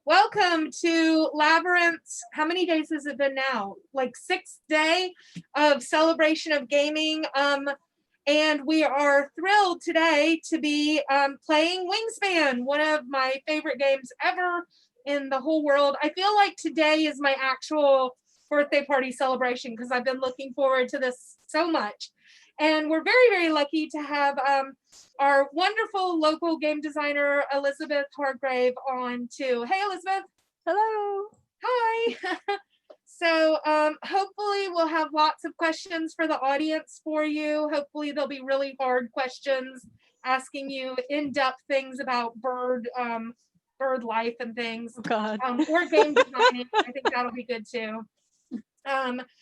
Welcome to Labyrinth's, how many days has it been now? Like 6th day of celebration of gaming. And we are thrilled today to be playing Wingspan, one of my favorite games ever in the whole world. I feel like today is my actual birthday party celebration because I've been looking forward to this so much. And we're very, very lucky to have our wonderful local game designer, Elizabeth Hargrave, on too. Hey, Elizabeth. Hello. Hi. So hopefully we'll have lots of questions for the audience for you. Hopefully they'll be really hard questions, asking you in-depth things about bird life and things. Oh, God. Or game designing. I think that'll be good too.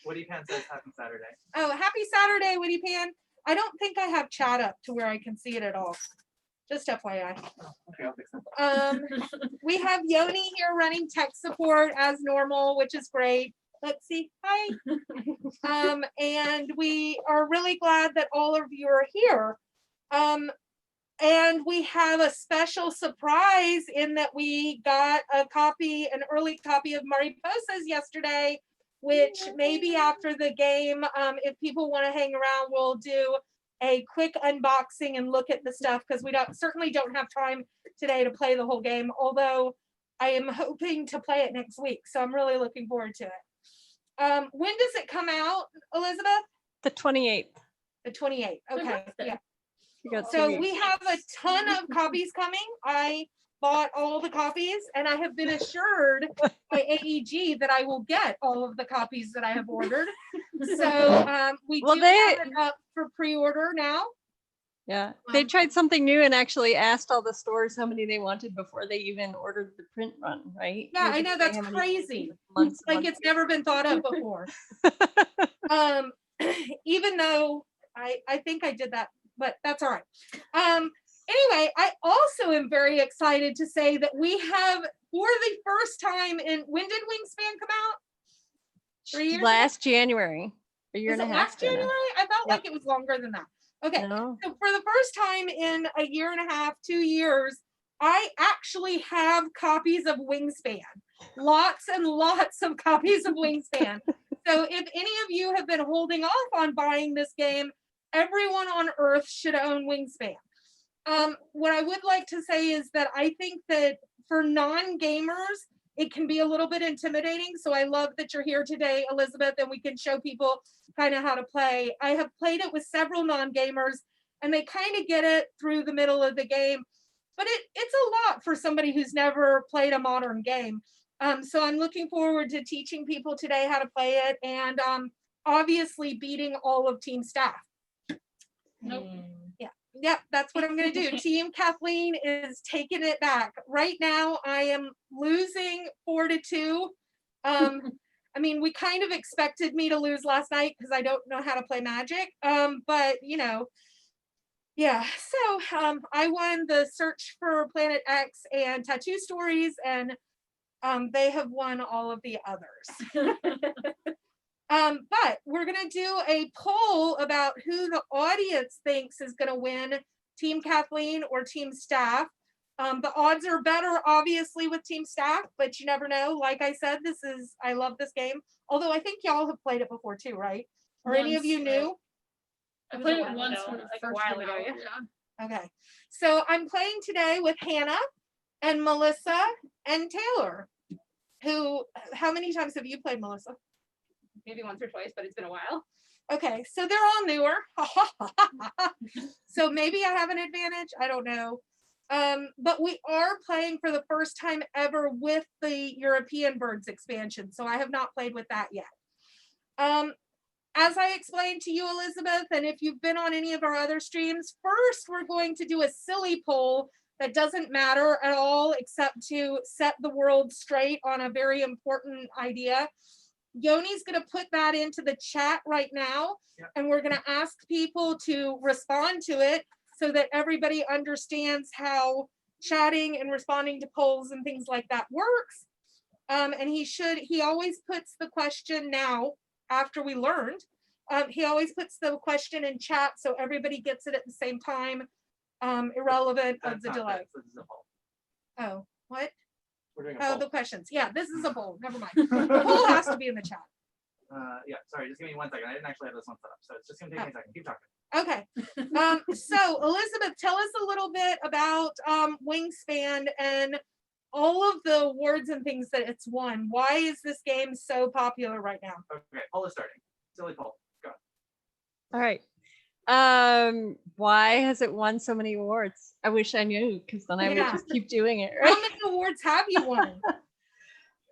Woody Pan says happy Saturday. Oh, happy Saturday, Woody Pan. I don't think I have chat up to where I can see it at all. Just FYI. Oh, okay, I'll fix that. We have Yoni here running tech support as normal, which is great. Let's see. Hi. And we are really glad that all of you are here. And we have a special surprise in that we got an early copy of Mariposas yesterday, which maybe after the game, if people want to hang around, we'll do a quick unboxing and look at the stuff because we certainly don't have time today to play the whole game, although I am hoping to play it next week. So I'm really looking forward to it. When does it come out, Elizabeth? The 28th. The 28th. Okay. Yeah. So we have a ton of copies coming. I bought all the copies and I have been assured by AEG that I will get all of the copies that I have ordered. So we have it up for pre-order now. Yeah, they tried something new and actually asked all the stores how many they wanted before they even ordered the print run, right? Yeah, I know, that's crazy. Like it's never been thought of before. Even though I think I did that, but that's all right. Anyway, I also am very excited to say that we have, for the first time when did Wingspan come out? 3 years last ago? January. A year and a half. Last January? I felt like it was longer than that. Okay, no. So for the first time in a year and a half, 2 years, I actually have copies of Wingspan. Lots and lots of copies of Wingspan. So if any of you have been holding off on buying this game, everyone on Earth should own Wingspan. What I would like to say is that I think that for non-gamers, it can be a little bit intimidating. So I love that you're here today, Elizabeth, and we can show people kind of how to play. I have played it with several non-gamers and they kind of get it through the middle of the game, but it's a lot for somebody who's never played a modern game. So I'm looking forward to teaching people today how to play it and obviously beating all of Team Staff. Nope. Yep, that's what I'm going to do. Team Kathleen is taking it back. Right now, I am losing 4-2. I mean, we kind of expected me to lose last night because I don't know how to play Magic. But, you know, yeah. So I won the Search for Planet X and Tattoo Stories, and they have won all of the others. But we're going to do a poll about who the audience thinks is going to win, Team Kathleen or Team Staff. The odds are better, obviously, with Team Staff, but you never know. Like I said, I love this game. Although I think y'all have played it before too, right? Or once, any of you new? I played it once when it first came out. Yeah. Okay. So I'm playing today with Hannah and Melissa and Taylor. How many times have you played, Melissa? Maybe once or twice, but it's been a while. Okay, so they're all newer. So maybe I have an advantage. I don't know. But we are playing for the first time ever with the European Birds expansion. So I have not played with that yet. As I explained to you, Elizabeth, and if you've been on any of our other streams, first we're going to do a silly poll that doesn't matter at all except to set the world straight on a very important idea. Yoni's going to put that into the chat right now, and we're going to ask people to respond to it so that everybody understands how chatting and responding to polls and things like that works. And he always puts the question now after we learned. He always puts the question in chat so everybody gets it at the same time, irrelevant of the delay. Oh, what? doing a Oh, poll. the questions. Yeah, this is a poll. Never mind. The poll has to be in the chat. Yeah, sorry, just give me 1 second. I didn't actually have this one set up, so it's just gonna take me a second. Keep talking. Okay. So Elizabeth, tell us a little bit about Wingspan and all of the awards and things that it's won. Why is this game so popular right now? Okay, poll is starting. Silly poll. Go. All right. Why has it won so many awards? I wish I knew, because then I would Yeah. just keep doing it. How Right? many awards have you won?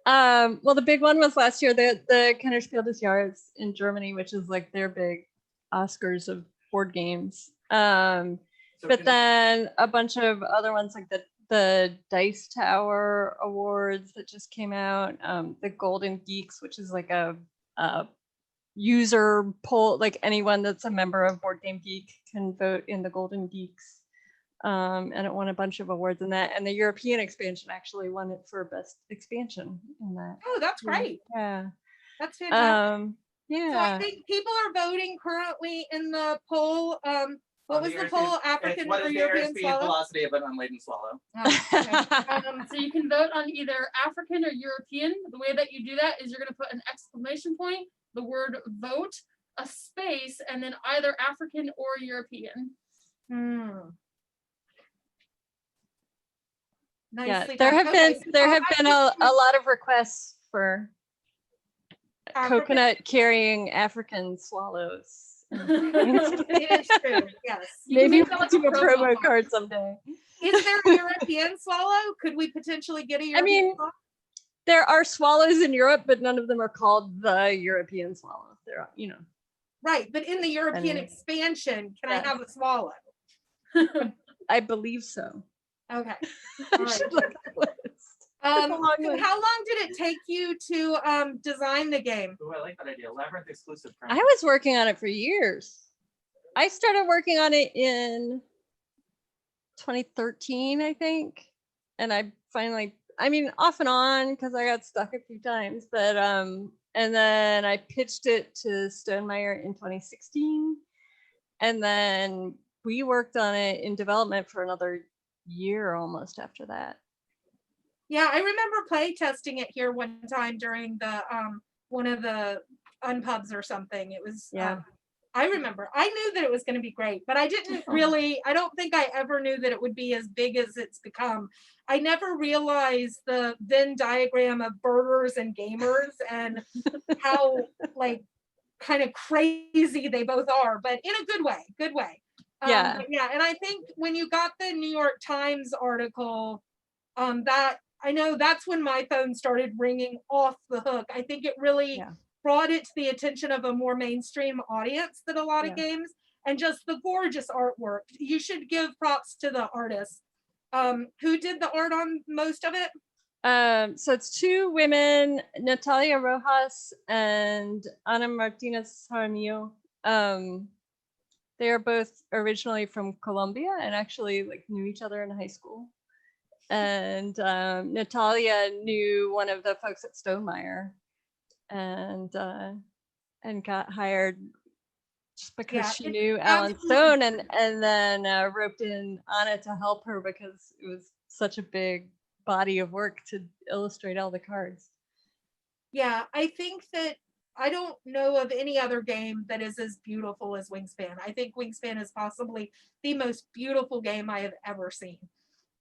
Well, the big one was last year, the Kennerspiel des Jahres in Germany, which is like their big Oscars of board games. So But can- then a bunch of other ones, like the Dice Tower Awards that just came out, the Golden Geeks, which is like a user poll, like anyone that's a member of Board Game Geek can vote in the Golden Geeks. And it won a bunch of awards in that. And the European expansion actually won it for best expansion in that. Oh, that's great. Yeah. That's fantastic. So I Yeah. think people are voting currently in the poll. What was the airspeed- poll? it's African what or is the European airspeed swallow? velocity of an unladen swallow? Oh, okay. So you can vote on either African or European. The way that you do that is you're going to put an exclamation point, the word vote, a space, and then either African or European. Yeah, Nicely there done. have Okay, been so there have I been think a lot of requests for African- coconut carrying African swallows. It is true. Yes. You can Maybe make that we'll like do a a promo promo card someday. Is there a European swallow? Could we potentially get a European mean, swallow? There are swallows in Europe, but none of them are called the European swallow. They're, Right, but in the European And- expansion, can I Yes. have a swallow? I believe so. Okay. I All right. should look at the list. So long list. how long did it take you to design the game? Ooh, I like that idea. Labyrinth exclusive. I was working on it for years. I started working on it in 2013, I think. And I finally, off and on, because I got stuck a few times, but and then I pitched it to Stonemeyer in 2016. And then we worked on it in development for another year almost after that. Yeah, I remember play testing it here one time during the one of the unpubs or something. It was Yeah. I remember. I knew that it was going to be great, but I didn't really, I don't think I ever knew that it would be as big as it's become. I never realized the Venn diagram of birders and gamers and how like kind of crazy they both are, but in a good way, good way. Yeah. But yeah, and I think when you got the New York Times article, that I know that's when my phone started ringing off the hook. I think it really Yeah. brought it to the attention of a more mainstream audience than a lot of games, and just the gorgeous artwork. You should give props to the artists. Who did the art on most of it? So it's two women, Natalia Rojas and Ana Martinez Jaramillo. They are both originally from Colombia and actually like knew each other in high school. And Natalia knew one of the folks at Stonemeyer and got hired just because Yeah, she it's knew Alan absolutely- Stone, and then roped in Anna to help her because it was such a big body of work to illustrate all the cards. Yeah, I think that I don't know of any other game that is as beautiful as Wingspan. I think Wingspan is possibly the most beautiful game I have ever seen.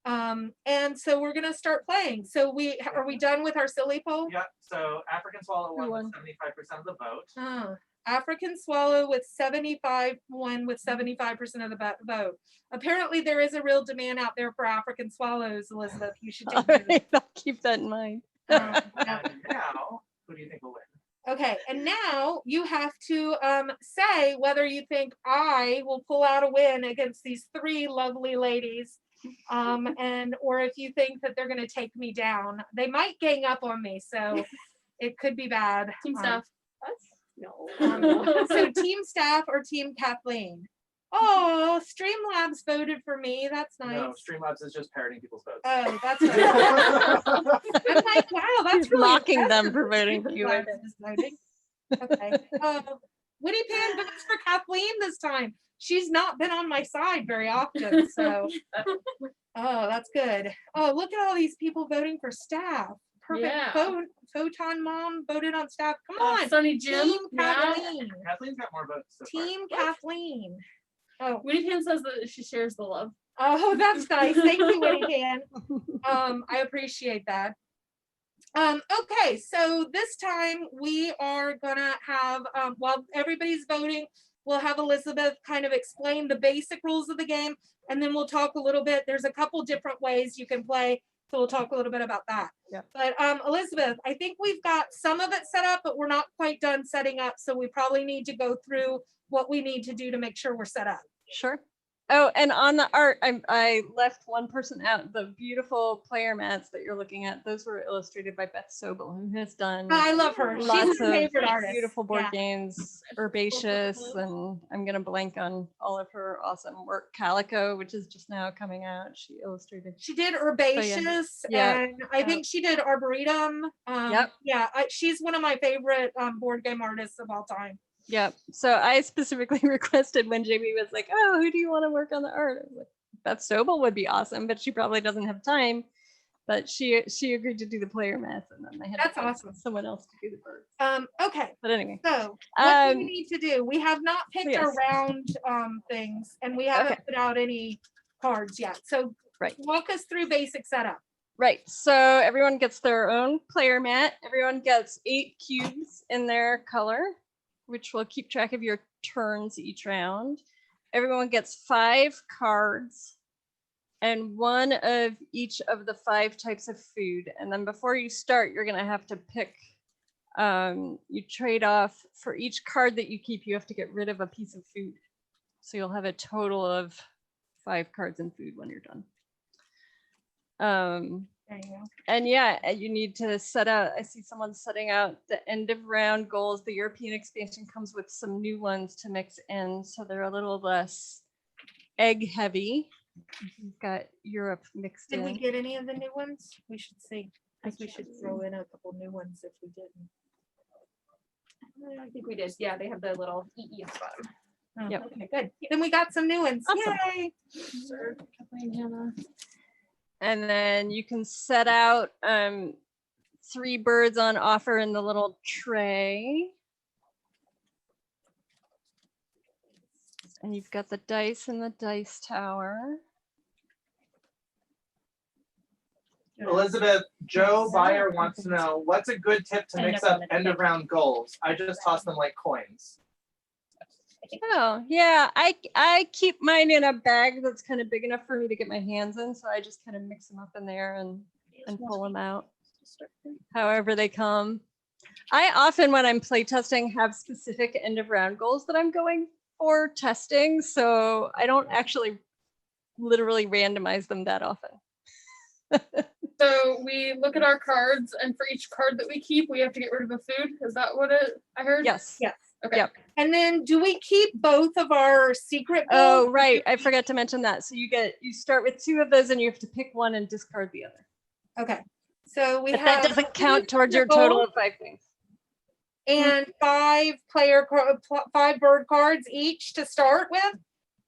And so we're gonna start playing. So are we done with our silly poll? Yeah, so African Swallow won won? with 75% of the vote. African Swallow with 75 won with 75% of the vote. Apparently there is a real demand out there for African swallows, Elizabeth. You should All take notice. right, I'll keep that in mind. Yeah. And now, who do you think will win? Okay, and now you have to say whether you think I will pull out a win against these three lovely ladies, and or if you think that they're going to take me down. They might gang up on me, so it could be bad. Team staff. No. So team staff or team Kathleen? Oh, Streamlabs voted for me. That's nice. No, Streamlabs is just parroting people's votes. Oh, that's right. I'm like, wow, that's You're really mocking them impressive for that voting for you, I Streamlabs is voting. Okay. Winnie Pan votes for Kathleen this time. She's not been on my side very often, so Oh, that's good. Oh, look at all these people voting for staff. Perfect. Yeah. Photon Mom voted on staff. Come on. Sunny Jim. Team Yeah. Kathleen. Kathleen's got more votes so far. Team Kathleen. Oh, Winnie Pan says that she shares the love. oh, that's nice. Thank you, Winnie Pan. I appreciate that. Okay, so this time we are gonna have, while everybody's voting, we'll have Elizabeth kind of explain the basic rules of the game, and then we'll talk a little bit. There's a couple different ways you can play, so we'll talk a little bit about that. Yeah. But Elizabeth, I think we've got some of it set up, but we're not quite done setting up, so we probably need to go through what we need to do to make sure we're set up. Sure. Oh, and on the art, I left one person out. The beautiful player mats that you're looking at, those were illustrated by Beth Sobel, who has done I love her. She's lots my of favorite artist. beautiful board Yeah. games, Herbaceous, and I'm gonna blank on all of her awesome work. Calico, which is just now coming out, she illustrated. She did Herbaceous, Yeah. and I think she did Arboretum. Yep. Yeah, she's one of my favorite board game artists of all time. Yep. So I specifically requested when Jamie was like, "Oh, who do you want to work on the art?" I was like, Beth Sobel would be awesome, but she probably doesn't have time. But she agreed to do the player mats, and then I had That's to find awesome. someone else to do the birds. Okay, But anyway, so what do we Um, need to do? We have not picked our yes. round things, and we haven't Okay. put out any cards yet. So Right. walk us through basic setup. right. So everyone gets their own player mat. Everyone gets 8 cubes in their color, which will keep track of your turns each round. Everyone gets 5 cards and 1 of each of the 5 types of food. And then before you start, you're gonna have to pick, you trade off for each card that you keep, you have to get rid of a piece of food. So you'll have a total of 5 cards in food when you're done. There you go. And yeah, you need to set out, I see someone setting out the end of round goals. The European expansion comes with some new ones to mix in, so they're a little less egg heavy. You've got Europe mixed Did in. we get any of the new ones? We should see. I guess we should throw in a couple new ones if we didn't. I think we did. Yeah, they have the little EE at the bottom. Oh, Yep. Okay, good. Then we got some new ones. Awesome. Yay! Sure, Kathleen, Hannah. And then you can set out 3 birds on offer in the little tray. And you've got the dice in the dice tower. Elizabeth, Joe Buyer wants to know, what's a good tip to I mix never up wanted to end of round goals? I just toss them like coins. Oh, yeah, I keep mine in a bag that's kind of big enough for me to get my hands in, so I just kind of mix them up in there and pull them out however they come. I often, when I'm playtesting, have specific end of round goals that I'm going for testing, so I don't actually literally randomize them that often. So we look at our cards, and for each card that we keep, we have to get rid of a food. Is that what I heard? Yes. Yes. Okay. Yep. And then do we keep both of our secret Oh, goals? right. I forgot to mention that. So you start with 2 of those and you have to pick one and discard the other. Okay. So we But have that doesn't count two towards your secret total goals of 5 things. and 5 bird cards each to start with.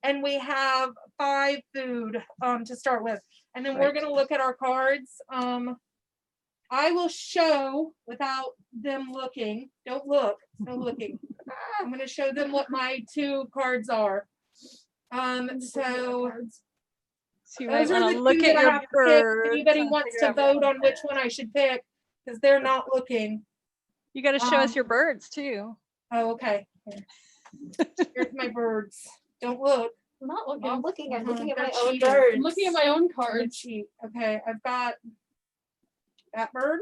And we have 5 food to start with. And then we're Right. gonna look at our cards. I will show without them looking. Don't look, no looking. I'm gonna show them what my 2 cards are. So So you might those are want the to 2 look that at I your have to pick. birds. If anybody and wants figure to out which vote one on to which pick. one I should pick, because they're not looking. You got to show us um, your birds too. Oh, okay. Here. Here's my birds. Don't look. I'm not looking. I'm looking. I'm looking at They're my own cheating. birds. I'm looking at my own I'm cards. cheat. Okay, I've got that bird.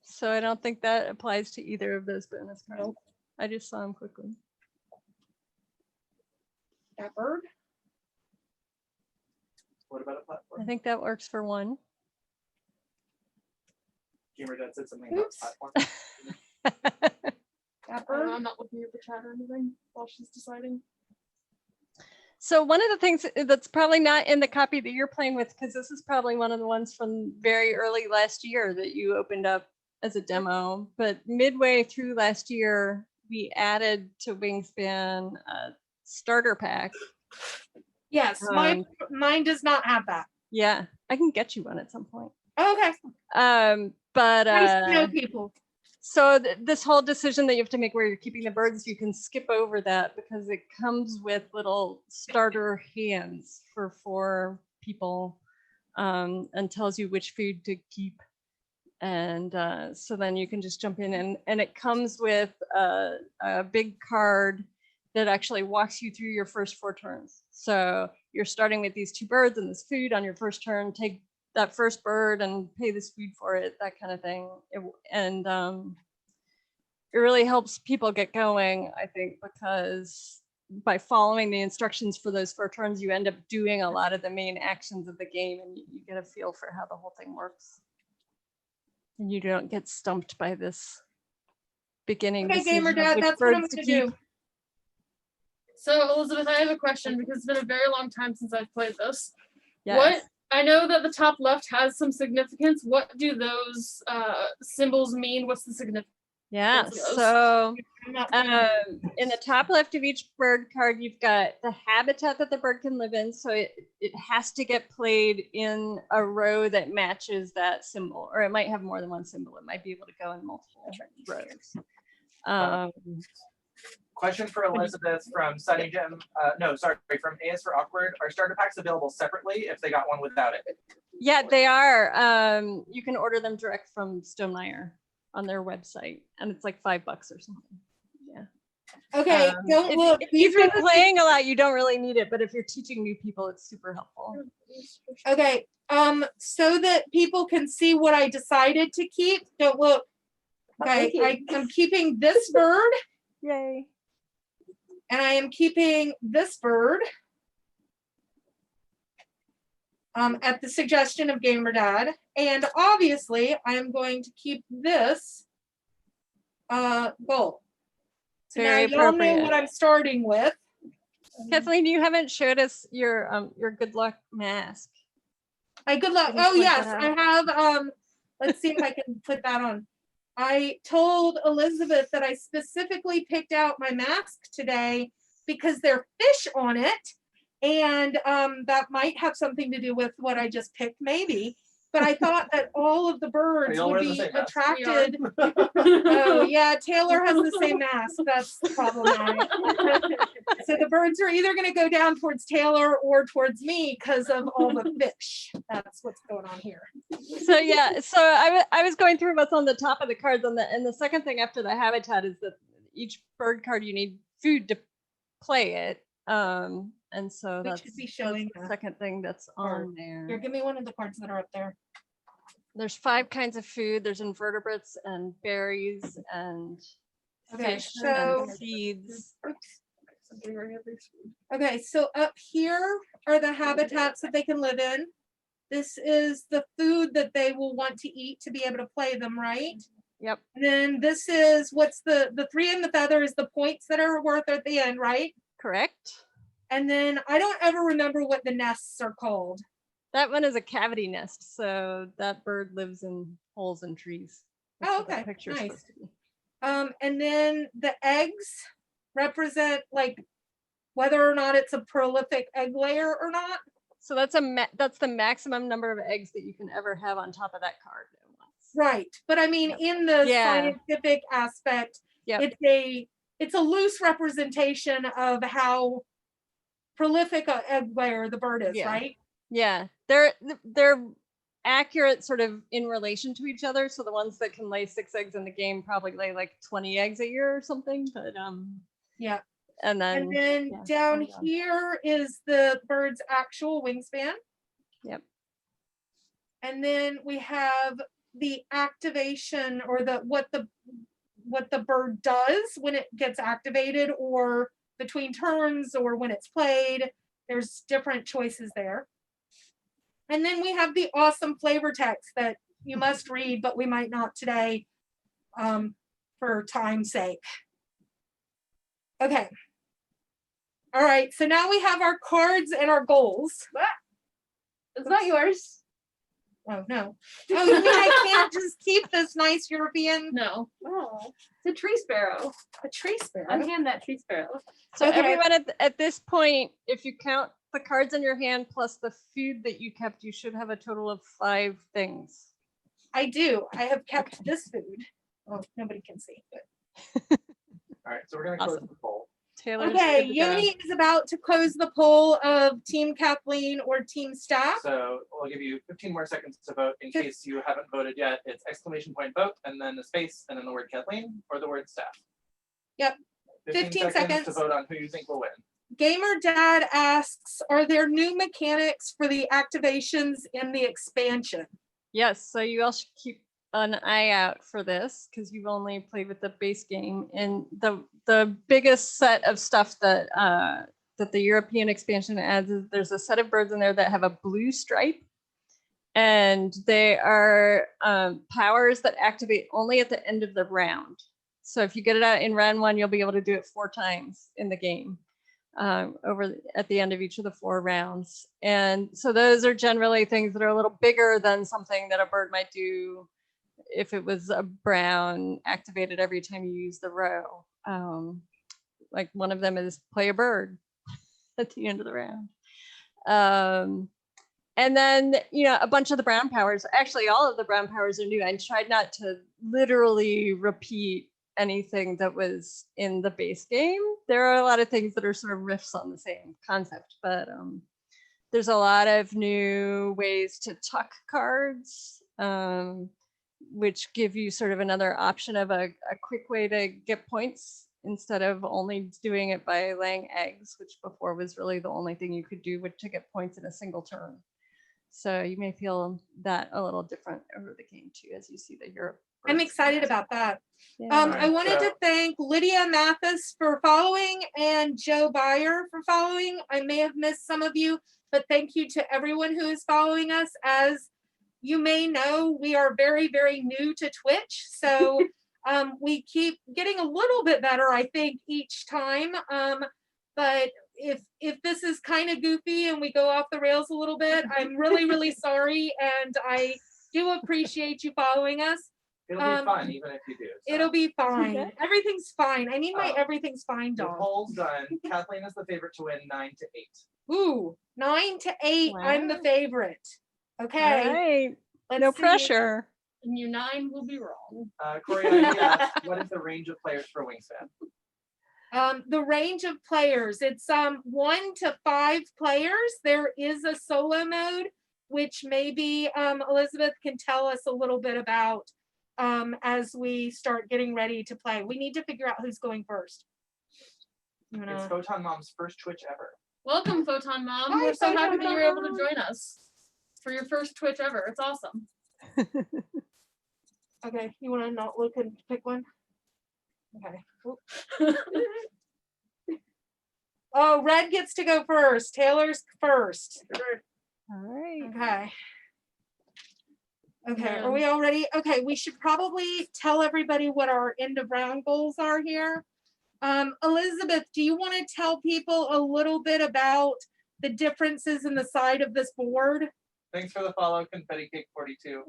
So I don't think that applies to either of those bonus cards. Nope. I just saw them quickly. That bird. What about a I platform? think that works for 1. Gamer Dad said something about Oops. platform. That bird. I'm not looking at the chat or anything while she's deciding. So one of the things that's probably not in the copy that you're playing with, because this is probably one of the ones from very early last year that you opened up as a demo, but midway through last year, we added to Wingspan a starter pack. Yes, mine does not have that. Yeah, I can get you one at some point. Okay. But Nice to know people. so this whole decision that you have to make where you're keeping the birds, you can skip over that because it comes with little starter hands for 4 people, and tells you which food to keep. And so then you can just jump in, and it comes with a big card that actually walks you through your first 4 turns. So you're starting with these 2 birds and this food on your first turn. Take that first bird and pay this food for it, that kind of thing. It really helps people get going, I think, because by following the instructions for those 4 turns, you end up doing a lot of the main actions of the game, and you get a feel for how the whole thing works. And you don't get stumped by this beginning. Okay, Gamer Dad, that's what I'm going to do. So Elizabeth, I have a question because it's been a very long time since I've played this. Yes. What, I know that the top left has some significance. What do those symbols mean? What's the significance? Yeah, so in the top left of each bird card, you've got the habitat that the bird can live in. So it has to get played in a row that matches that symbol, or it might have more than one symbol. It might be able to go in multiple rows. Question for Elizabeth from Sunny Jim. No, sorry, from A is for Awkward. Are starter packs available separately if they got one without it? Yeah, they are. You can order them direct from Stonemaier on their website, and it's like $5 or something. Yeah. Okay, don't look. If you've been playing a lot, you don't really need it, but if you're teaching new people, it's super helpful. Okay, so that people can see what I decided to keep, don't look. Okay, I'm keeping this bird. Yay. And I am keeping this bird. At the suggestion of Gamer Dad. And obviously, I am going to keep this goal. So Very now y'all know appropriate. what I'm starting with. Kathleen, you haven't showed us your good luck mask. My good luck. Can you Oh point yes, that I out? have. Let's see if I can put that on. I told Elizabeth that I specifically picked out my mask today because there are fish on it. And that might have something to do with what I just picked, maybe. But I thought that all of the birds would be attracted. Oh, yeah, Taylor has the same mask. That's problematic. So the birds are either going to go down towards Taylor or towards me because of all the fish. That's what's going on here. So yeah, so I was going through what's on the top of the cards, and the second thing after the habitat is that each bird card you need food to play it. And so We that's should be showing the that. second thing that's on there. Here, give me one of the cards that are up there. There's 5 kinds of food. There's invertebrates and berries and Okay, fish so- and seeds. Okay, so up here are the habitats that they can live in. This is the food that they will want to eat to be able to play them, right? Yep. And then this is what's the 3 in the feather is the points that are worth at the end, right? Correct. And then I don't ever remember what the nests are called. That one is a cavity nest, so that bird lives in holes in trees. That's Oh, what that okay, picture's nice. supposed to be. And then the eggs represent like whether or not it's a prolific egg layer or not. So that's that's the maximum number of eggs that you can ever have on top of that card at once. Right. But I mean, Yep. in the Yeah. scientific aspect, Yep. it's a loose representation of how prolific a egg layer the bird is, Yeah. right? Yeah, they're accurate sort of in relation to each other. So the ones that can lay 6 eggs in the game probably lay like 20 eggs a year or something. But Yeah. and then And then yeah, down hold on. here is the bird's actual wingspan. Yep. And then we have the activation or what the bird does when it gets activated or between turns or when it's played. There's different choices there. And then we have the awesome flavor text that you must read, but we might not today for time's sake. Okay. All right, so now we have our cards and our goals. It's not yours. Oh, no. Oh, you mean I can't just keep this nice European? No. Oh, it's a tree sparrow. A tree sparrow. Unhand that tree sparrow. So Okay. everyone at this point, if you count the cards in your hand plus the food that you kept, you should have a total of 5 things. I do. I have kept this food. Oh, nobody can see, but All right, so we're gonna close Awesome. the poll. Taylor's okay. good to go. Yoni is about to close the poll of Team Kathleen or Team Staff. So we'll give you 15 more seconds to vote in case you haven't voted yet. It's exclamation point vote and then the space and then the word Kathleen or the word staff. Yep. 15 seconds to seconds. vote on who you think will win. Gamer Dad asks, are there new mechanics for the activations in the expansion? Yes, so you all should keep an eye out for this because you've only played with the base game. And the biggest set of stuff that that the European expansion adds is there's a set of birds in there that have a blue stripe, and they are powers that activate only at the end of the round. So if you get it out in round 1, you'll be able to do it 4 times in the game. At the end of each of the 4 rounds. And so those are generally things that are a little bigger than something that a bird might do if it was a brown activated every time you use the row. Like one of them is play a bird at the end of the round. And then, a bunch of the brown powers, actually all of the brown powers are new. I tried not to literally repeat anything that was in the base game. There are a lot of things that are sort of riffs on the same concept, but there's a lot of new ways to tuck cards, which give you sort of another option of a quick way to get points instead of only doing it by laying eggs, which before was really the only thing you could do to get points in a single turn. So you may feel that a little different over the game too, as you see the Europe. I'm excited about that. Yeah. I wanted to thank Lydia Mathis for following and Joe Byer for following. I may have missed some of you, but thank you to everyone who is following us. As you may know, we are very, very new to Twitch. So we keep getting a little bit better, I think, each time. But if this is kind of goofy and we go off the rails a little bit, I'm really, really sorry. And I do appreciate you following us. It'll be fun even if you do. So. It'll be fine. Okay. Everything's fine. I need my everything's fine The dog. poll's done. Kathleen is the favorite to win 9 to 8. Ooh, 9 to 8. Wow. I'm the favorite. Okay. All right. Let's No see. pressure. And you 9 will be wrong. Corey, I asked, what is the range of players for Wingspan? The range of players, it's 1 to 5 players. There is a solo mode, which maybe Elizabeth can tell us a little bit about as we start getting ready to play. We need to figure out who's going first. It's Photon Mom's first Twitch ever. Welcome, Photon Mom. Hi, We're so Photon happy that you're able to Mom. join us for your first Twitch ever. It's awesome. Okay, you want to not look and pick one? Okay. Oh, Red gets to go first. Taylor's first. All right. Okay. Okay, are we all ready? Okay, we should probably tell everybody what our end of round goals are here. Elizabeth, do you want to tell people a little bit about the differences in the side of this board? Thanks for the follow, Confetti Cake 42.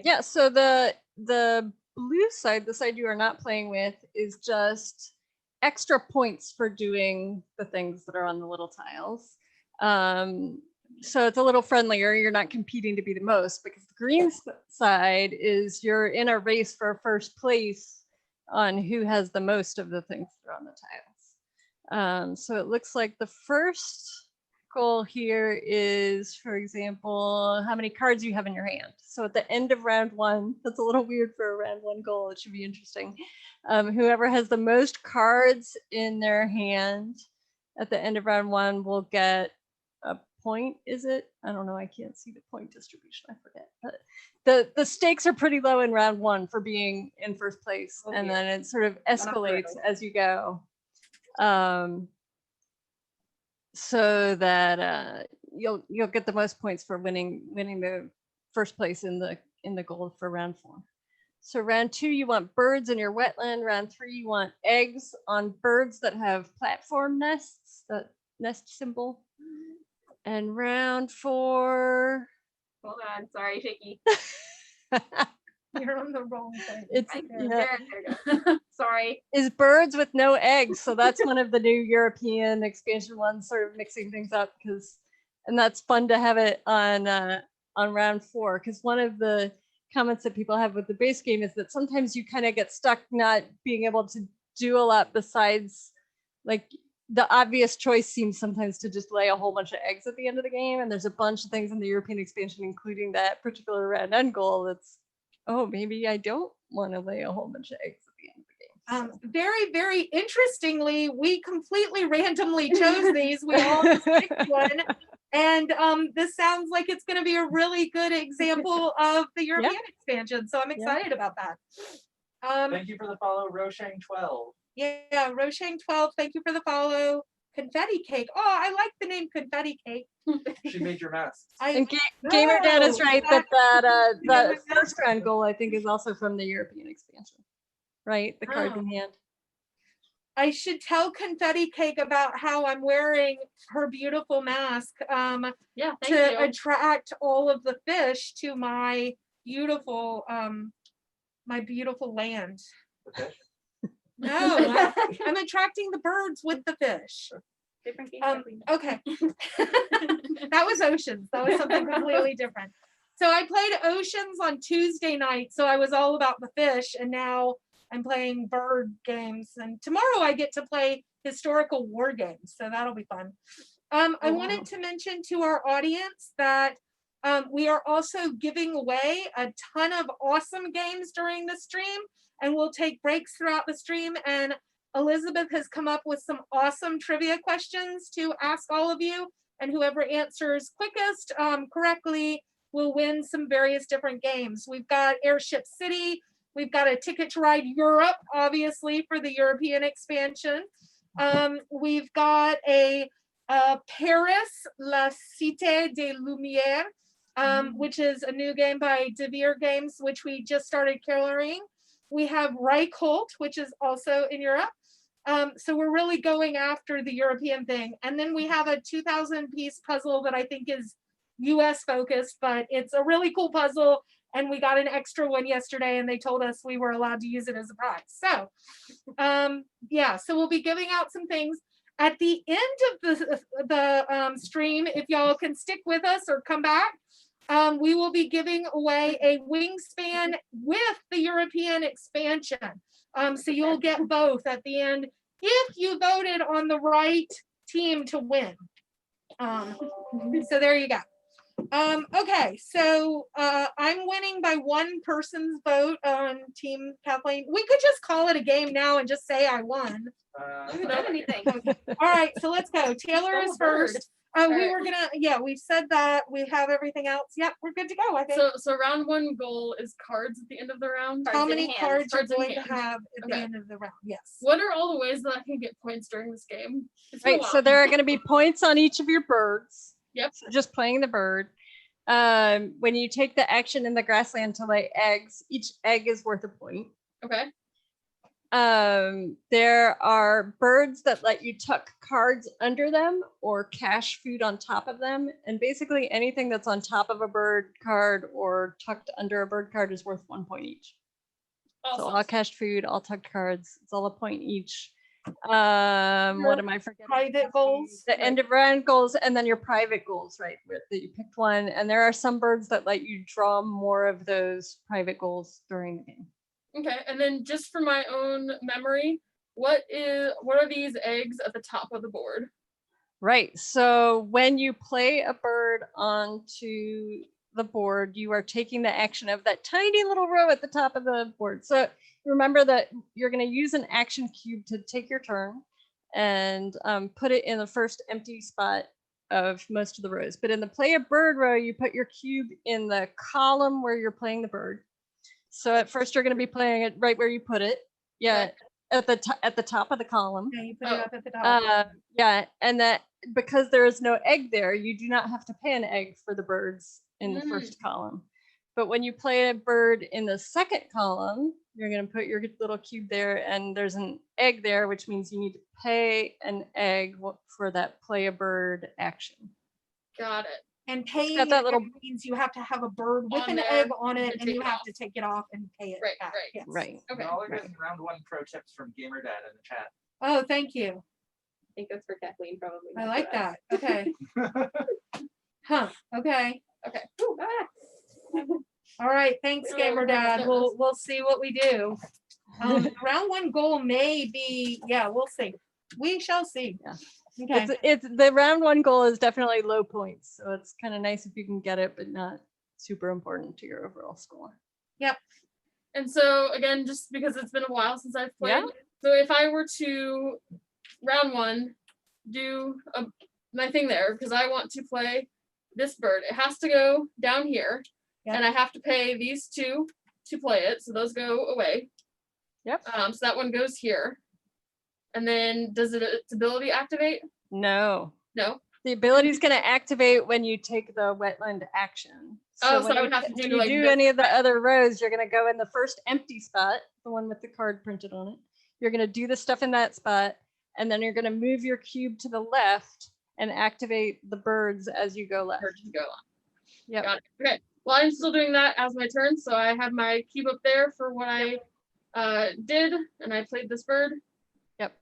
Yeah, so the blue side, the side you are not playing with, is just extra points for doing the things that are on the little tiles. So it's a little friendlier. You're not competing to be the most, because the green side is you're in a race for first place on who has the most of the things that are on the tiles. So it looks like the first goal here is, for example, how many cards you have in your hand. So at the end of round 1, that's a little weird for a round 1 goal. It should be interesting. Whoever has the most cards in their hand at the end of round 1 will get a point. Is it? I don't know. I can't see the point distribution. I forget. But the stakes are pretty low in round 1 for being in first place, and then it sort of escalates as you go. So that you'll get the most points for winning the first place in the gold for round 4. So round 2, you want birds in your wetland. Round 3, you want eggs on birds that have platform nests, that nest symbol. And round 4. Hold on, sorry, shaky. You're on the wrong thing. It's Right yeah, there we go. Sorry. is birds with no eggs. So that's one of the new European expansion ones, sort of mixing things up and that's fun to have it on round 4. Because one of the comments that people have with the base game is that sometimes you kind of get stuck not being able to do a lot besides like the obvious choice seems sometimes to just lay a whole bunch of eggs at the end of the game. And there's a bunch of things in the European expansion, including that particular round end goal that's, oh, maybe I don't want to lay a whole bunch of eggs at the end of the game. Very, very interestingly, we completely randomly chose these. We all picked one. And this sounds like it's going to be a really good example of the European expansion. So I'm excited about that. Thank you for the follow, Roshang12. Yeah, Roshang12, thank you for the follow. Confetti Cake. Oh, I like the name Confetti Cake. She made your masks. And Gamer Dan is right that that Yeah. first round goal I think is also from the European expansion, right? The card Oh. in hand. I should tell Confetti Cake about how I'm wearing her beautiful mask Yeah, thank to you. attract all of the fish to my beautiful land. The fish. No, I'm attracting the birds with the fish. Different game. Okay. That was Oceans. That was something completely different. So I played Oceans on Tuesday night. So I was all about the fish, and now I'm playing bird games. And tomorrow I get to play historical war games. So that'll be fun. I wanted to mention to our audience that we are also giving away a ton of awesome games during the stream, and we'll take breaks throughout the stream. And Elizabeth has come up with some awesome trivia questions to ask all of you, and whoever answers quickest correctly will win some various different games. We've got Airship City, we've got a Ticket to Ride Europe, obviously for the European expansion. We've got a Paris, La Cité des Lumières, which is a new game by Devere Games, which we just started coloring. We have Reichholt, which is also in Europe. So we're really going after the European thing. And then we have a 2,000 piece puzzle that I think is US focused, but it's a really cool puzzle. And we got an extra one yesterday and they told us we were allowed to use it as a prize. So yeah, so we'll be giving out some things. At the end of the stream, if y'all can stick with us or come back, we will be giving away a Wingspan with the European expansion. So you'll get both at the end if you voted on the right team to win. So there you go. Okay, so I'm winning by one person's vote on Team Kathleen. We could just call it a game now and just say I won. We haven't done anything. All right, so let's go. Taylor is first. We right. were gonna, yeah, we've said that. We have everything else. Yep, we're good to go, I think. So round 1 goal is cards at the end of the round. How Cards in many hand. cards are Cards in going to hand. have at the Okay. end of the round? Yes. What are all the ways that I can get points during this game? It's been a Right, so while. there are going to be points on each of your birds. Yep. So just playing the bird. When you take the action in the grassland to lay eggs, each egg is worth a point. Okay. There are birds that let you tuck cards under them or cache food on top of them. And basically anything that's on top of a bird card or tucked under a bird card is worth 1 point each. So Awesome. all cached food, all tucked cards, it's all a point each. What am I forgetting? Private goals. The end of round goals, and then your private goals, right? That you picked one, and there are some birds that let you draw more of those private goals during the game. Okay, and then just for my own memory, what are these eggs at the top of the board? Right. So when you play a bird onto the board, you are taking the action of that tiny little row at the top of the board. So remember that you're going to use an action cube to take your turn and put it in the first empty spot of most of the rows. But in the play a bird row, you put your cube in the column where you're playing the bird. So at first you're going to be playing it right where you put it. Yeah, at the top of the column. Yeah, you put it up at the top. Yeah, and that because there is no egg there, you do not have to pay an egg for the birds in the first column. But when you play a bird in the second column, you're going to put your little cube there, and there's an egg there, which means you need to pay an egg for that play a bird action. Got it. And paying got that it little- means you have to have a bird with On an there egg on it, and and take you it have off. to take it off and pay it Right, back. right. Yes. Right. Okay. Y'all are getting round 1 pro tips from Gamer Dad in the chat. Oh, thank you. I think that's for Kathleen probably. I not like for us. that. Okay. Huh. Okay. Ooh, ah. All right. Thanks, Oh, Gamer my Dad. goodness. We'll see what we do. Round 1 goal may be, yeah, we'll see. We shall see. Yeah. Okay. It's the round 1 goal is definitely low points, so it's kind of nice if you can get it, but not super important to your overall score. And so again, just because it's been a while since I've played, Yeah. so if I were to round 1 do my thing there, because I want to play this bird, it has to go down here, Yep. and I have to pay these 2 to play it, so those go away. Yep. So that one goes here, and then does its ability activate? No. No. The ability is going to activate when you take the wetland action. Oh, so when I you would have to when do, you like, do this- any of the other rows, you're going to go in the first empty spot, the one with the card printed on it. You're going to do the stuff in that spot, and then you're going to move your cube to the left and activate the birds as you go left. Or to go on. Yep. Got it. Okay. Well, I'm still doing that as my turn, so I have my cube up there for what I did, and I played this bird. Yep.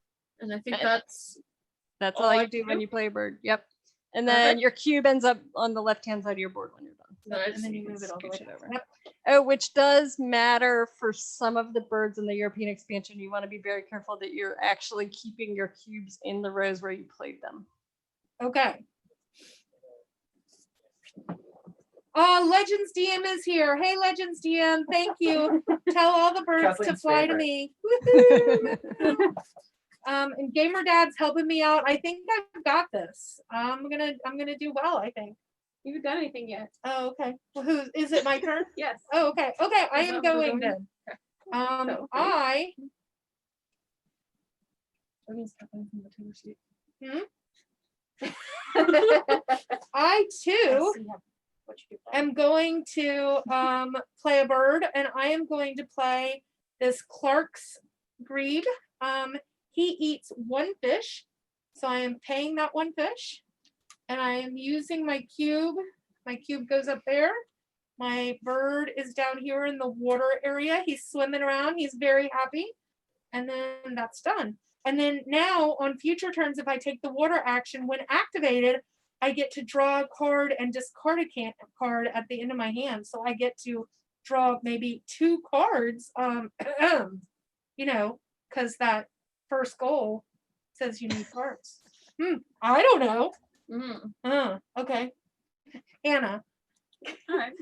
And I think And- that's That's all all I you do when do? you play a bird. Yep. And then Perfect. your cube ends up on the left-hand side of your board when you're done. then I And just then you can move it all the way scooch it down. over. Yep. Oh, which does matter for some of the birds in the European expansion. You want to be very careful that you're actually keeping your cubes in the rows where you played them. Okay. Legends DM is here. Hey, Legends DM, thank you. Tell all the birds to Kathleen's fly to favorite. me. Woohoo! And Gamer Dad's helping me out. I think I've got this. I'm gonna do well, I think. You haven't done anything yet. Oh, okay. Well, who is it? My turn? Yes. Oh, okay. Okay, I Is am that where we're going going? then. So, I That means Kathleen from the Taylor Swift. I too What you do play. am going to play a bird, and I am going to play this Clark's grebe. He eats 1 fish, so I am paying that 1 fish, and I am using my cube. My cube goes up there. My bird is down here in the water area. He's swimming around. He's very happy, and then that's done. And then now on future turns, if I take the water action, when activated, I get to draw a card and discard a card at the end of my hand. So I get to draw maybe 2 cards, you know, because that first goal says you need cards. I don't know. Okay. Anna. All right.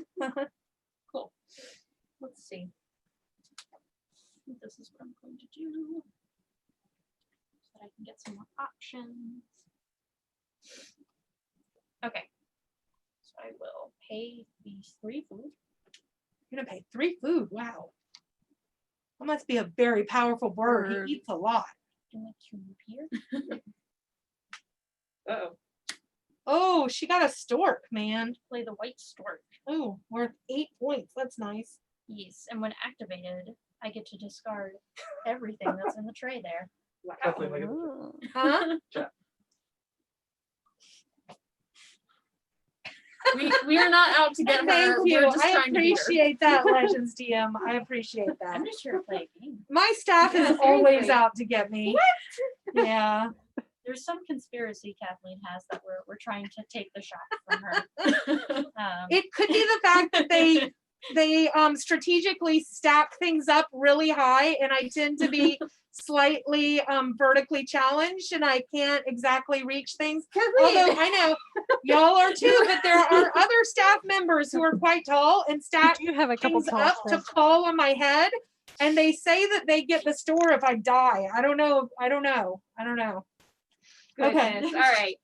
Cool. Let's see. I think this is what I'm going to do. So that I can get some more options. Okay. So I will pay these 3 food. You're gonna pay 3 food. Wow. That must be a very powerful bird. Bird. He eats a lot. In the cube here. Uh-oh. Oh, she got a stork, man. Play the white stork. Oh, worth 8 points. That's nice. Yes, and when activated, I get to discard everything that's in the tray there. Wow. Kathleen, look at the Oh. Huh? We are not out to get her. Thank We're you. just I trying to beat her. appreciate that, Legends DM. I appreciate that. I'm just here to play a game. My staff is Yeah, always seriously. out to get me. Yeah. There's some conspiracy Kathleen has that we're trying to take the shop from her. It could be the fact that they strategically stack things up really high, and I tend to be slightly vertically challenged, and I can't exactly reach things. Although I know y'all are too, but there are other staff members who are quite tall and stack You have a couple things tall up to staff. fall on my head, and they say that they get the store if I die. I don't know. Okay. Goodness. All right.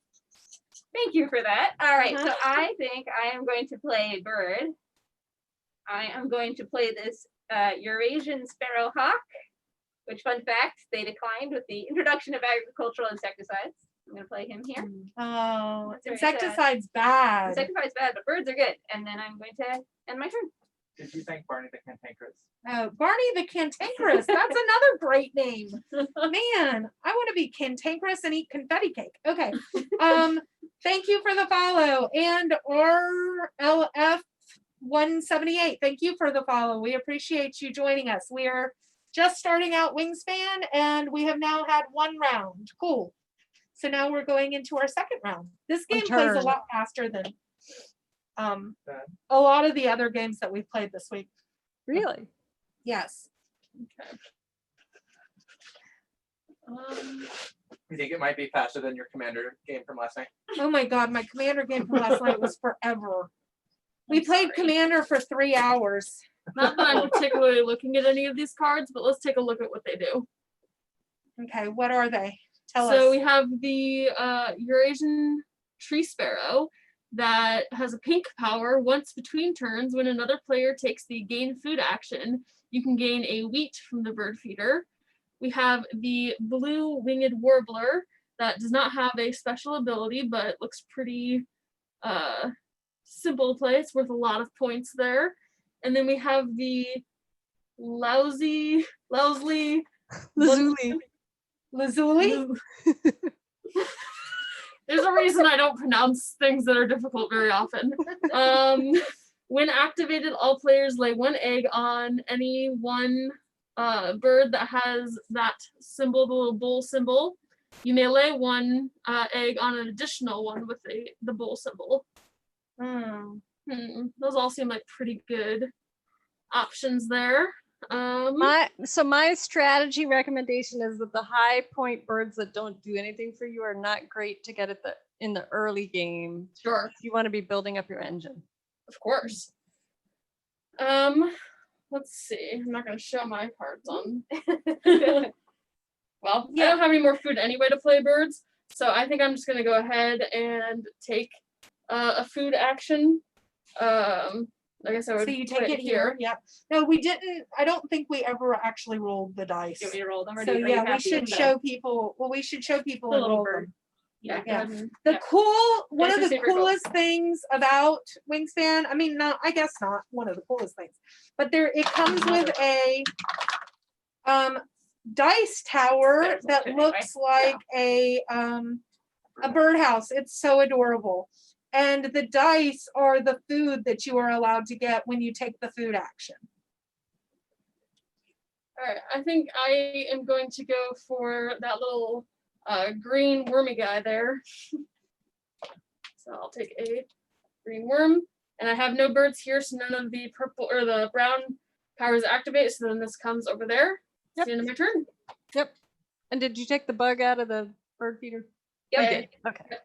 Thank you for that. All right. So Uh-huh. I think I am going to play a bird. I am going to play this Eurasian sparrowhawk, which, fun fact, they declined with the introduction of agricultural insecticides. I'm going to play him here. Oh, That's very sad. insecticide's bad. Insecticides bad, but birds are good. And then I'm going to end my turn. Did you think Barney the Cantankerous? Barney the Cantankerous. That's another great name. Man, I want to be cantankerous and eat confetti cake. Okay. Thank you for the follow. And RLF178, thank you for the follow. We appreciate you joining us. We are just starting out Wingspan and we have now had one round. Cool. So now we're going into our second round. This game plays a turn. lot faster than a lot of the other games that we've played this week. Really? Yes. You think it might be faster than your Commander game from last night? Oh my God, my Commander game from last night was forever. We played Commander for 3 hours. Not that I'm particularly looking at any of these cards, but let's take a look at what they do. Okay, what are they? Tell So us. we have the Eurasian tree sparrow that has a pink power. Once between turns, when another player takes the gain food action, you can gain a wheat from the bird feeder. We have the blue winged warbler that does not have a special ability, but looks pretty simple to play. It's worth a lot of points there. And then we have the Lousy Lazuli. Lazuli? There's a reason I don't pronounce things that are difficult very often. When activated, all players lay 1 egg on any one bird that has that symbol, the little bull symbol. You may lay 1 egg on an additional one with the bull symbol. Those all seem like pretty good options there. My strategy recommendation is that the high point birds that don't do anything for you are not great to get in the early game. Sure, You want to be building up your engine. of course. Let's see. I'm not going to show my cards on. Well, I don't have any more food anyway to play birds, so I think I'm just going to go ahead and take a food action. I guess I would. So you put take it here. Yep. No, we didn't. I don't think we ever actually rolled the dice. Do you want me to roll them, or So are you yeah, we happy should with show people. Well, we should show people the and little roll bird? them. Yeah. Yeah. go ahead and- The Yeah. one This of is the super cool. coolest things about Wingspan, I mean, no, I guess not one of the coolest things, but it comes with a dice tower There's that one, looks like a birdhouse. It's so adorable. And the dice are the food that you are allowed to get when you take the food action. All right, I think I am going to go for that little green wormy guy there. So I'll take a green worm, and I have no birds here, so none of the purple or the brown powers activate. So then this comes over there. Yep. It's the end of my turn. Yep. And did you take the bug out of the bird feeder? Yep. You did. Okay.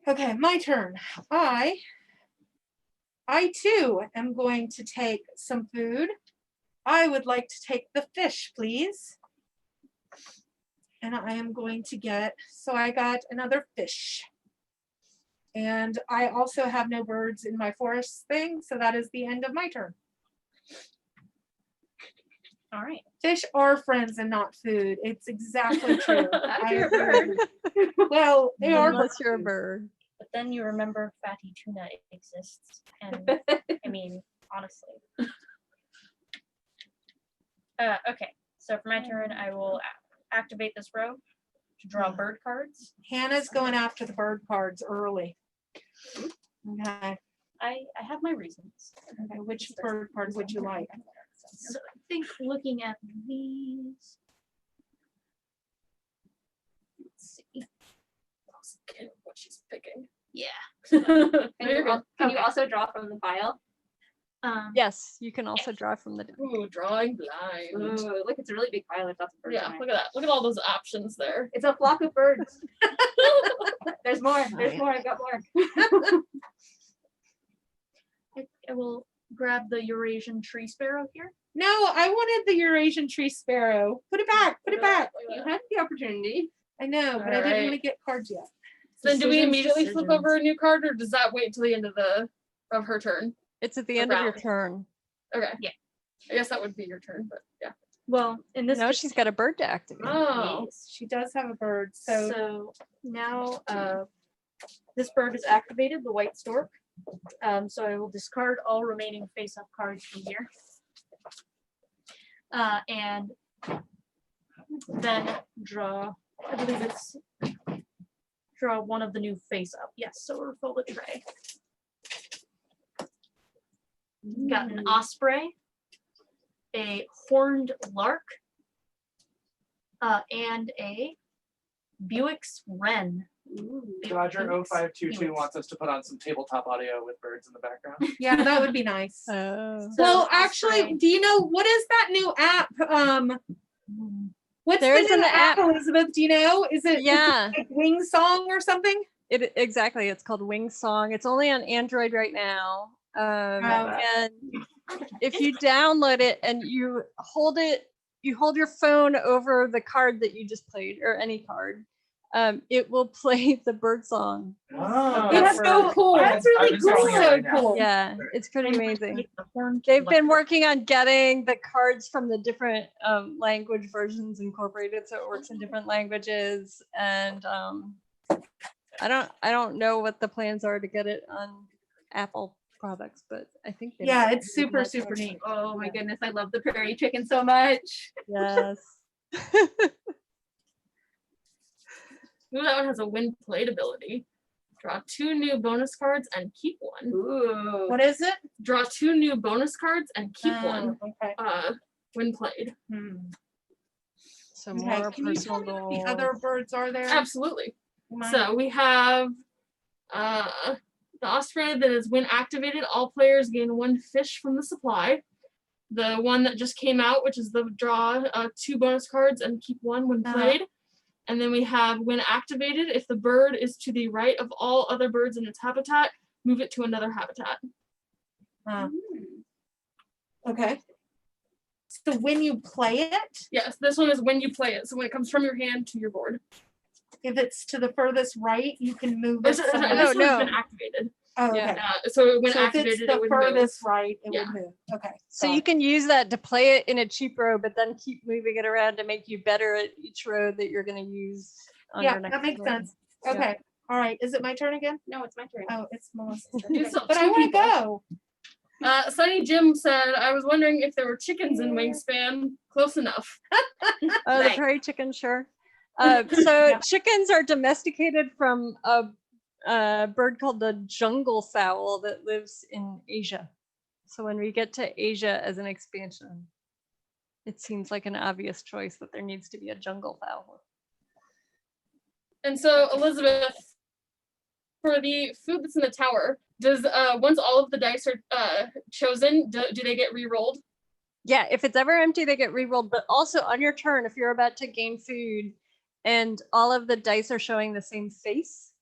Okay, my turn. I too am going to take some food. I would like to take the fish, please. And I am going to so I got another fish. And I also have no birds in my forest thing, so that is the end of my turn. All right. Fish are friends and not food. It's exactly true. I You're a agree. Well, they are. Unless you're a bird. But then you remember fatty tuna exists. And I mean, honestly. Okay, so for my turn, I will activate this row to draw bird cards. Hannah's going after the bird cards early. Okay. I have my reasons. Okay, which bird card would you like? So I think looking at these. Let's see. What she's picking. Yeah. Can you also draw from the pile? Yes, you can also draw from the deck. Ooh, drawing blind. Ooh, look, it's a really big pile. There's lots of birds. Yeah, on it. look at that. Look at all those options there. It's a flock of birds. There's more. There's more. I got more. I will grab the Eurasian tree sparrow here. No, I wanted the Eurasian tree sparrow. Put it back. Put it back. You had the opportunity. I know, but I didn't want to Alright. get cards yet. Then do we Decisions, immediately flip decisions. over a new card, or does that wait until the end of her turn? It's at the end of your Around. turn. Okay. Yeah. I guess that would be your turn, but yeah. Well, in this No, case- she's got a bird to activate. Oh. Yes. She does have a bird, so So now this bird is activated, the white stork. So I will discard all remaining face-up cards from here. And then draw, I believe it's, draw one of the new face-up. Yes, so refill the tray. Got an osprey, a horned lark, and a Buick's wren. Roger 0522 wants us to put on some tabletop audio with birds in the background. Yeah, that would be nice. Oh. Well, So, actually, Osprey. do you know what is that new app? What's There's the new an app, app. Elizabeth? Do you know? Is it Yeah, like Wing Song or something? exactly. It's called Wingspan. It's only on Android right now. And if you download it and you hold your phone over the card that you just played or any card, it will play the bird song. Oh, That's so cool. That's really I'm installing cool. it So right now. cool. Yeah, it's pretty amazing. The horned They've been lark. working on getting the cards from the different language versions incorporated, so it works in different languages. And I don't know what the plans are to get it on Apple products, but I think they Yeah, might it's be super, nice super ones. neat. Oh my goodness, I love the prairie chicken so much. Yes. Ooh, that one has a win played ability. Draw 2 new bonus cards and keep one. Ooh. What is it? Draw 2 new bonus cards and keep one. Oh, okay. When played. So Okay, more can you tell personal me what goals. the other birds are there? Absolutely. Come on. So we have the osprey that is when activated, all players gain 1 fish from the supply. The one that just came out, which is the draw 2 bonus cards and keep 1 when played. And then we have when activated, if the bird is to the right of all other birds in its habitat, move it to another habitat. Okay. So when you play it, Yes, this one is when you play it. So when it comes from your hand to your board. if it's to the furthest right, you can move Or it. sorry, somewhere. this one has no. been activated. Oh, Yeah. okay. So when So if it's activated, the it would move. furthest right, it Yeah. would move. Okay. So got you it. can use that to play it in a cheap row, but then keep moving it around to make you better at each row that you're going to use on Yeah, your next that makes row. sense. Yeah. Okay. All right. Is it my turn again? No, it's my turn. Oh, it's Melissa's turn. You Okay. still have But I 2 want to people. go. Sunny Jim said, I was wondering if there were chickens in Wingspan. Close enough. Oh, the Nice. prairie chicken, sure. So Yeah. chickens are domesticated from a bird called the jungle fowl that lives in Asia. So when we get to Asia as an expansion, it seems like an obvious choice that there needs to be a jungle fowl. And so, Elizabeth, for the food that's in the tower, does once all of the dice are chosen, do they get re-rolled? Yeah, if it's ever empty, they get re-rolled. But also on your turn, if you're about to gain food and all of the dice are showing the same face,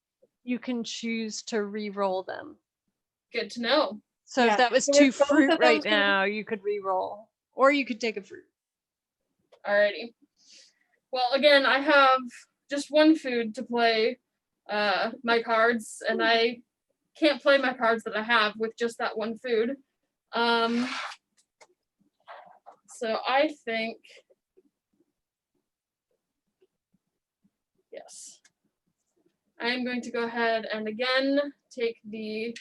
you can choose to re-roll them. Good to know. So Yeah, if that was so 2 if both fruit of right those can- now, you could re-roll. Or you could take a fruit. Alrighty. Well, again, I have just 1 food to play my cards, and I can't play my cards that I have with just that 1 food. So I think, yes, I am going to go ahead and again take the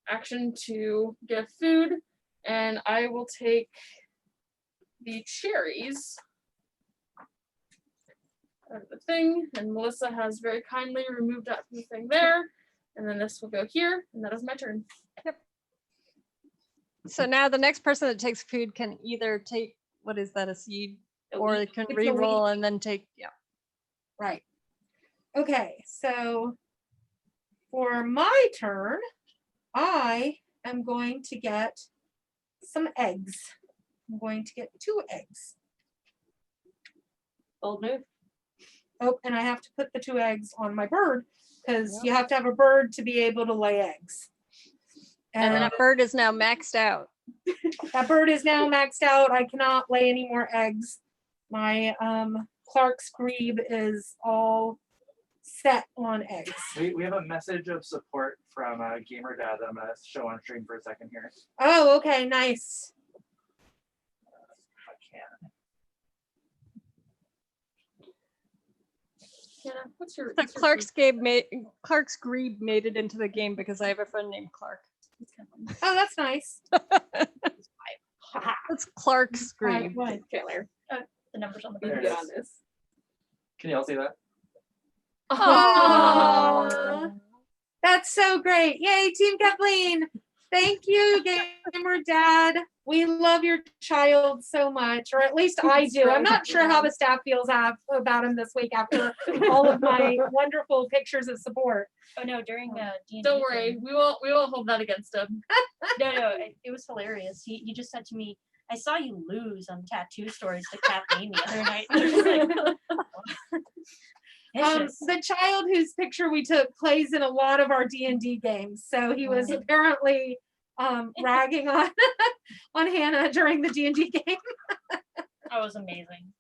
action to get food, and I will take the cherries out of the thing, and Melissa has very kindly removed that from the thing there, and then this will go here, and that is my turn. So now the next person that takes food can either take, what is that, a seed? Or they can It's a re-roll and then take, yeah. Right. Okay. So for my turn, I am going to get some eggs. I'm going to get 2 eggs. Bold move. Oh, and I have to put the 2 eggs on my bird because Yep. you have to have a bird to be able to lay eggs. And And that bird is now maxed out. that bird is now maxed out. I cannot lay any more eggs. My Clark's grebe is all set on eggs. We have a message of support from Gamer Dad that I'm gonna show on stream for a second here. Oh, okay, nice. If I can. Hannah, what's your? The what's your Clark's Grebe made it into the game because I have a friend named Clark. food? Oh, that's nice. That's Clark's Grebe. What? Trailer. The numbers on the There board. it Get is. on this. Can you all see that? Aw. That's so great. Yay, Team Kathleen. Thank you, Gamer Dad. We love your child so much, or at least I do. I'm not sure how the staff feels about him this week after all of my wonderful pictures of support. Oh no, during D&D. Don't worry, we won't hold that against him. No, it was hilarious. He just said to me, "I saw you lose on tattoo stories to Kathleen the other night." I was just like, vicious. The child whose picture we took plays in a lot of our D&D games, so he was apparently ragging on on Hannah during the D&D game. That was amazing.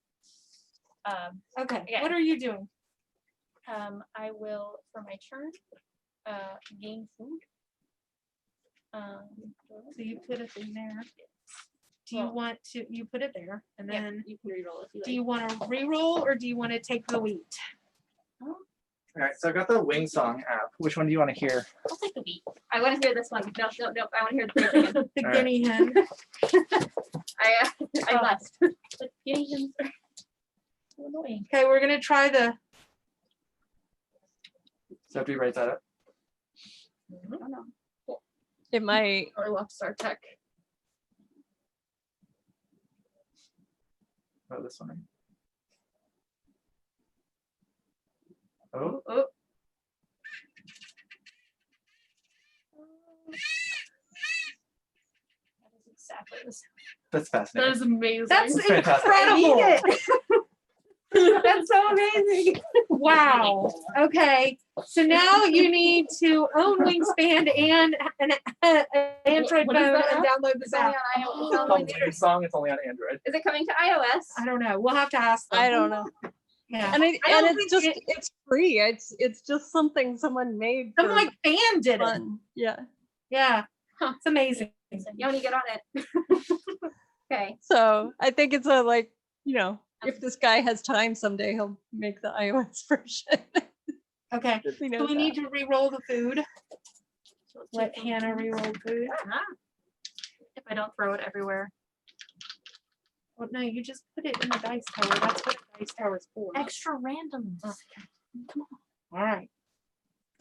Okay, Okay. what are you doing? I will, for my turn, gain food. So you put it in there. Do you Well- want to? You put it there, and Yeah, then you can reroll if you do like. you want to re-roll or do you want to take the wheat? All right, so I've got the Wing Song app. Which one do you want to hear? I'll take the wheat. I want to hear this one. No. I want to hear the phrase again. The All right. guinea hen. I blessed. The guinea hens are so annoying. Okay, we're gonna try the. So after you write that up. Oh, no. It might. Or left star tech. Oh, this one. Oh, That is exactly the same. that's That fascinating. is amazing. That's That's fantastic. incredible. That's so amazing. Wow. Okay. So now you need to own Wingspan and an Android What is phone that and app? download this It's only app. on iOS. It's It's only called on Wing Song. It's only on Android. Is it coming to iOS? I don't know. We'll have to ask them. I don't know. Yeah. And I don't it's just think it's free. It's just something someone made. Some for like fan did it. fun. Yeah. Yeah. Huh. It's amazing. Yoni, get on it. Okay. So I think it's a like, if this guy has time someday, he'll make the iOS version. Okay. We So know we need that. to re-roll the food. So let's Let take the Hannah wheat. re-roll food. If I don't throw it everywhere. Well, no, you just put it in the dice tower. That's what a dice tower is for. Extra randoms. All right.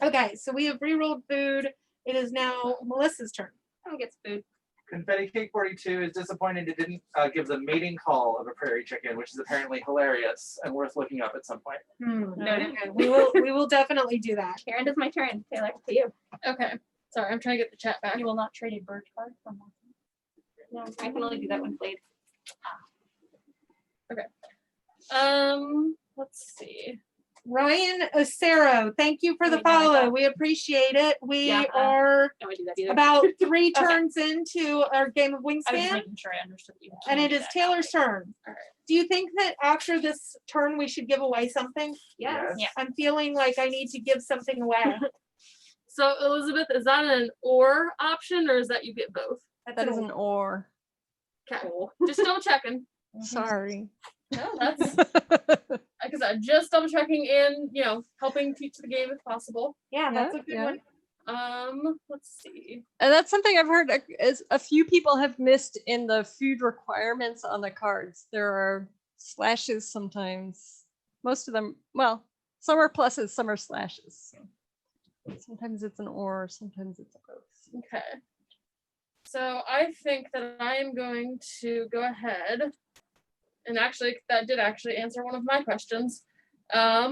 Okay, so we have re-rolled food. It is now Melissa's turn. Someone gets food. Confetti Cake 42 is disappointed it didn't give the mating call of a prairie chicken, which is apparently hilarious and worth looking up at some point. Noted. Okay, we will definitely do that. Here, and it's my turn. Taylor, to you. Okay. Sorry, I'm trying to get the chat back. You will not trade a bird card from No, I can only do that when played. Let's see. Ryan Ocero, thank you for the Wait, no, I follow. thought- We appreciate it. We Yeah, are I would do that either. about 3 Okay. turns into our game of I was just Wingspan, making sure I understood you. and it changed is that Taylor's turn. Alright. Do you think that after this turn we should give away something? Yes. Yeah. I'm feeling like I need to give something away. So Elizabeth, is that an or option or is that you get both? That's That an is an or. Okay. Just double checking. Sorry. No, that's because I'm just double checking and helping teach the game if possible. Yeah, that's a Yeah, good yeah. one. Let's see. And that's something I've heard is a few people have missed in the food requirements on the cards. There are slashes sometimes. Most of them, well, some are pluses, some are slashes. Sometimes it's an or, sometimes it's a both. Okay. So I think that I am going to go ahead. And actually, that did actually answer one of my questions. I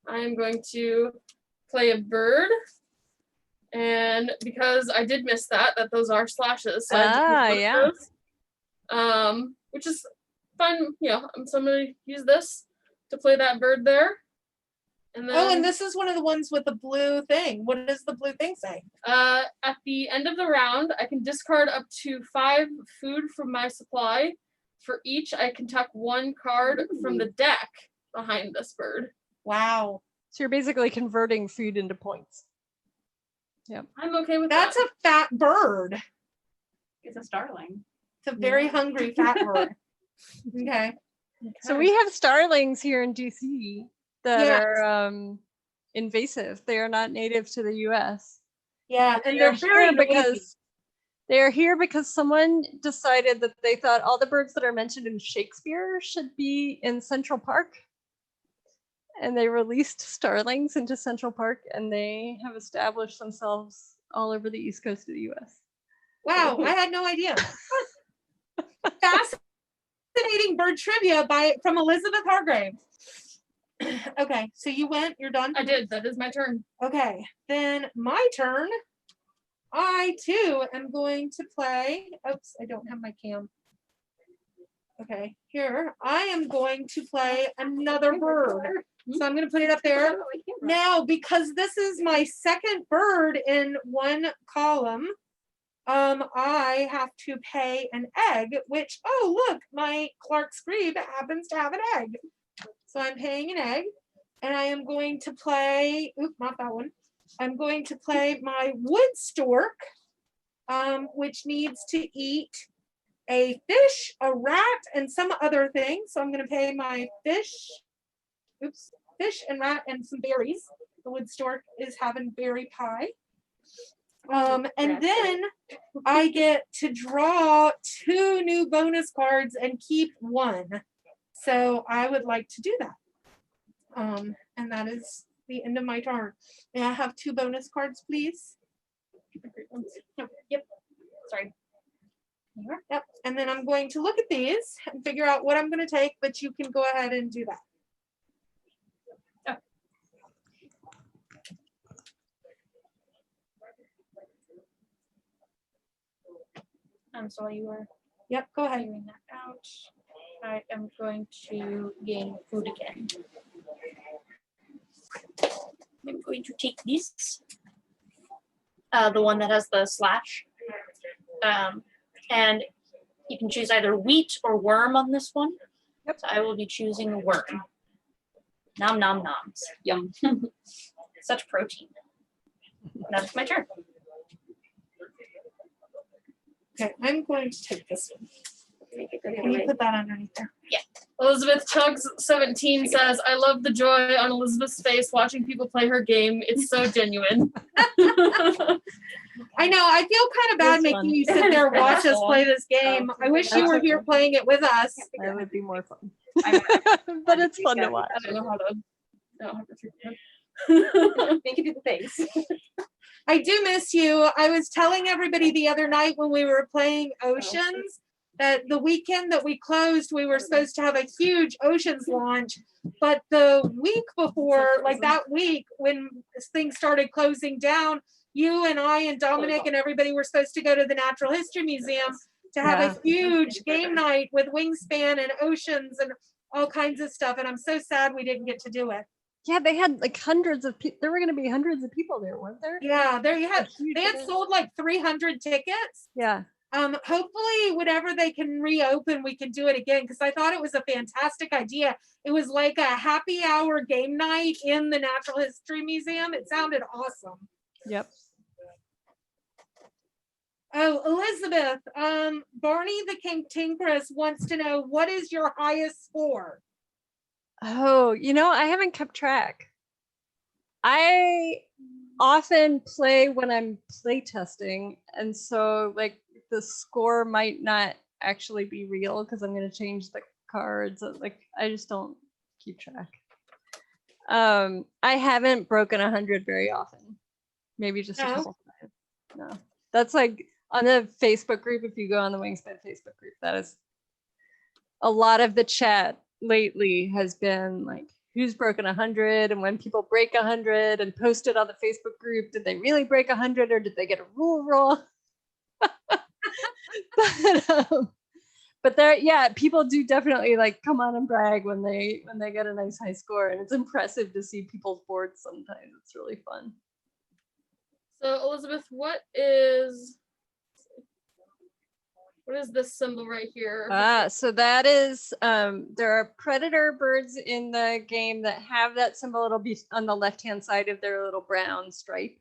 am going to play a bird. And because I did miss that those are slashes. So I did miss Ah, one of yeah. those. Which is fun. So I'm going to use this to play that bird there. And then, Oh, and this is one of the ones with the blue thing. What does the blue thing say? at the end of the round, I can discard up to 5 food from my supply. For each, I can tuck 1 card from the deck behind this bird. Wow. So you're basically converting food into points. I'm okay with That's that. a fat bird. It's a starling. It's a very hungry fat bird. Okay. So we have starlings here in DC. that Yes. are invasive. They are not native to the US. Yeah, and They're they're very here noisy. because they're here because someone decided that they thought all the birds that are mentioned in Shakespeare should be in Central Park. And they released starlings into Central Park, and they have established themselves all over the East Coast of the US. Wow, I had no idea. Fascinating bird trivia from Elizabeth Hargrave. Okay, so you went, you're done? I did. That is my turn. Okay, then my turn. I too am going to play. Oops, I don't have my cam. Okay, here. I am going to play another bird. So I'm going to put it up there. Now, because this is my second bird in one column, I have to pay an egg, which, oh, look, my Clark's Grebe happens to have an egg. So I'm paying an egg, and I am going to play, oop, not that one. I'm going to play my wood stork, which needs to eat a fish, a rat, and some other thing. So I'm going to pay my fish and rat and some berries. The wood stork is having berry pie. And then I get to draw 2 new bonus cards and keep 1. So I would like to do that. And that is the end of my turn. May I have 2 bonus cards, please? Yep. Sorry. Yep. And then I'm going to look at these and figure out what I'm going to take, but you can go ahead and do that. So while you were Yep, go ahead. figuring that out, I am going to gain food again. I'm going to take this, the one that has the slash, and you can choose either wheat or worm on this one. Yep. So I will be choosing the worm. Nom nom noms. Yum. Such protein. That's my turn. Okay, I'm going to take this one. Can you put that underneath there? Elizabeth Chugs 17 says, I love the joy on Elizabeth's face watching people play her game. It's so genuine. I know, I feel kind of bad It's making fun. you sit there and watch us play this game. I wish you That's were here okay. playing it with us. That would be more fun. I'm- But it's fun to watch. I don't know how to figure it out. Make it do the things. I do miss you. I was telling everybody the other night when we were playing Oceans that the weekend that we closed, we were supposed to have a huge Oceans launch. But the week before, like that week when things started closing down, you and I and Dominic and everybody were supposed to go to the Natural History Museum to have a huge game night with Wingspan and Oceans and all kinds of stuff. And I'm so sad we didn't get to do it. Yeah, they had like hundreds of people. There were going to be hundreds of people there, weren't there? Yeah, there you A have. huge They had event. sold like 300 tickets. Yeah. Hopefully whenever they can reopen, we can do it again, because I thought it was a fantastic idea. It was like a happy hour game night in the Natural History Museum. It sounded awesome. Yep. Oh, Elizabeth, Barney the Cantankerous wants to know, what is your highest score? Oh, I haven't kept track. I often play when I'm play testing, and so like the score might not actually be real because I'm going to change the cards. Like I just don't keep track. I haven't broken 100 very often. Maybe just a No? couple times. No, that's like on the Facebook group. If you go on the Wingspan Facebook group, that is a lot of the chat lately has been like, who's broken 100, and when people break 100 and post it on the Facebook group, did they really break 100 or did they get a rule wrong? But there, yeah, people do definitely like come on and brag when they get a nice high score, and it's impressive to see people's boards sometimes. It's really fun. So Elizabeth, what is this symbol right here? So that is, there are predator birds in the game that have that symbol. It'll be on the left-hand side of their little brown stripe,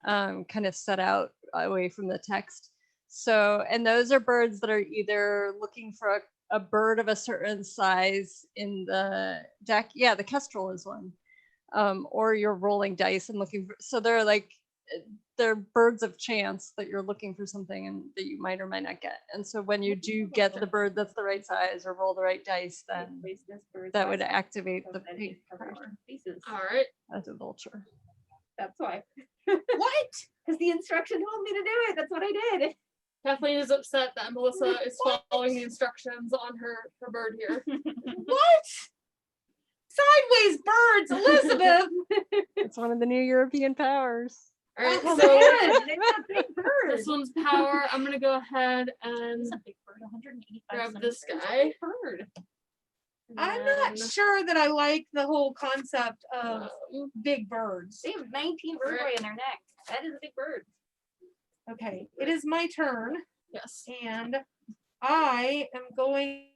kind of set out away from the text. So, and those are birds that are either looking for a a bird of a certain size in the deck. Yeah, the kestrel is one. Or you're rolling dice and looking for, so they're birds of chance that you're looking for something and that you might or might not get. And so when you do get the bird that's the right size or roll the right dice, then that would activate the pink power All right. as a vulture. That's why. What? Because the instruction told me to do it. That's what I did. Kathleen is upset that Melissa is following the instructions on her bird here. What? Sideways birds, Elizabeth. It's one of the new European powers. All right, Oh, so Good. It's a big bird. this one's power. I'm gonna go ahead and It's a big bird, 185 grab centimeters. this guy. Bird. I'm not And, sure that I like the whole concept of big birds. They have 19 vertebrae in their neck. That is a big bird. Okay, it is my turn, yes. and I am going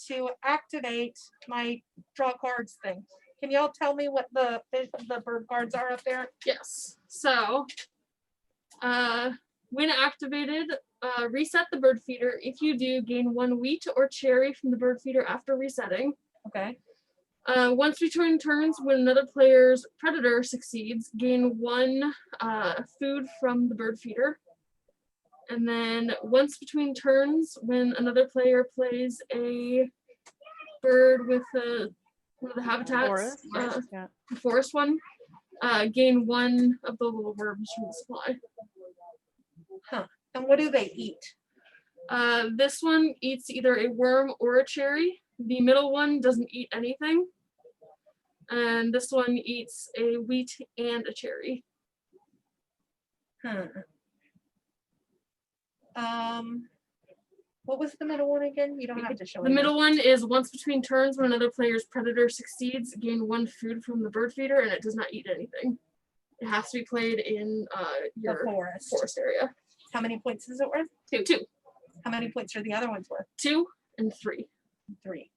to activate my draw cards thing. Can y'all tell me what the bird cards are up there? Yes. So, when activated, reset the bird feeder. If you do, gain 1 wheat or cherry from the bird feeder after resetting. Okay. Once between turns, when another player's predator succeeds, gain 1 food from the bird feeder. And then once between turns, when another player plays a bird with one of the habitats, Forest? Yeah. the forest one, gain 1 of the little worms from the supply. And what do they eat? This one eats either a worm or a cherry. The middle one doesn't eat anything. And this one eats a wheat and a cherry. What was the middle one again? You don't have to show The me. middle one is once between turns, when another player's predator succeeds, gain 1 food from the bird feeder, and it does not eat anything. It has to be played in The your forest. forest area. How many points is it worth? 2. How many points are the other ones worth? 2 and 3. 3.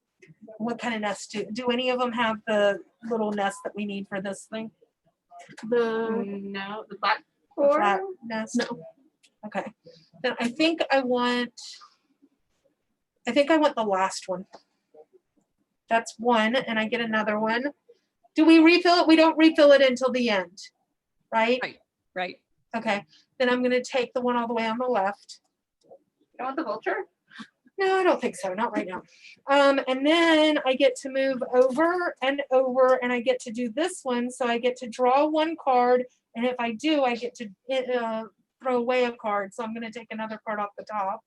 What kind of nest do any of them have the little nest that we need for this thing? The No, the black The flat nest? no. Okay. Then I think I want the last one. That's 1, and I get another one. Do we refill it? We don't refill it until the end, right? Right. Okay. Then I'm gonna take the one all the way on the left. You don't want the vulture? No, I don't think so. Not right now. And then I get to move over and over, and I get to do this one. So I get to draw 1 card, and if I do, I get to throw away a card. So I'm going to take another card off the top,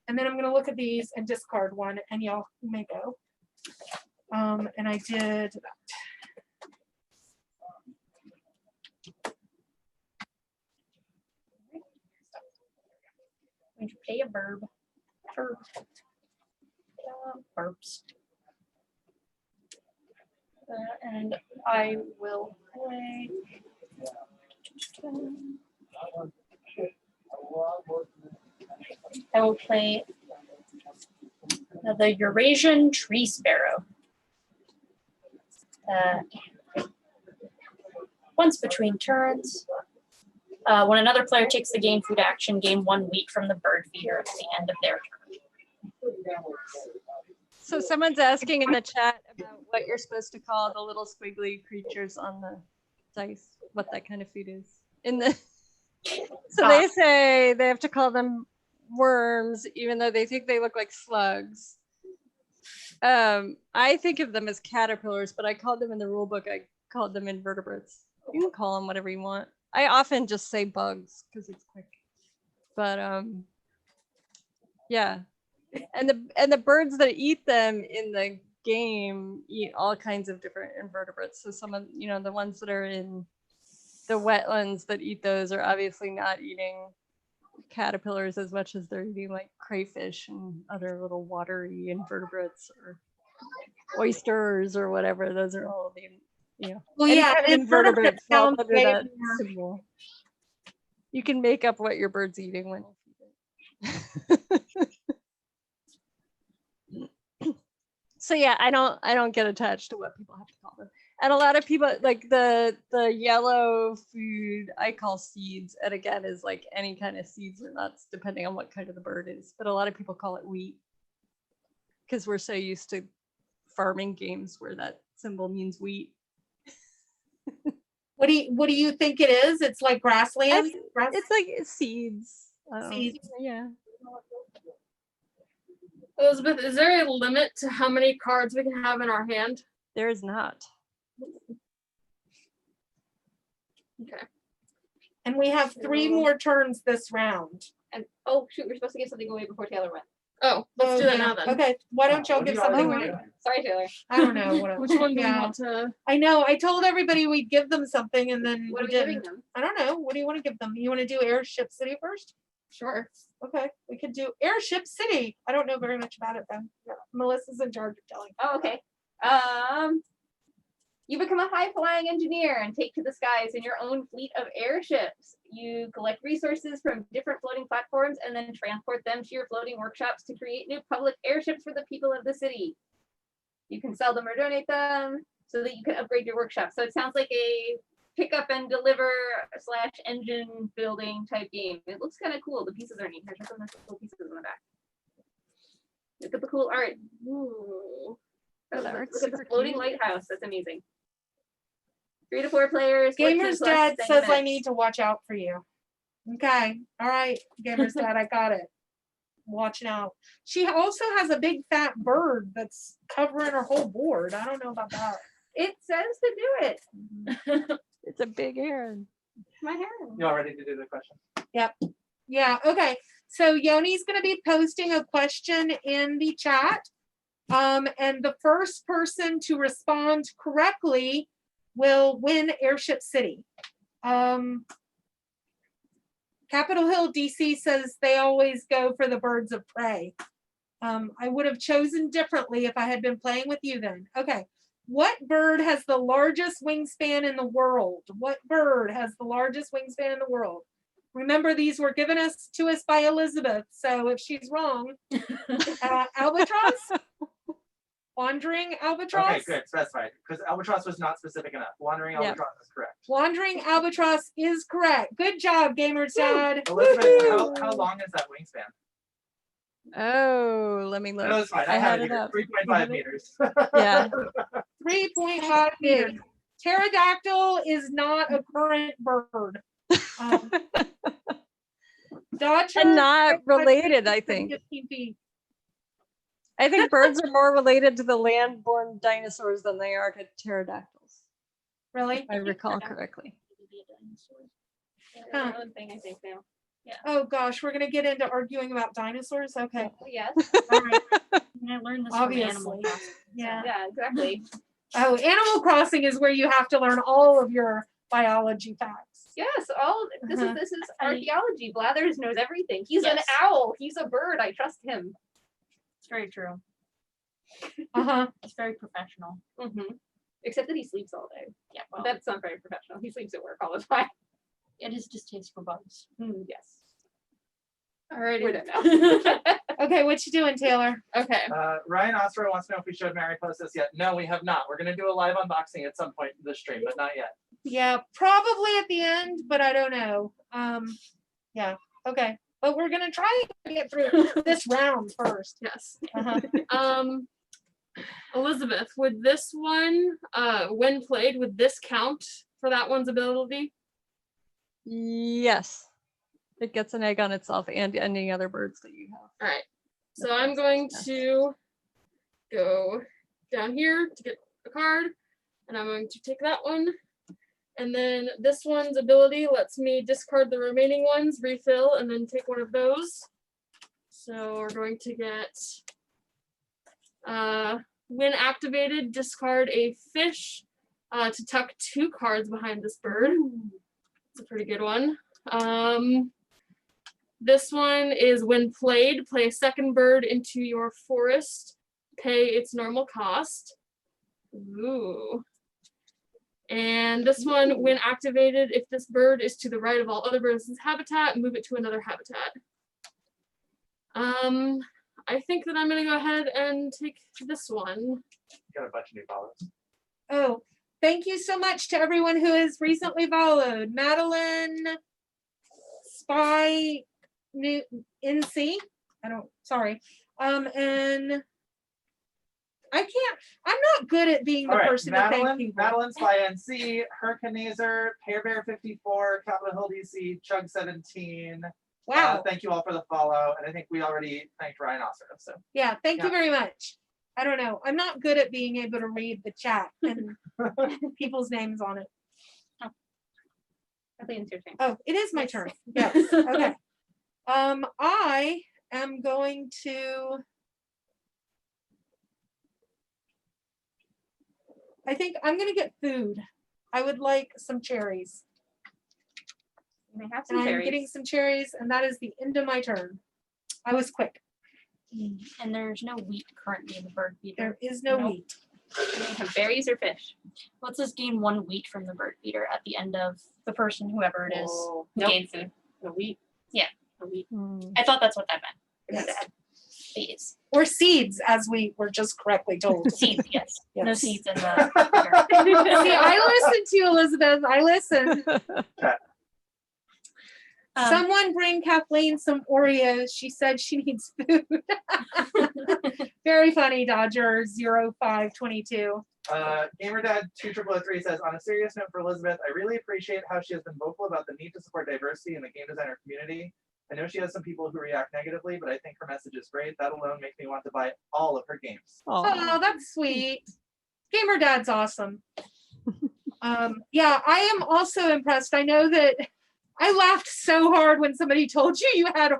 and then I'm going to look at these and discard 1, and y'all may go. And I did that. I'm going to play a verb. Verbs. And I will play. I will play the Eurasian tree sparrow. Once between turns, when another player takes the gain food action, gain 1 wheat from the bird feeder at the end of their turn. So someone's asking in the chat about what you're supposed to call the little squiggly creatures on the dice, what that kind of food is. So they say they have to call them worms, even though they think they look like slugs. I think of them as caterpillars, but I called them in the rule book, I called them invertebrates. You can call them whatever you want. I often just say bugs because it's quick. But yeah. And the birds that eat them in the game eat all kinds of different invertebrates. So some of the ones that are in the wetlands that eat those are obviously not eating caterpillars as much as they're eating like crayfish and other little watery invertebrates or oysters or whatever. Those are all the Well, any yeah, kind of invertebrate invertebrate falls sounds under way that more- symbol. You can make up what your bird's eating when you feed it. So yeah, I don't get attached to what people have to call them. And a lot of people like the yellow food I call seeds, and again is like any kind of seeds or nuts, depending on what kind of the bird is. But a lot of people call it wheat. because we're so used to farming games where that symbol means wheat. What do you think it is? It's like grassland? It's like seeds. Seeds. Yeah. Elizabeth, is there a limit to how many cards we can have in our hand? There is not. Okay. And we have 3 more turns this round. And oh shoot, we're supposed to give something away before Taylor went. Oh, let's do that yeah. now then. Okay, why don't y'all What do give you already something do? away? Sorry, Taylor. I don't know. What Which one do we yeah. want to? I know. I told everybody we'd give them something and then What are we we giving didn't. them? I don't know. What do you want to give them? You want to do Airship City first? Sure. Okay, we could do Airship City. I don't know very much about it though. Yeah, Melissa's in charge of telling. Oh, okay. You become a high-flying engineer and take to the skies in your own fleet of airships. You collect resources from different floating platforms and then transport them to your floating workshops to create new public airships for the people of the city. You can sell them or donate them so that you can upgrade your workshop. So it sounds like a pick up and deliver / engine building type game. It looks kind of cool. The pieces are neat. There's some nice little pieces in the back. Look at the cool art. Ooh. Oh, the art's Look at the super floating cute. lighthouse. That's amazing. 3 to 4 players. 14 Gamer's plus, dad same says I events. need to watch out for you. Okay. All right, Gamer's dad, I got it. Watching out. She also has a big fat bird that's covering her whole board. I don't know about that. It says to do it. It's a big heron. My hair. You all ready to do the question? Yeah, okay. So Yoni's gonna be posting a question in the chat. And the first person to respond correctly will win Airship City. Capitol Hill DC says they always go for the birds of prey. I would have chosen differently if I had been playing with you then. Okay. What bird has the largest wingspan in the world? What bird has the largest wingspan in the world? Remember, these were given to us by Elizabeth. So if she's wrong, albatross? Wandering albatross? Okay, good, specified. Because albatross was not specific enough. Wandering Yeah. albatross is correct. Wandering albatross is correct. Good job, Gamer's dad. Elizabeth, how long is that wingspan? Oh, let me look. No, it's fine. I have it here. up. 3.5 meters. Yeah. 3.5 meters. Pterodactyl is not a current bird. Dodger, And not 3.5 related, I meters, think. 15 feet. I think birds are more related to the land-born dinosaurs than they are to pterodactyls, Really? if I recall correctly. Huh. One thing I think now. Oh gosh, we're gonna get into arguing about dinosaurs. Okay. Yes. All right. And I learned this from Animal Obviously. Crossing. Yeah. Yeah, exactly. Oh, Animal Crossing is where you have to learn all of your biology facts. Yes, all this Uh-huh. is archaeology. Blathers knows everything. He's an Yes. owl. He's a bird. I trust him. It's very true. Uh-huh. It's very professional. Except that he sleeps all day. Yeah, well, That's not very professional. He sleeps at work all the time. it is distaste for bugs. Yes. Alrighty. We're done now. Okay, what you doing, Taylor? Okay. Ryan Osro wants to know if we showed Mary Post this yet. No, we have not. We're going to do a live unboxing at some point in the stream, but not yet. Yeah, probably at the end, but I don't know. Yeah, okay. But we're gonna try to get through this round first. Yes. Uh-huh. Elizabeth, would this one, when played, would this count for that one's ability? Yes. It gets an egg on itself and any other birds that you have. All right. So I'm going to go down here to get a card, and I'm going to take that one. And then this one's ability lets me discard the remaining ones, refill, and then take one of those. So we're going to get, when activated, discard a fish to tuck 2 cards behind this bird. It's a pretty good one. This one is when played, play a second bird into your forest, pay its normal cost. Ooh. And this one, when activated, if this bird is to the right of all other birds in its habitat, move it to another habitat. I think that I'm gonna go ahead and take this one. Got a bunch of new follows. Oh, thank you so much to everyone who has recently followed. Madeline, Spy, New NC. Sorry. And I'm not good at being the All right, person to thank Madeline, people. Madeline Spy NC, Hurricanezer, Pear Bear 54, Capitol Hill DC, Chug 17. Wow. Thank you all for the follow, and I think we already thanked Ryan Osser. So Yeah, thank you Yeah. very much. I don't know. I'm not good at being able to read the chat and people's names on it. Kathleen, it's your turn. Oh, it is my Yes. turn. Yes. Okay. I am going to. I think I'm going to get food. I would like some cherries. You may have And some I'm cherries. getting some cherries, and that is the end of my turn. I was quick. And there's no wheat currently in the bird feeder. There is no Nope. wheat. You may have berries or fish. Let's just gain 1 wheat from the bird feeder at the end of the person, whoever it is, Whoa. who Nope. gained food. The wheat. Yeah. The wheat. I thought that's what that meant. Yes. Please. Or seeds, as we were just correctly told. Seeds, yes. No Yes. seeds in the See, I listened to you, Elizabeth. I listened. Someone bring Kathleen some Oreos. She said she needs food. Very funny, Dodger 0522. GamerDad 2003 says, on a serious note for Elizabeth, I really appreciate how she has been vocal about the need to support diversity in the game designer community. I know she has some people who react negatively, but I think her message is great. That alone makes me want to buy all of her games. Oh, that's sweet. Gamer Dad's awesome. Yeah, I am also impressed. I know that I laughed so hard when somebody told you you had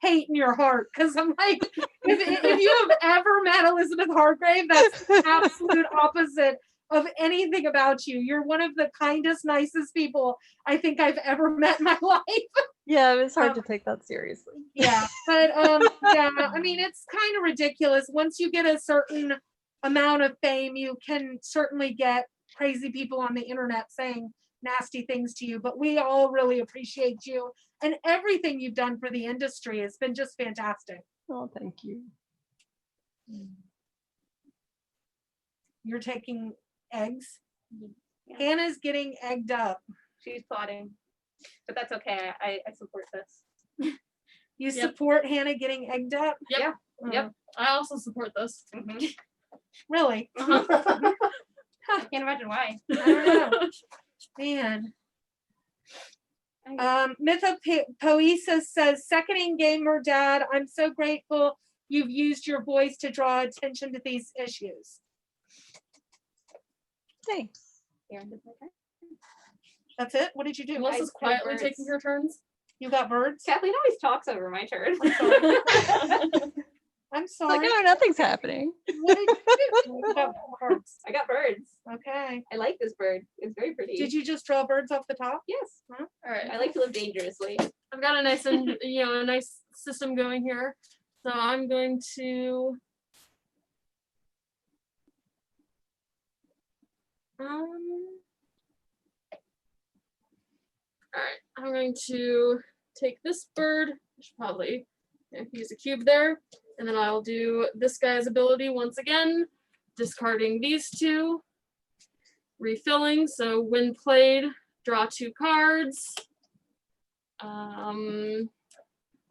hate in your heart, because I'm like, if you have ever met Elizabeth Hargrave, that's the absolute opposite of anything about you. You're one of the kindest, nicest people I think I've ever met in my life. Yeah, it was hard to take that seriously. Yeah, but yeah, I mean, it's kind of ridiculous. Once you get a certain amount of fame, you can certainly get crazy people on the internet saying nasty things to you, but we all really appreciate you, and everything you've done for the industry has been just fantastic. Oh, thank you. You're taking eggs. Yeah. Hannah's getting egged up. She's plotting. But that's okay. I support this. You Yep. support Hannah getting egged up? Yep. Yeah. Oh, Yep. I also support this. Mhm. Really? I can't imagine why. I don't know. Man. Mythopoesis says, seconding Gamer Dad, I'm so grateful you've used your voice to draw attention to these issues. Thanks. Erin, did my turn? That's it? What did you do? Melissa's I quietly birds. taking her turns. You got birds? Kathleen always talks over my turn. I'm It's like, sorry. oh, nothing's happening. What did you do? You got birds. I got birds. Okay. I like this bird. It's very pretty. Did you just draw birds off the top? Yes. All right. I like to live dangerously. I've got a nice and a nice system going here. So I'm going to all right, I'm going to take this bird, I should probably use a cube there, and then I'll do this guy's ability once again, discarding these two, refilling, so when played, draw 2 cards.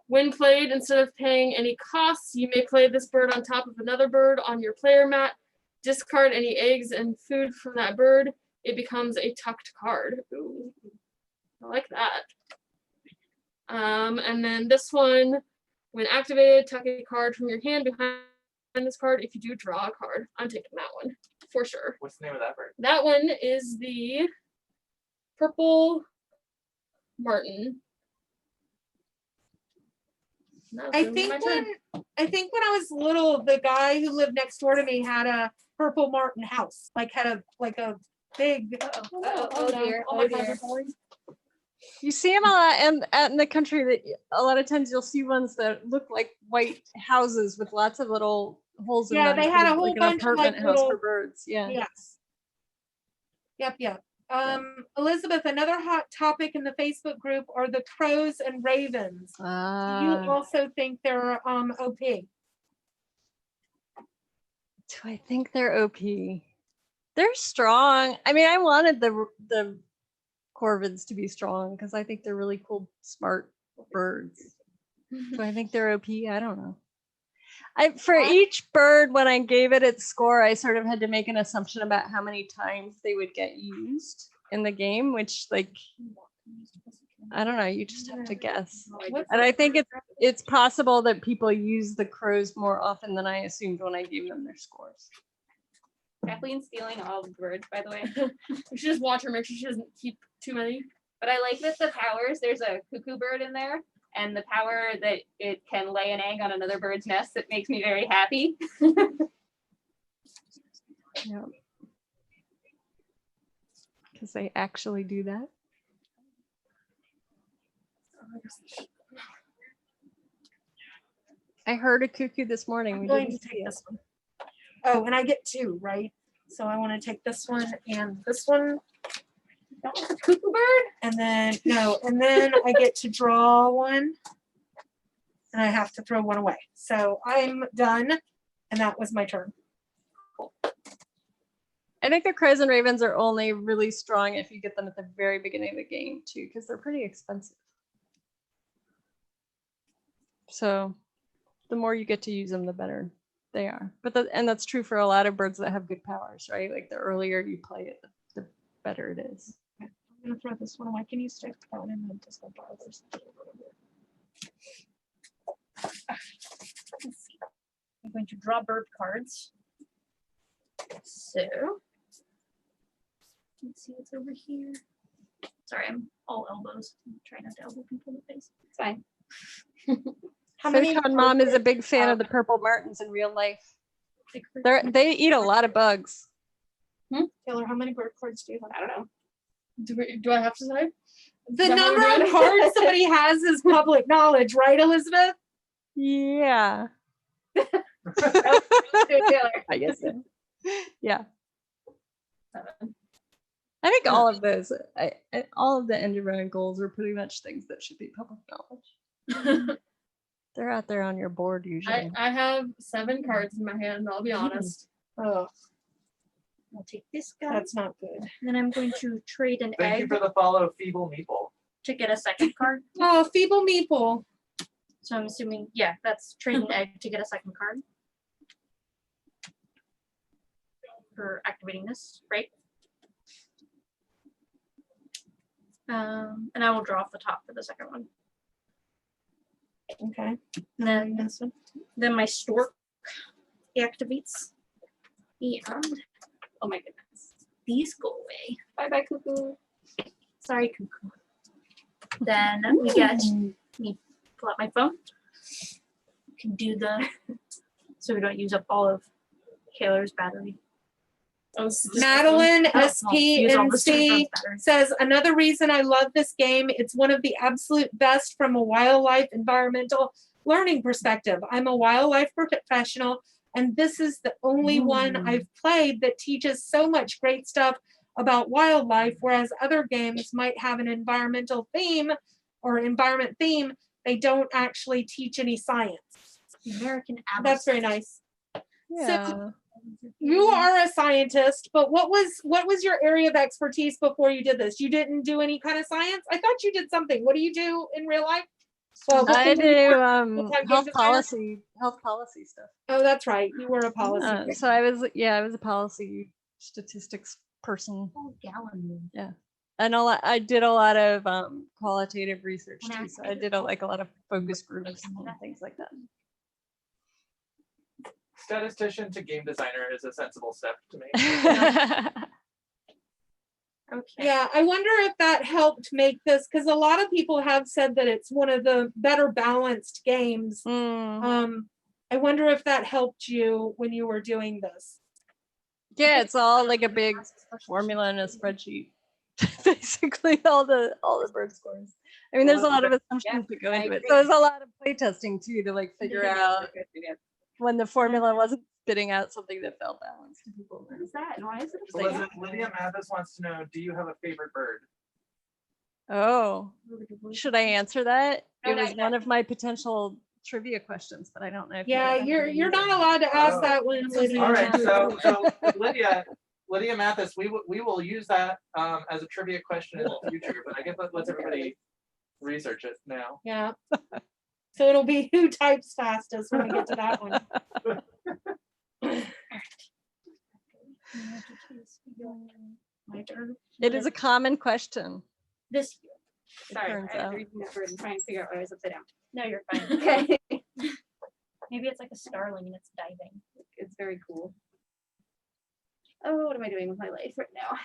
When played, instead of paying any costs, you may play this bird on top of another bird on your player mat. Discard any eggs and food from that bird. It becomes a tucked card. Ooh, I like that. And then this one, when activated, tuck a card from your hand behind this card. If you do draw a card, I'm taking that one for sure. What's the name of that bird? That one is the purple martin. I think when I was little, the guy who lived next door to me had a purple martin house, had a big. Oh dear. Oh dear. You see them a lot in the country. That a lot of times you'll see ones that look like white houses with lots of little holes in Yeah, them. they sort had of a whole like an bunch of, apartment house little- for birds. Yeah. Yes. Yep. Elizabeth, another hot topic in the Facebook group are the crows and ravens. Do you also think they're OP? Do I think they're OP? They're strong. I mean, I wanted the corvids to be strong because I think they're really cool, smart birds. Do I think they're OP? I don't know. For each bird, when I gave it its score, I sort of had to make an assumption about how many times they would get used in the game, which, like, I don't know, you just have to guess. And I think it's possible that people use the crows more often than I assumed when I gave them their scores. Kathleen's stealing all the birds, by the way. We should just watch her, make sure she doesn't keep too many. But I like that the powers, there's a cuckoo bird in there, and the power that it can lay an egg on another bird's nest, that makes me very happy. Yeah. Because they actually do that. I heard a cuckoo this morning. I'm We going didn't to see take it. this one. Oh, and I get two, right? So I want to take this one and this one. That was a cuckoo bird? And then, no, and then I get to draw one. And I have to throw one away. So I'm done. And that was my turn. I think the crows and ravens are only really strong if you get them at the very beginning of the game too, because they're pretty expensive. So the more you get to use them, the better they are. But and that's true for a lot of birds that have good powers, right? Like the earlier you play it, the better it is. I'm gonna throw this one away. Can you stick that one in the disco bars? Let's see. I'm going to draw bird cards. So let's see what's over here. Sorry, I'm all elbows. I'm trying not to elbow people in the face. It's fine. How many Photon Mom is a big fan of the purple martins in real life. They eat a lot of bugs. Taylor, how many bird cards do you have? I don't know. Do I have to say? The Is that what number we're of doing? cards somebody has is public knowledge, right, Elizabeth? Yeah, Do it, Taylor. I guess so. Yeah, 7. I think all of those, all of the Enderman goals are pretty much things that should be public knowledge. They're out there on your board usually. I have 7 cards in my hand, I'll be honest. Oh, I'll take this guy. that's not good. And then I'm going to trade an Thank you egg for the follow, Feeble Meeple. to get a second card. Oh, feeble meeple. So I'm assuming, yeah, that's trade an egg to get a second card. For activating this, right? And I will draw off the top for the second one. Okay. And This one. then my stork activates. And oh my goodness, these go away. Bye bye, cuckoo. Sorry, cuckoo. Then we get me pull out my phone. Can do the so we don't use up all of Taylor's battery. I was just- Madeline Oh, well, use all the SPNC Starbucks battery. says another reason I love this game, it's one of the absolute best from a wildlife environmental learning perspective. I'm a wildlife professional, and this is the only one I've played that teaches so much great stuff about wildlife, whereas other games might have an environmental theme or environment theme. They don't actually teach any science. American Apple. That's very nice. Yeah. You are a scientist, but what was your area of expertise before you did this? You didn't do any kind of science? I thought you did something. What do you do in real life? Well, I do full-time game health designer? policy stuff. Oh, that's right. You were a policy. So I was a policy statistics person, Oh, gallon. and I did a lot of qualitative research too. So I did a lot of focus groups and things like that. Statistician to game designer is a sensible step to make. Okay. Yeah, I wonder if that helped make this, because a lot of people have said that it's one of the better balanced games. Mm. I wonder if that helped you when you were doing this. Yeah, it's all like a big formula in a spreadsheet. Basically, all the bird scores. I mean, there's a lot of assumptions that go I into it. agree. So there's a lot of playtesting too to like figure out when the formula wasn't spitting out something that felt balanced to people. What is that? And why is it upside down? Lydia Mathis wants to know, do you have a favorite bird? Oh, should I answer that? No, It not was yet. one of my potential trivia questions, but I don't know if you Yeah, guys you're not allowed to ask Oh. that one, Lydia. All right, so Lydia Mathis, we will use that as a trivia question in the future, but I guess let's everybody research it now. Yeah. So it'll be who types fastest when we get to that one. My turn. It is a common question. This. It Sorry, turns I was out. reading this word and trying to figure out why I was upside down. No, you're fine. Okay. Maybe it's like a starling and it's diving. It's very cool. Oh, what am I doing with my life right now?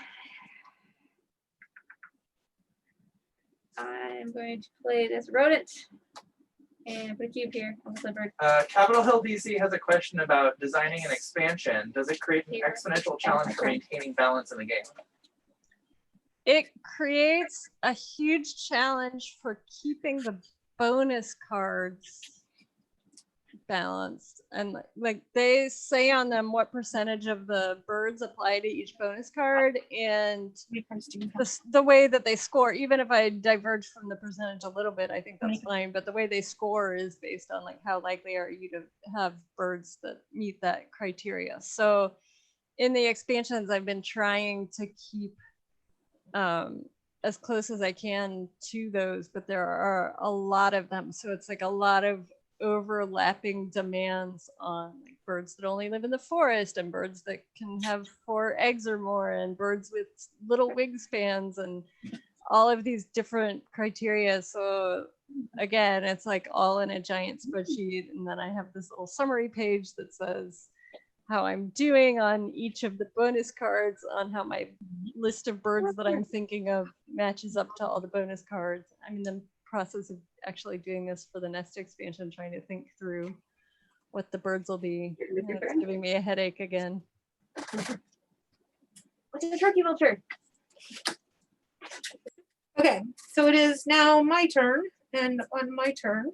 I'm going to play this rodent and put a cube here on the bird. Capitol Hill DC has a question about designing an expansion. Does it create an Here. exponential challenge for maintaining balance in the game? It creates a huge challenge for keeping the bonus cards balanced. And like they say on them what percentage of the birds apply to each bonus card, and the way that they score, even if I diverge from the percentage a little bit, I think that's fine. But the way they score is based on like how likely are you to have birds that meet that criteria. So in the expansions, I've been trying to keep as close as I can to those, but there are a lot of them. So it's like a lot of overlapping demands on like birds that only live in the forest, and birds that can have 4 eggs or more, and birds with little wingspans, and all of these different criteria. So again, it's like all in a giant spreadsheet, and then I have this little summary page that says how I'm doing on each of the bonus cards, on how my list of birds that I'm thinking of matches up to all the bonus cards. I'm in the process of actually doing this for the next expansion, trying to think through what the birds will be. It's giving me a headache again. What's the turkey vulture? Okay, so it is now my turn, and on my turn,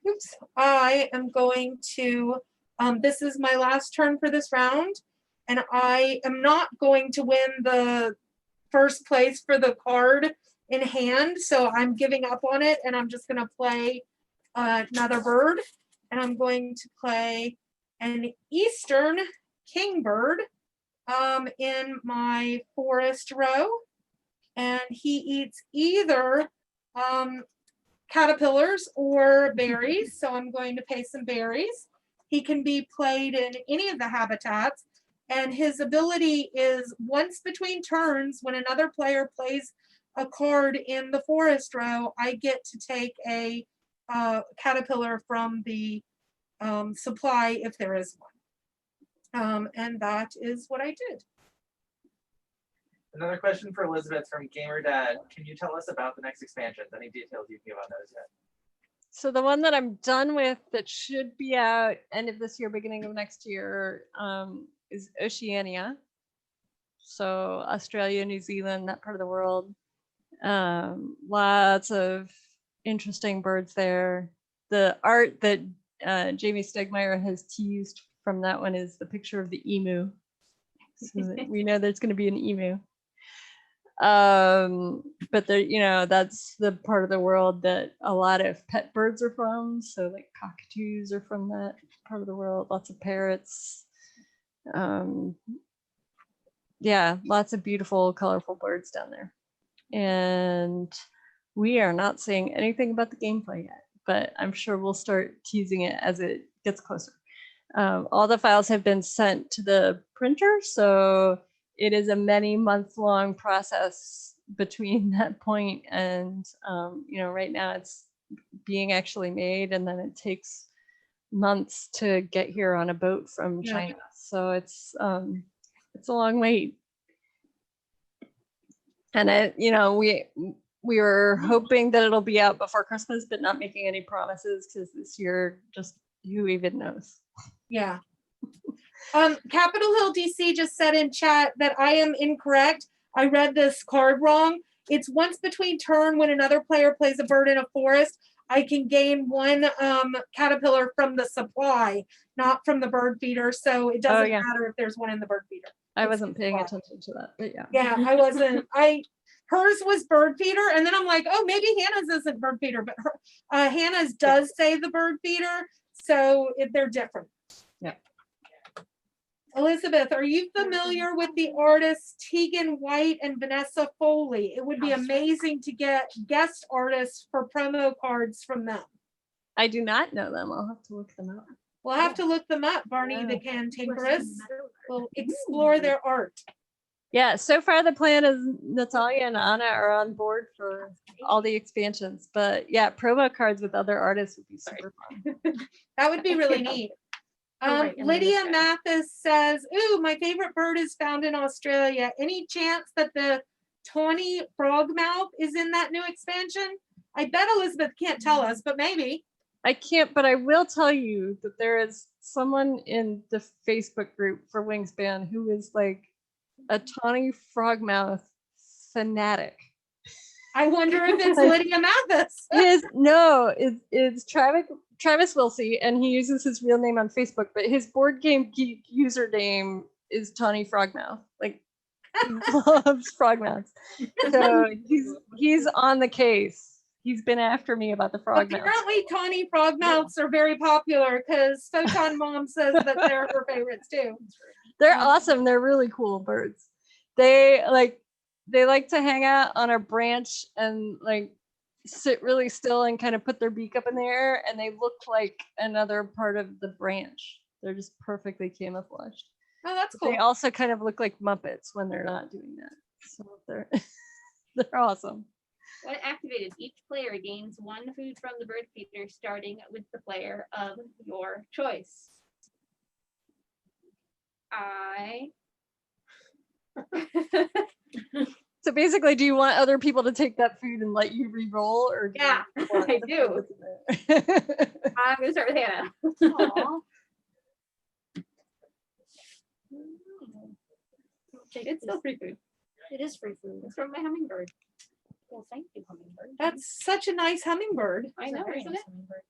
oops, I am going to, this is my last turn for this round, and I am not going to win the first place for the card in hand, so I'm giving up on it, and I'm just gonna play another bird, and I'm going to play an eastern kingbird in my forest row, and he eats either caterpillars or berries, so I'm going to pay some berries. He can be played in any of the habitats, and his ability is once between turns, when another player plays a card in the forest row, I get to take a caterpillar from the supply if there is one. And that is what I did. Another question for Elizabeth from Gamer Dad. Can you tell us about the next expansions? Any details you can give on those yet? So the one that I'm done with that should be out end of this year, beginning of next year, is Oceania. So Australia, New Zealand, that part of the world. Lots of interesting birds there. The art that Jamie Stegmeyer has teased from that one is the picture of the emu. So that we know there's going to be an emu. But there, you know, that's the part of the world that a lot of pet birds are from. So like cockatoos are from that part of the world. Lots of parrots. Yeah, lots of beautiful, colorful birds down there. And we are not seeing anything about the gameplay yet, but I'm sure we'll start teasing it as it gets closer. All the files have been sent to the printer, so it is a many month long process between that point and, you know, right now it's being actually made, and then it takes months to get here on a boat from China. So it's a long wait. And you know, we were hoping that it'll be out before Christmas, but not making any promises because this year, just who even knows? Yeah. Capitol Hill DC just said in chat that I am incorrect. I read this card wrong. It's once between turn when another player plays a bird in a forest. I can gain one caterpillar from the supply, not from the bird feeder. So it doesn't matter if there's one in the bird feeder. I wasn't paying attention to that, but yeah. Yeah, I wasn't. Hers was bird feeder, and then I'm like, oh, maybe Hannah's isn't bird feeder, but Hannah's does say the bird feeder, so they're different. Yeah. Elizabeth, are you familiar with the artists Tegan White and Vanessa Foley? It would be amazing to get guest artists for promo cards from them. I do not know them. I'll have to look them up. We'll have to look them up, Barney the Yeah. Cantankerous. We'll explore their art. Yeah, so far the plan is Natalia and Anna are on board for all the expansions. But yeah, promo cards with other artists would be super fun. That would be really neat. right, and then Lydia this guy. Mathis says, ooh, my favorite bird is found in Australia. Any chance that the tawny frogmouth is in that new expansion? I bet Elizabeth can't tell us, but maybe. I can't, but I will tell you that there is someone in the Facebook group for Wingspan who is like a tawny frogmouth fanatic. I wonder if it's Lydia Mathis. It's Travis Wilsey, and he uses his real name on Facebook, but his board game geek username is Tawny Frogmouth. Like, he loves frogmouths. So he's on the case. He's been after me about the frogmouths. Apparently, tawny frogmouths are very popular because Photon Mom says that they're her favorites too. They're awesome. They're really cool birds. They like to hang out on a branch and like sit really still and kind of put their beak up in the air, and they look like another part of the branch. They're just perfectly camouflaged. Oh, that's cool. They also kind of look like Muppets when they're not doing that. So they're they're awesome. When activated, each player gains 1 food from the bird feeder, starting with the player of your choice. So basically, do you want other people to take that food and let you re-roll, or do Yeah, you want I the do. food that's in there? I'm gonna start with Hannah. Aw. It's still free food. It is free food. It's from my hummingbird. Well, thank you, hummingbird. That's such a nice hummingbird. I It's a know, very isn't nice it? hummingbird.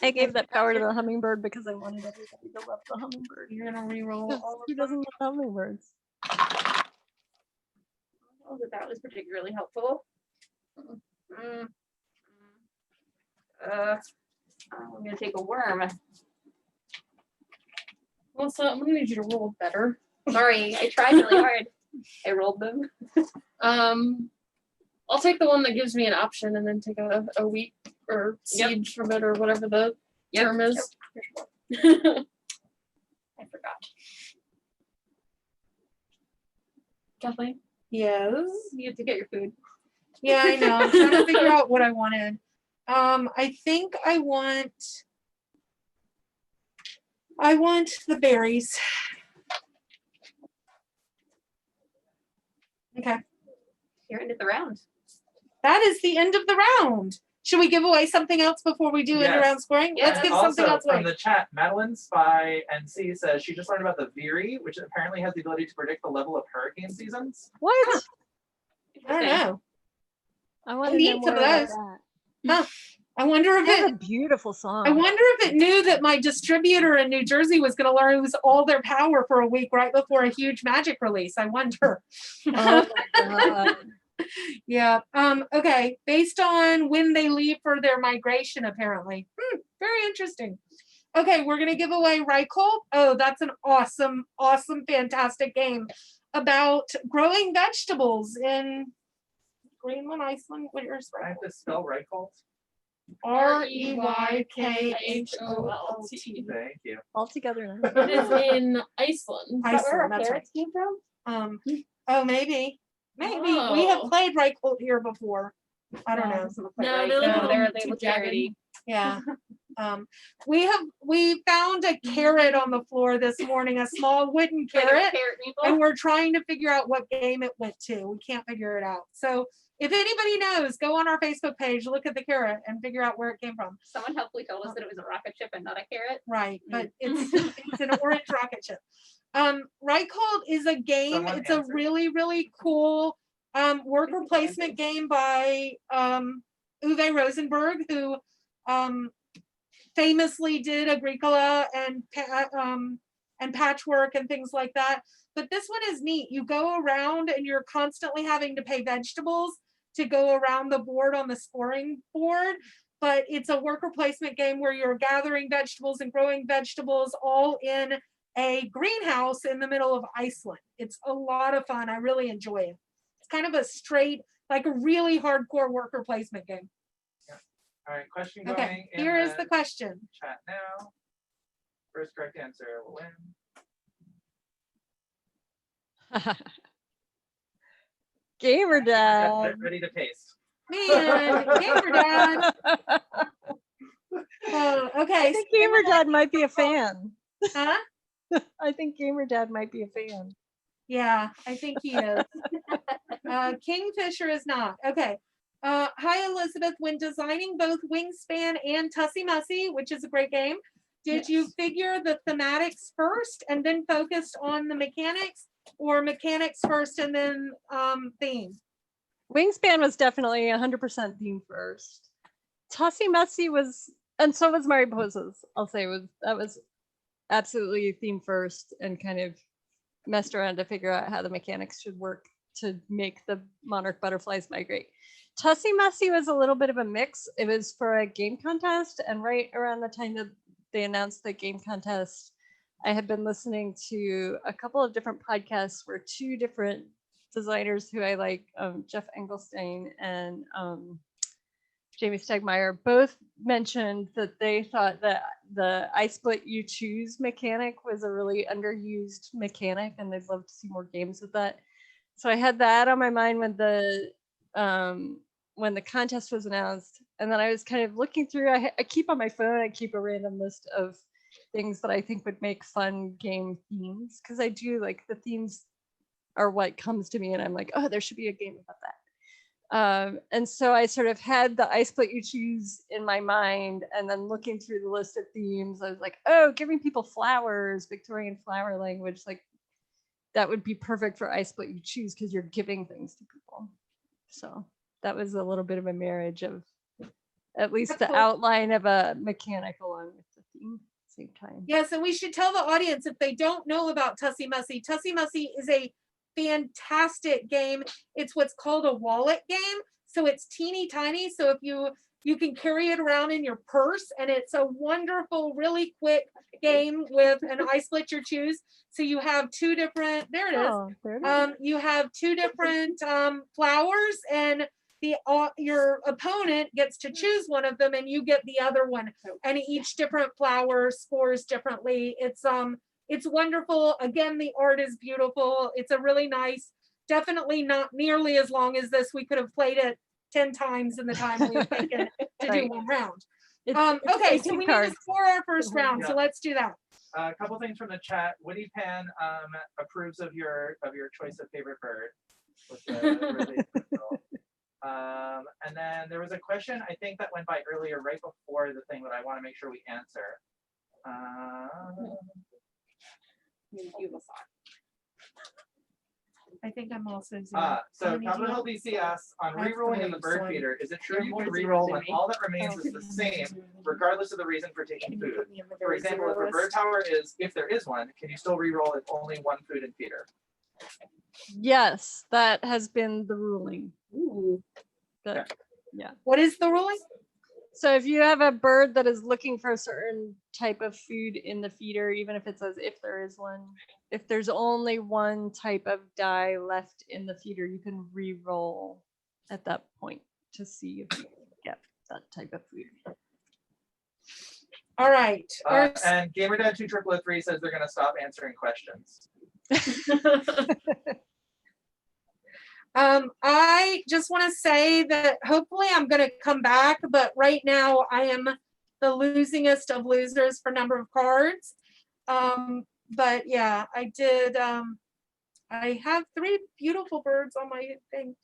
I gave that power to the hummingbird because I wanted everybody to love the hummingbird. You're gonna re-roll all Who of doesn't love hummingbirds? Oh, that was particularly helpful. Mm. I'm gonna take a worm. Well, so I'm gonna need you to roll better. Sorry, I tried really hard. I rolled them. I'll take the one that gives me an option and then take a wheat or seed from it or whatever the term is. I forgot. Kathleen? Yes. You have to get your food. Yeah, I know. I'm trying to figure out what I wanted. I think I want the berries. Okay. You're into the round. That is the end of the round. Should we give away something else before we do end Yes. round scoring? Yeah. Let's And give something also else away. from the chat, Madeline Spy NC says she just learned about the Veery, which apparently has the ability to predict the level of hurricane seasons. What? I don't know. I want to need know some more of about those. that. I wonder if That's it a beautiful song. I wonder if it knew that my distributor in New Jersey was going to lose all their power for a week right before a huge Magic release. I wonder. Oh my god. Yeah. Okay. Based on when they leave for their migration, apparently. Very interesting. Okay, we're gonna give away Reichel. Oh, that's an awesome, fantastic game about growing vegetables in Greenland, Iceland. What yours? I have to spell Reichelt. Reykholt. Thank you. All together now. It is in Iceland. Iceland. That's right. came from? Oh, maybe. We have Oh. played Reichholt here before. I don't know. No, No, they're they're too labeled jagged. charity. Yeah. We found a carrot on the floor this morning, a small wooden carrot, and we're trying to figure out what game it went to. We can't figure it out. So if anybody knows, go on our Facebook page, look at the carrot and figure out where it came from. Someone helpfully told us that it was a rocket ship and not a carrot. Right, but it's an orange rocket ship. Reichhold is a game. Someone It's a answered. really cool worker placement game by Uwe Rosenberg, who famously did Agricola and Patchwork and things like that. But this one is neat. You go around and you're constantly having to pay vegetables to go around the board on the scoring board. But it's a worker placement game where you're gathering vegetables and growing vegetables all in a greenhouse in the middle of Iceland. It's a lot of fun. I really enjoy it. It's kind of a straight, like a really hardcore worker placement game. All right, question going Okay, in here is the question. chat now. First correct answer will win. Gamer dad. Get ready to taste. Man, Gamer Dad. Okay. I think Gamer Dad might be a fan. Huh? I think Gamer Dad might be a fan. Yeah, I think he is. Kingfisher is not. Okay. Hi, Elizabeth. When designing both Wingspan and Tussie Mussy, which is a great game, did you figure the thematics first and then focused on the mechanics, or mechanics first and then theme? Wingspan was definitely 100% theme first. Tussie Mussy was, and so was Mariposas. I'll say that was absolutely theme first, and kind of messed around to figure out how the mechanics should work to make the monarch butterflies migrate. Tussie Mussy was a little bit of a mix. It was for a game contest, and right around the time that they announced the game contest, I had been listening to a couple of different podcasts where two different designers who I like, Jeff Engelstein and Jamie Stegmaier, both mentioned that they thought that the I Split You Choose mechanic was a really underused mechanic, and they'd love to see more games with that. So I had that on my mind when the contest was announced, and then I was kind of looking through. I keep on my phone, I keep a random list of things that I think would make fun game themes, because I do like the themes are what comes to me, and I'm like, oh, there should be a game about that. And so I sort of had the I Split You Choose in my mind, and then looking through the list of themes, I was like, oh, giving people flowers, Victorian flower language, like that would be perfect for I Split You Choose, because you're giving things to people. So that was a little bit of a marriage of at least the outline of a mechanic along with the theme at the same time. Yes, and we should tell the audience, if they don't know about Tussie Mussy, Tussie Mussy is a fantastic game. It's what's called a wallet game. So it's teeny tiny. So if you can carry it around in your purse, and it's a wonderful, really quick game with an I Split Your Choose. So you have two different, there it is. Oh, there it is. You have two different flowers, and your opponent gets to choose one of them, and you get the other one. And each different flower scores differently. It's wonderful. Again, the art is beautiful. It's a really nice, definitely not nearly as long as this. We could have played it 10 times in the time we've taken to do one round. It's Okay, so 18 we cards. need to score our first round. So let's do that. A couple things from the chat. Woody Pan approves of your choice of favorite bird. With the and then there was a question I think that went by earlier, right before the thing, that I want to make sure we answer. I think I'm also So Capitol Hill BCS on rerolling in the bird feeder. Is it true you can reroll when all that remains is the same, regardless of the reason for taking food? For example, if a bird power is, if there is one, can you still reroll if only one food in feeder? Yes, that has been the ruling. Ooh. Yeah. What is the ruling? So if you have a bird that is looking for a certain type of food in the feeder, even if it says if there is one, if there's only one type of die left in the feeder, you can re-roll at that point to see if you can get that type of food. All right. And GamerDad2303 says they're going to stop answering questions. I just want to say that hopefully I'm going to come back, but right now I am the losingest of losers for number of cards. But yeah, I did. I have 3 beautiful birds on my thing.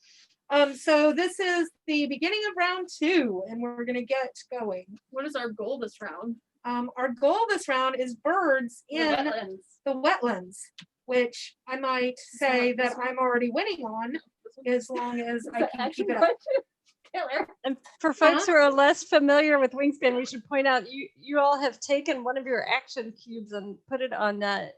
So this is the beginning of round 2, and we're going to get going. What is our goal this round? Our goal this round is birds in The wetlands. the wetlands, which I might say that I'm already winning on, as long as I can keep it up. Killer. And for folks who are less familiar with Wingspan, we should point out you all have taken one of your action cubes and put it on that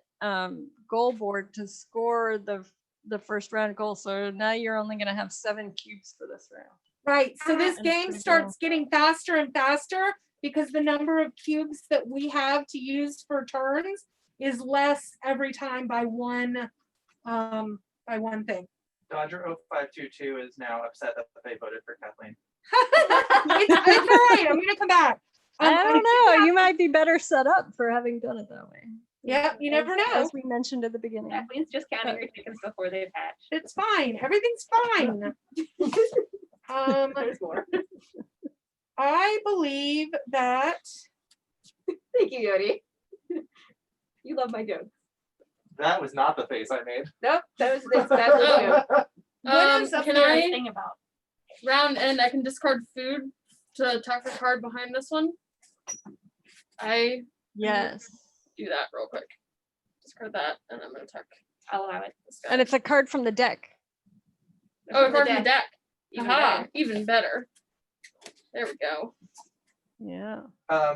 goal board to score the first round goal. So now you're only going to have 7 cubes for this round. Right. So this And game pretty starts getting faster and faster because the number of cubes that we have to use for turns is less every time by one thing. Dodger 0522 is now upset that they voted for Kathleen. It's all right. I'm gonna come back. I don't know. You might be better set up for having done it that way. Yeah, you never know. As we mentioned at the beginning. Kathleen's just counting her chickens before they've hatched. It's fine. Everything's fine. There's more. I believe that Thank you, Yodi. You love my jokes. That was not the face I made. Nope, that's the joke. what is up Can there? I Thing about round end? I can discard food to attack the card behind this one. I Yes. do that real quick. Discard that, and I'm gonna attack. I'll allow it. This guy. And it's a card from the deck. oh, a card from the deck. Even Aha, better. even better. There we go. Yeah.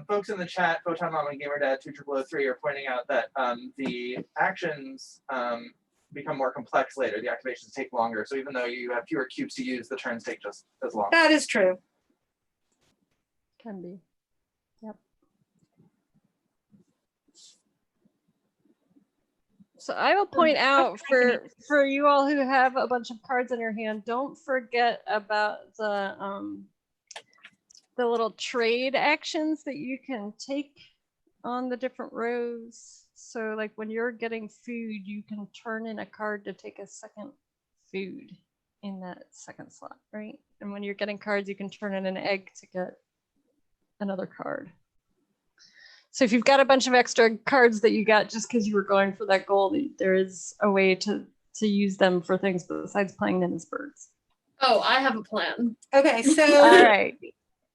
Folks in the chat, Photon Mom and Gamer Dad 2003 are pointing out that the actions become more complex later. The activations take longer. So even though you have fewer cubes to use, the turns take just as long. That is true. Can be. Yep. So I will point out for you all who have a bunch of cards in your hand, don't forget about the little trade actions that you can take on the different rows. So like when you're getting food, you can turn in a card to take a second food in that second slot, right? And when you're getting cards, you can turn in an egg to get another card. So if you've got a bunch of extra cards that you got just because you were going for that goal, there is a way to use them for things besides playing them as birds. Oh, I have a plan. Okay, so All right.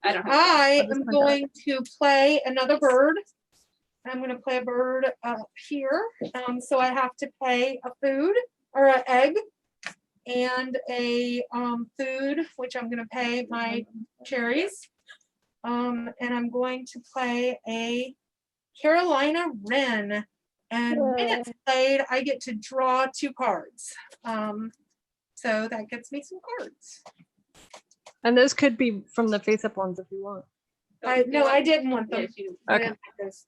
I don't have. I I'll just am point that going to play another bird. I'm going to play a bird here. So I have to pay a food or an egg and a food, which I'm going to pay my cherries. And I'm going to play a Carolina Wren. And when it's played, I get to draw 2 cards. So that gets me some cards. And those could be from the face-up ones if you want. No, I didn't want them. Yes, you. I Okay. didn't like those.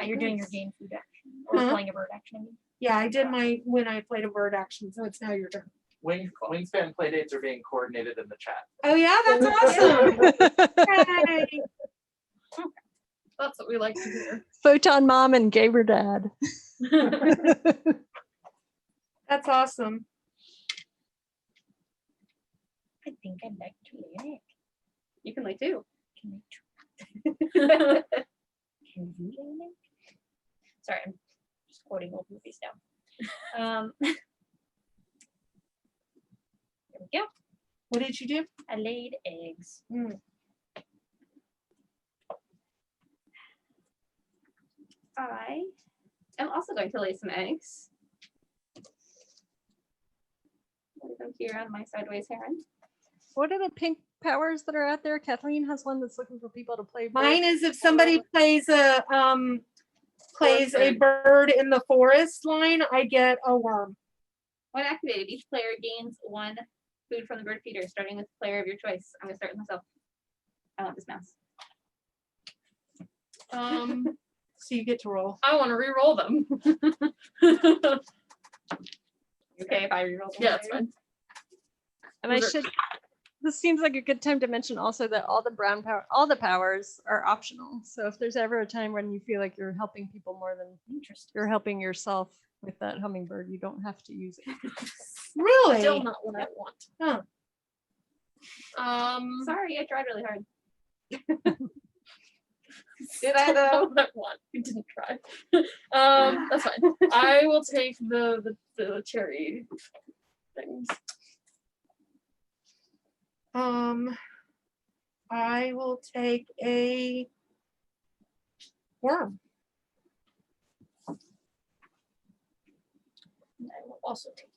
you're doing your game food action or Huh? playing a bird action. I mean. Yeah, I did my when I played a bird action, so it's now your turn. Wingspan playdates are being coordinated in the chat. Oh yeah, that's awesome. Yay. That's what we like to hear. Photon Mom and Gamer Dad. That's awesome. I think I'd like to lay an egg. You can lay 2. Can you lay an egg? Sorry, I'm just quoting old movies now. There we go. What did you do? I laid eggs. I am also going to lay some eggs. Lay them here on my sideways heron. What are the pink powers that are out there? Kathleen has one that's looking for people to play. Mine is if somebody plays a bird in the forest line, I get a worm. When activated, each player gains 1 food from the bird feeder, starting with the player of your choice. I'm gonna start with myself. I want this mouse. So you get to roll. I want to re-roll them. Okay, if I reroll them. Yeah, it's fine. And I Those are- should. This seems like a good time to mention also that all the powers are optional. So if there's ever a time when you feel like you're helping people more than you're helping yourself with that hummingbird, you don't have to use it. Really? Still not what I want. Huh. Sorry, I tried really hard. Did I though? What I want. You didn't try. That's fine. I will take the cherry things. I will take a worm. And I will also take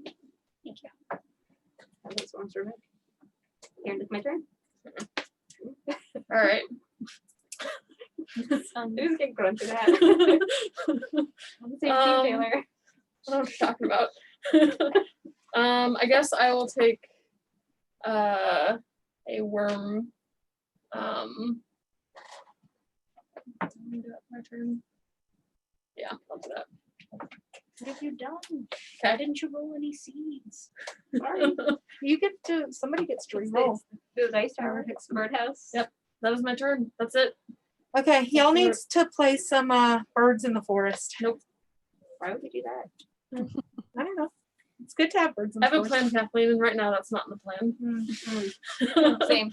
it. Thank you. This one's for me. Here, it's my turn. All right. Who's getting grunt to that? I'm the same team, Taylor. What am I talking about? I guess I will take a worm. My turn. Yeah, I'll do that. What have you done? Okay. Why didn't you roll any seeds? Sorry. You get to, somebody gets to What's roll. this? The dice tower, birdhouse. Yep. That was my turn. That's it. Okay, y'all do need it. to place some birds in the forest. Why would we do that? I don't know. It's good to have birds in I the have a forest. plan, Kathleen, and right now that's not in the plan. Mm. Same.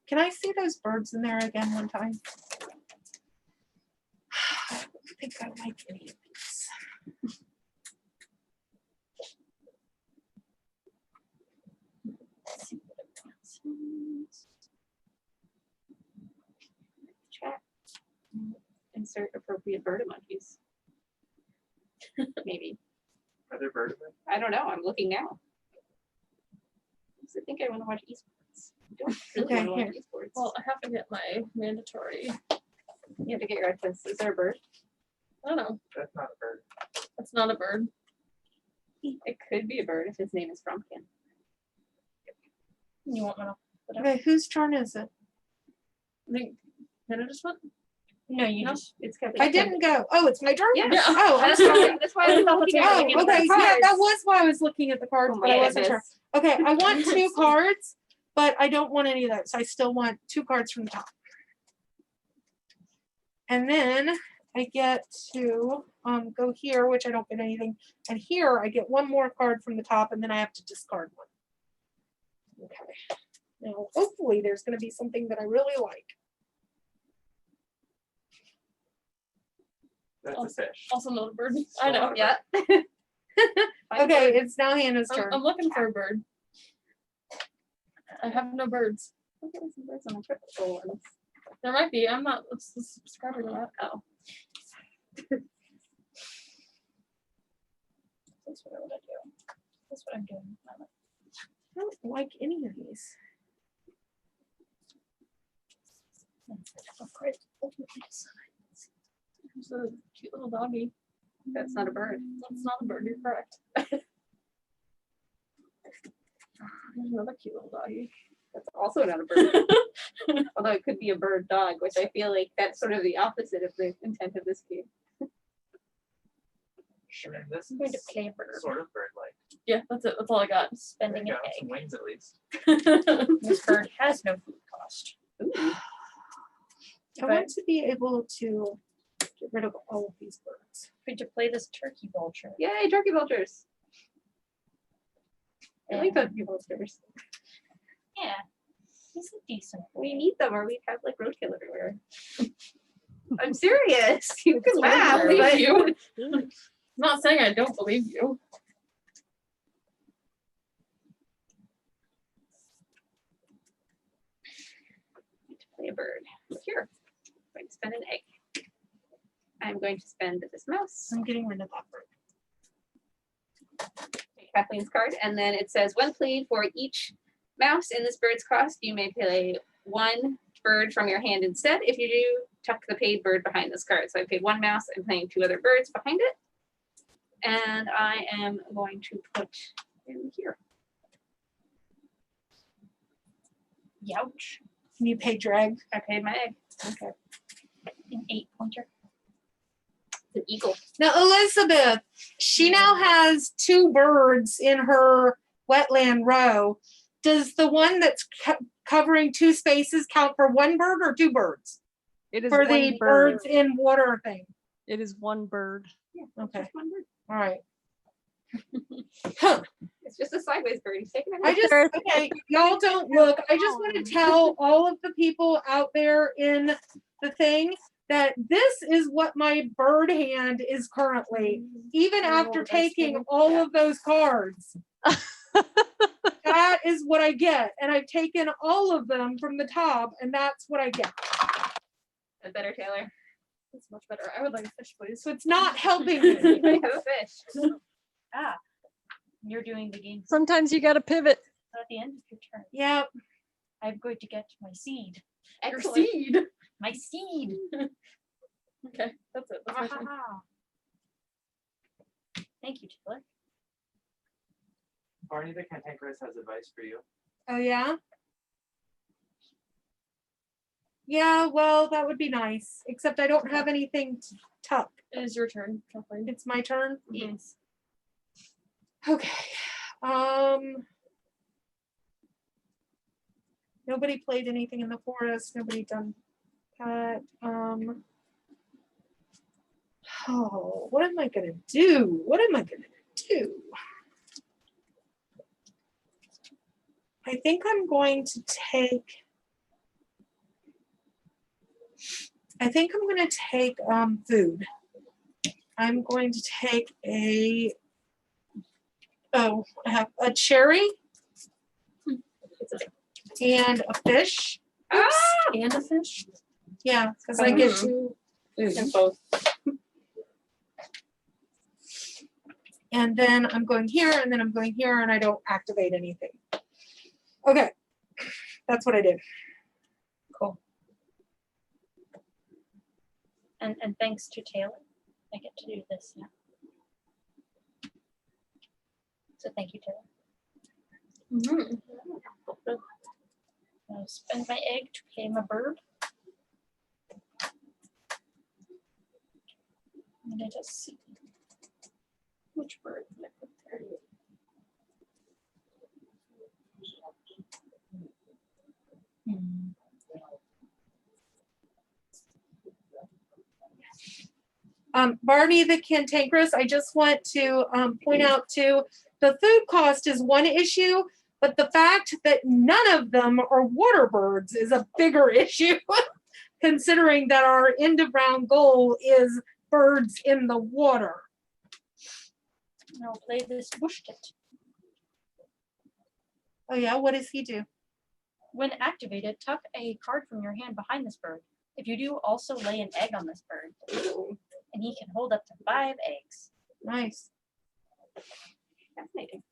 Can I see those birds in there again one time? I don't think I like any of these. Chat. Insert appropriate bird emojis. Maybe. Are there bird emojis? I don't know. I'm looking now. I think I want to watch esports. I don't really Okay, want to watch esports. Well, I have to get my mandatory. You have to get your access. Is there a bird? I don't know. That's not a bird. That's not a bird. It could be a bird if his name is Frumpkin. You want one? Okay, whose turn is it? I think Hannah just went. No, you No. just, it's Kathleen. I didn't go. Oh, it's my turn? Yeah. Oh, I'm That's sorry. why, that's why I was not looking at Oh, any of the okay. Yeah, that cards. was why I was looking at the cards, Oh but my I wasn't sure. goodness. Okay, I want 2 cards, but I don't want any of those. I still want 2 cards from the top. And then I get to go here, which I don't get anything. And here I get 1 more card from the top, and then I have to discard 1. Okay. Now, hopefully there's going to be something that I really like. That's a fish. Also not a bird. I know. Yeah. Okay, it's now Hannah's turn. I'm looking for a bird. I have no birds. Look at some birds on the purple ones. There might be. I'm not subscribing to that. Oh. That's what I want to do. That's what I'm doing. I don't like any of these. Great. There's a cute little doggy. That's not a bird. That's not a bird. You're correct. There's another cute little doggy. That's also not a bird. Although it could be a bird dog, which I feel like that's sort of the opposite of the intent of this game. Sure. And this I'm going to is play a bird. sort of bird-like. Yeah, that's it. That's all I got. Spending Yeah, an some egg. wings at least. This bird has no food cost. Ooh. I want to be able to get rid of all of these birds. Could you play this turkey vulture? Yay, turkey vultures. I like turkey vultures. Yeah. These are decent. We need them or we'd have like roadkill everywhere. I'm serious. You can laugh. believe but- you. I'm not saying I don't believe you. Play a bird. Here. I'm going to spend an egg. I'm going to spend this mouse. I'm getting rid of that bird. Take Kathleen's card, and then it says, when played for each mouse in this bird's cost, you may play 1 bird from your hand instead. If you do, tuck the paid bird behind this card. So I paid 1 mouse, I'm playing 2 other birds behind it. And I am going to put in here. Youch. You paid your egg. I paid my egg. Okay. An 8-pointer. An eagle. Now, Elizabeth, she now has 2 birds in her wetland row. Does the one that's covering 2 spaces count for 1 bird or 2 birds? It is For one the bird. birds in water thing. It is 1 bird. Yeah, Okay. just 1 bird. All right. Huh. It's just a sideways bird. He's taking I it. just, okay, y'all don't look. I just want to tell all of the people out there in the thing that this is what my bird hand is currently, even after taking all of those cards. That is what I get. And I've taken all of them from the top, and that's what I get. That's better, Taylor. That's much better. I would like a fish, please. So it's not helping You me. may have a fish. Ah, you're doing the game Sometimes you gotta pivot. at the end of your turn. Yep. I'm going to get my seed. Your Excellent. seed. My seed. Okay, that's it. That's my turn. Thank you, Taylor. Barney the Cantankerous has advice for you. Oh, yeah? Yeah, well, that would be nice, except I don't have anything to tuck. It is your turn, Kathleen. It's my turn? Yes. Okay. Nobody played anything in the forest. Nobody done that. Oh, what am I gonna do? What am I gonna do? I think I'm going to take. I think I'm going to take food. I'm going to take a cherry and a fish. And a fish. Yeah, because I get two And food. both. And then I'm going here, and then I'm going here, and I don't activate anything. Okay, that's what I did. Cool. And thanks to Taylor, I get to do this now. So thank you, Taylor. I'll spend my egg to pay my bird. And I just see which bird did I put there. Barney the Cantankerous, I just want to point out too, the food cost is one issue, but the fact that none of them are water birds is a bigger issue, considering that our end of round goal is birds in the water. I'll play this bush tit. Oh yeah, what does he do? When activated, tuck a card from your hand behind this bird. If you do, also lay an egg on this bird. And he can hold up to 5 eggs. Nice. Fascinating.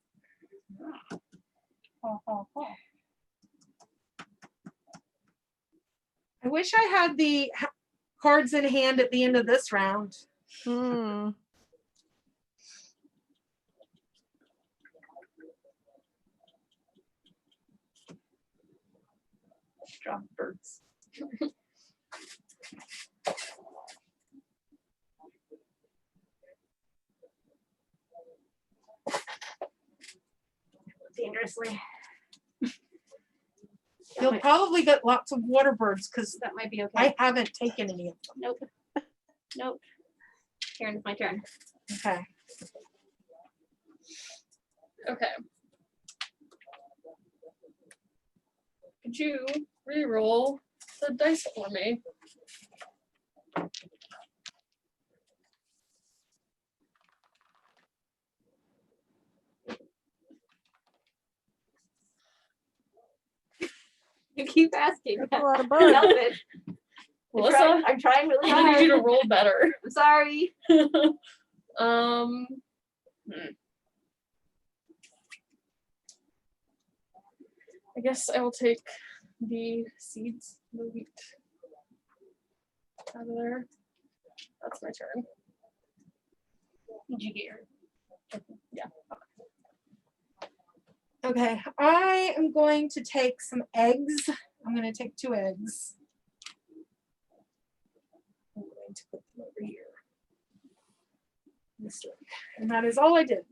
I wish I had the cards in hand at the end of this round. Hmm. Strong birds. Dangerously. You'll probably get lots of water birds because That might be okay. I haven't taken any of them. Nope. Nope. Karen, it's my turn. Okay. Okay. Could you re-roll the dice for me? You keep asking. That's a lot of Help bugs. it. Melissa, I'm trying really I need you to hard. roll better. I'm sorry. I guess I will take the seeds, the wheat out of there. That's my turn. Did you get your? Okay, I am going to take some eggs. I'm going to take 2 eggs. I'm going to put them over here. This way. And that is all I did.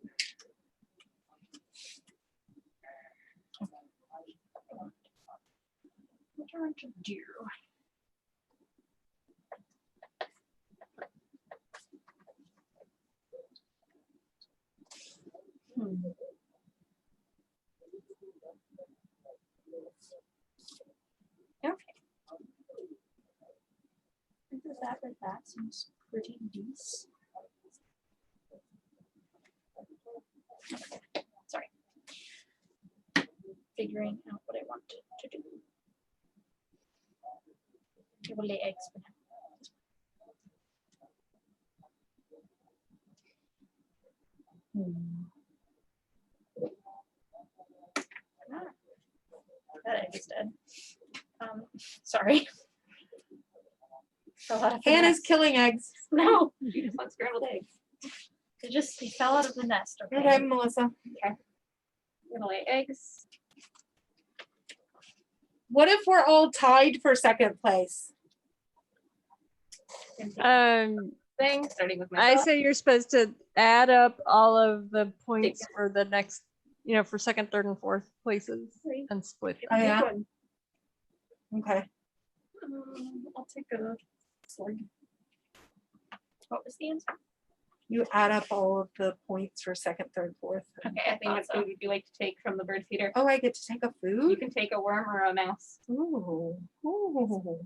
Return to deer. Okay. That seems pretty decent. Okay. Sorry. Figuring out what I want to do. I will lay eggs for now. That egg is dead. Sorry. A lot of Hannah's finesse. killing eggs. No, you just want scrambled eggs. Did just he fell out of the nest. Okay. Okay, Melissa. Gonna lay eggs. What if we're all tied for second place? Thing, starting with I myself. say you're supposed to add up all of the points for the next, for second, third, and fourth places and split Oh, them. yeah. One. Okay. I'll take a slug. What was the answer? You add up all of the points for second, third, fourth. Okay, I think what food would you like to take from the bird feeder? Oh, I get to take a You food? can take a worm or a mouse. Ooh. Ooh.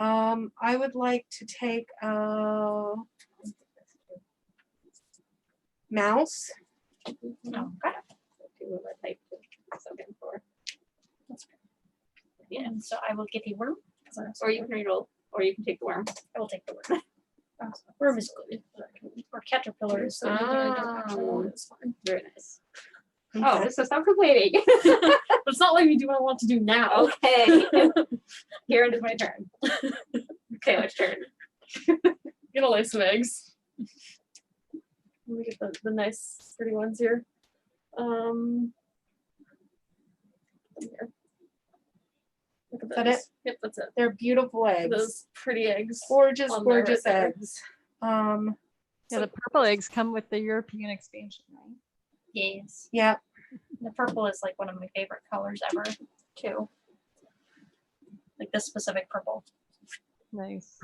I would like to take a mouse. Okay. Two of a type two, second, four. Yeah, and so I will get a worm. Or you can reroll, or you can take the worm. I will take the worm. Worm is good. Or caterpillar is good. Oh. Very nice. Okay. Oh, so stop complaining. But it's not like we do what I want to do now. Okay. Here it is my turn. Okay, which turn? Gonna lay some eggs. Let me get the nice pretty ones here. Here. Look at Is that those. it? Yep, that's it. They're beautiful eggs. Those pretty eggs. Gorgeous, on there, gorgeous right there. eggs. Yeah, the purple eggs come with the European expansion, right? Yes. Yeah. The purple is like one of my favorite colors ever, too. Like this specific purple. Nice.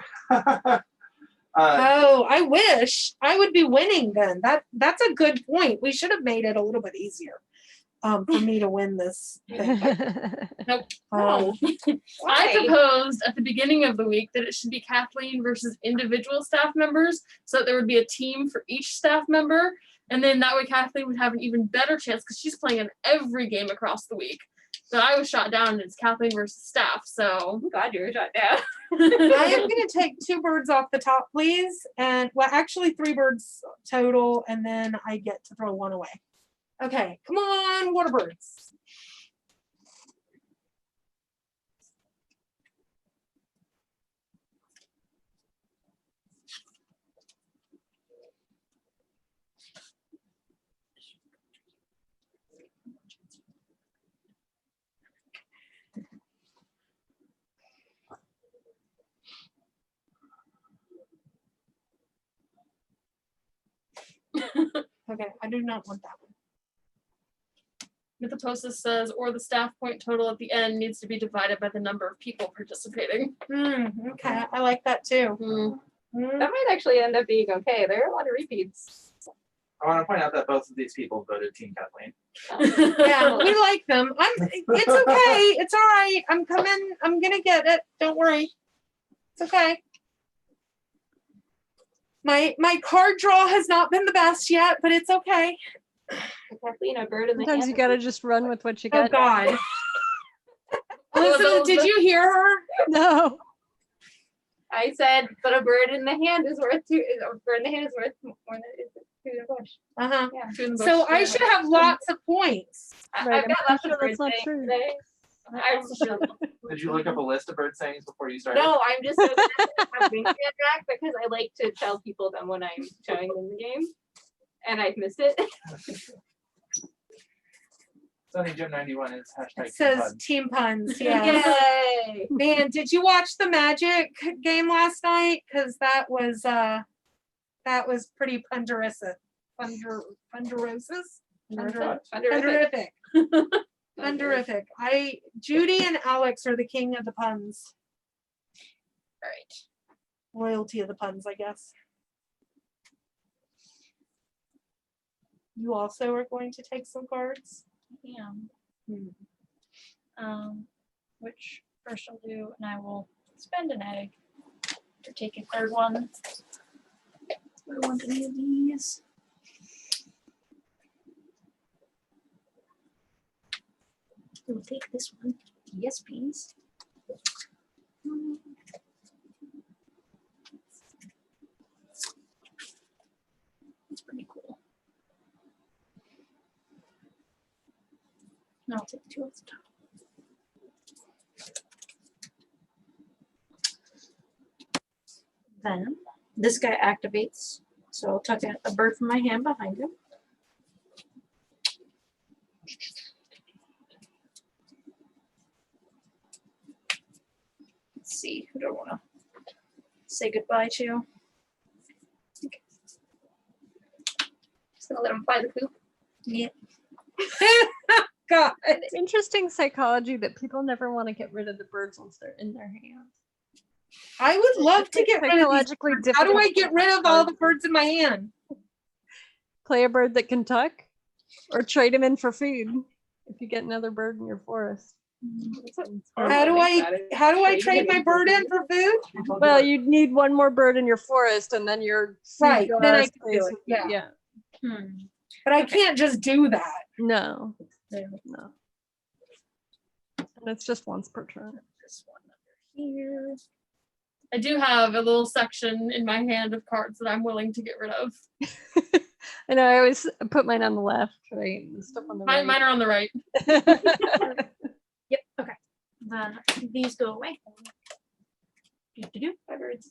Oh, I wish I would be winning then. That's a good point. We should have made it a little bit easier for me to win this thing. Oh. I proposed at the beginning of the week that it should be Kathleen versus individual staff members, so that there would be a team for each staff member, and then that way Kathleen would have an even better chance because she's playing in every game across the week. But I was shot down, and it's Kathleen versus staff. So I'm glad you were shot down. I am going to take 2 birds off the top, please. And well, actually 3 birds total, and then I get to throw 1 away. Okay, come on, water birds. Okay, I do not want that one. Mythopsis says, or the staff point total at the end needs to be divided by the number of people participating. Okay, I like that too. That might actually end up being okay. There are a lot of repeats. I want to point out that both of these people voted Team Kathleen. Yeah, we like them. It's okay. It's all right. I'm coming. I'm gonna get it. Don't worry. It's okay. My card draw has not been the best yet, but it's okay. Kathleen, a bird in the Sometimes hand. you gotta just run with what you Oh got. God. Elizabeth, did you hear her? No. I said, but a bird in the hand is worth two. A bird in the hand is worth more than two in the bush. Uh-huh. Yeah. Two in the bush. So I should have lots of points. Right, I've got I'm lots sure of bird that's not sayings true. today. Did you look up a list of bird sayings before you started? No, I'm just so good at have Wingspan back because I like to tell people them when I'm showing them the game, and I've missed it. Sunny Jim 91 is hashtag It says fun. team puns. Yeah. Yay! Man, did you watch the Magic game last night? Because that was pretty punderous. Punderosis? Underrated. Punderific. Judy and Alex are the king of the puns. All right. Royalty of the puns, I guess. You also are going to take some cards? Yeah. Hmm. Which first I'll do, and I will spend an egg to take a third one. I don't want any of these. I will take this one. Yes, please. That's pretty cool. And I'll take 2 off the top. Then this guy activates. So I'll tuck a bird from my hand behind him. Let's see, who do I want to say goodbye to? Okay. Just gonna let him fly the coop. Yeah. God. Interesting psychology that people never want to get rid of the birds once they're in their hands. I would love to get rid of these. Psychologically birds. How do I difficult get rid of all the birds in my hand? Play a bird that can tuck, or trade him in for food if you get another bird in your forest. How do I trade my bird in for food? Well, you'd need one more bird in your forest, and then your seed Right, then I grass can do place it, would be- yeah. Hmm. But I can't just do that. No, Yeah. no. And it's just once per turn. This one under here. I do have a little section in my hand of cards that I'm willing to get rid of. I know. I always put mine on the left, right? And stuff on the Mine, mine are on the right. right. Yep. Okay. Then these go away. Do my birds.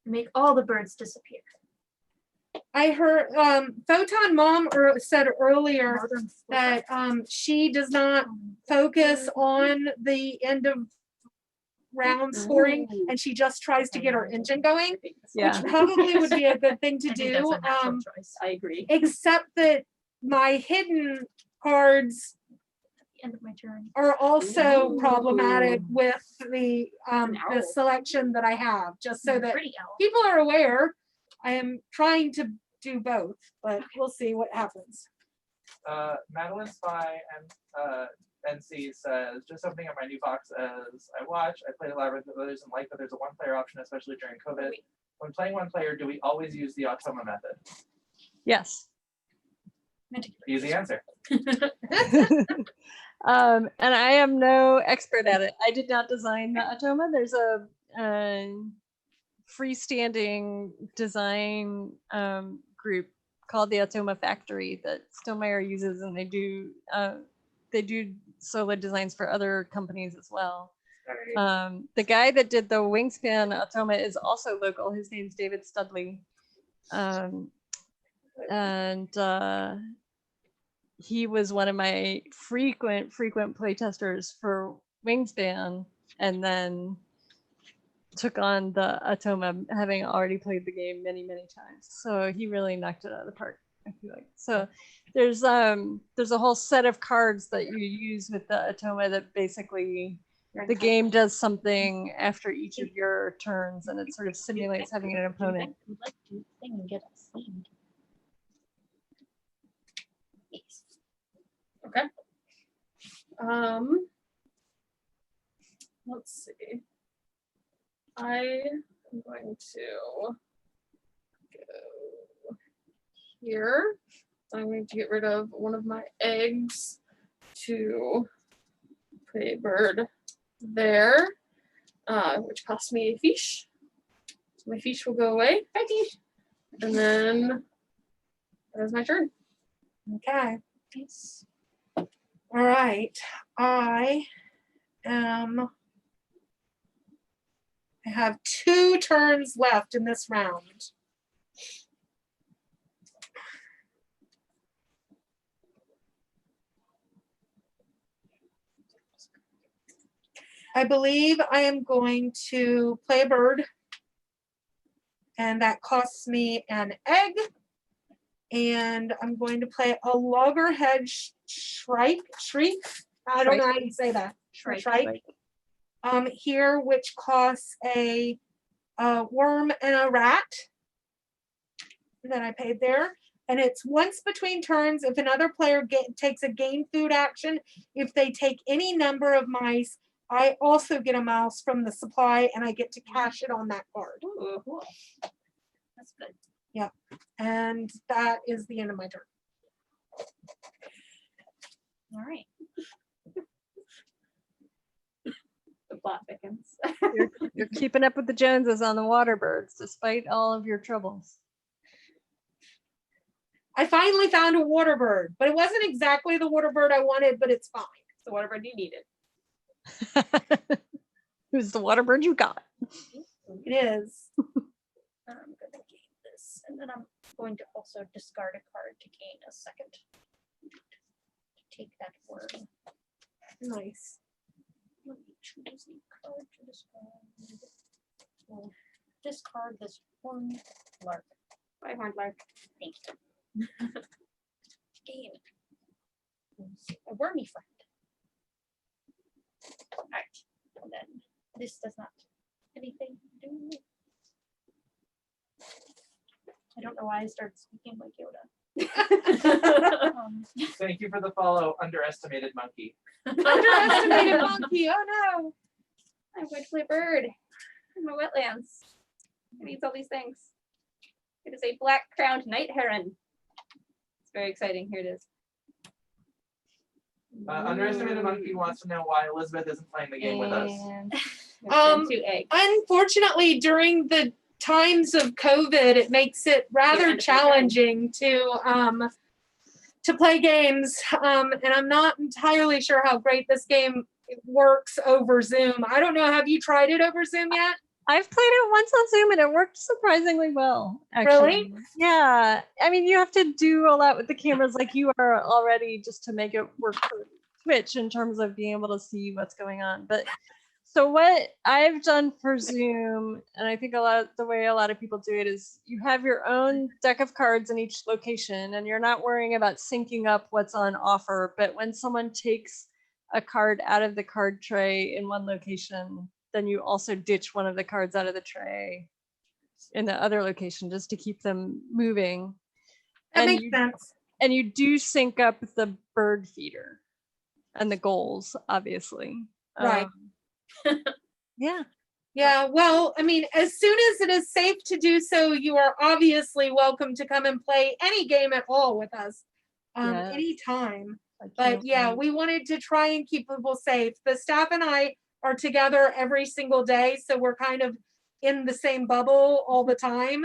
Make all the birds disappear. I heard Photon Mom said earlier that she does not focus on the end of round scoring, and she just tries to get her engine going, Yeah. which probably would be a good thing to I think that's do. a natural choice. I agree. Except that my hidden cards The end of my turn. are also problematic with the An owl. selection that I have, just so that Pretty owl. people are aware. I am trying to do both, but we'll see what happens. Madeline Spy and NC says, just opening up my new box as I watch. I played Labyrinth with others and like that there's a one-player option, especially during COVID. When playing one player, do we always use the Automa method? Yes. Easy answer. And I am no expert at it. I did not design the Automa. There's a freestanding design group called the Automa Factory that Stonemeyer uses, and they do solo designs for other companies as well. The guy that did the Wingspan Automa is also local. His name's David Studley. He was one of my frequent playtesters for Wingspan, and then took on the Automa, having already played the game many times. So he really knocked it out of the park, I feel like. So there's a whole set of cards that you use with the Automa that basically the game does something after each of your turns, and it sort of simulates having an opponent. We'd like to thing and get us themed. Yes. Okay. Let's see. I am going to go here. I'm going to get rid of one of my eggs to put a bird there, which cost me a fish. So my fish will go away. Hi, fish. And then that is my turn. Okay. Yes. All right. I have 2 turns left in this round. I believe I am going to play a bird, and that costs me an egg. And I'm going to play a loggerhead shriek. I don't know how you say that. Shrike. Here, which costs a worm and a rat that I paid there. And it's once between turns. If another player takes a gain food action, if they take any number of mice, I also get a mouse from the supply, and I get to cash it on that card. Ooh, cool. That's good. Yeah, and that is the end of my turn. All right. The plot thickens. You're keeping up with the Joneses on the water birds, despite all of your troubles. I finally found a water bird, but it wasn't exactly the water bird I wanted, but it's fine. It's the water bird you needed. Who's the water bird you got? It is. I'm gonna gain this and then I'm going to also discard a card to gain a second. Take that word. Nice. Let me choose a card to discard. We'll discard this one lark. Bye, horned lark. Thank you. Gain a wormy friend. Alright, and then this does not anything do. I don't know why I started speaking like Yoda. Thank you for the follow, underestimated monkey. Underestimated monkey. Oh no. I'm going to play bird in my wetlands. It eats all these things. It is a black crowned night heron. It's very exciting. Here it is. Underestimated monkey wants to know why Elizabeth isn't playing the game with us. And Um, 2 eggs. Unfortunately, during the times of COVID, it makes it rather end of your turn. challenging to play games. And I'm not entirely sure how great this game works over Zoom. I don't know. Have you tried it over Zoom yet? I've played it once on Zoom and it worked surprisingly well, actually. Really? Yeah. I mean, you have to do a lot with the cameras like you are already just to make it work for Twitch in terms of being able to see what's going on. But so what I've done for Zoom, and I think the way a lot of people do it is you have your own deck of cards in each location and you're not worrying about syncing up what's on offer. But when someone takes a card out of the card tray in one location, then you also ditch one of the cards out of the tray in the other location just to keep them moving. That And makes sense. And you do sync up the bird feeder and the goals, obviously. Right. Yeah. Yeah, well, I mean, as soon as it is safe to do so, you are obviously welcome to come and play any game at all with us, Yes. anytime. I But can't yeah, wait. we wanted to try and keep people safe. The staff and I are together every single day, so we're kind of in the same bubble all the time.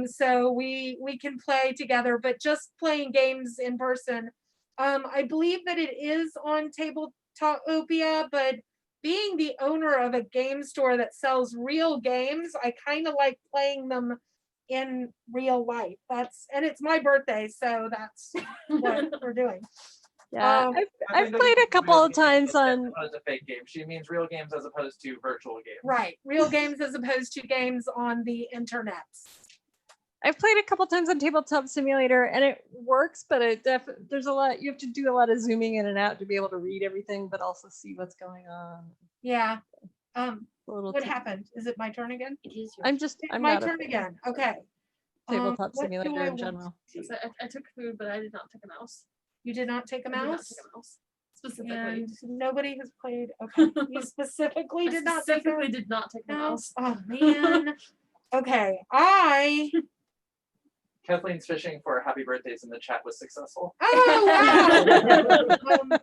So we can play together, but just playing games in person. I believe that it is on Tabletopia, but being the owner of a game store that sells real games, I kind of like playing them in real life. And it's my birthday, so that's what we're doing. Yeah. Um, I've played a couple of times on. As a fake game. She means real games as opposed to virtual games. Right, real games as opposed to games on the internet. I've played a couple times on Tabletop Simulator and it works, but there's a lot, you have to do a lot of zooming in and out to be able to read everything, but also see what's going on. Yeah. A little What too- happened? Is it my turn again? It is I'm My not a turn fan again. Okay. of Tabletop What do Simulator I in want general. to do? I took food, but I did not take a mouse. You did not take a I did not mouse? take a mouse. Specifically. And nobody has played. Okay. You specifically I did not take specifically a did not take a mouse. mouse. Oh man. Okay. Kathleen's fishing for happy birthdays and the chat was successful. Oh wow.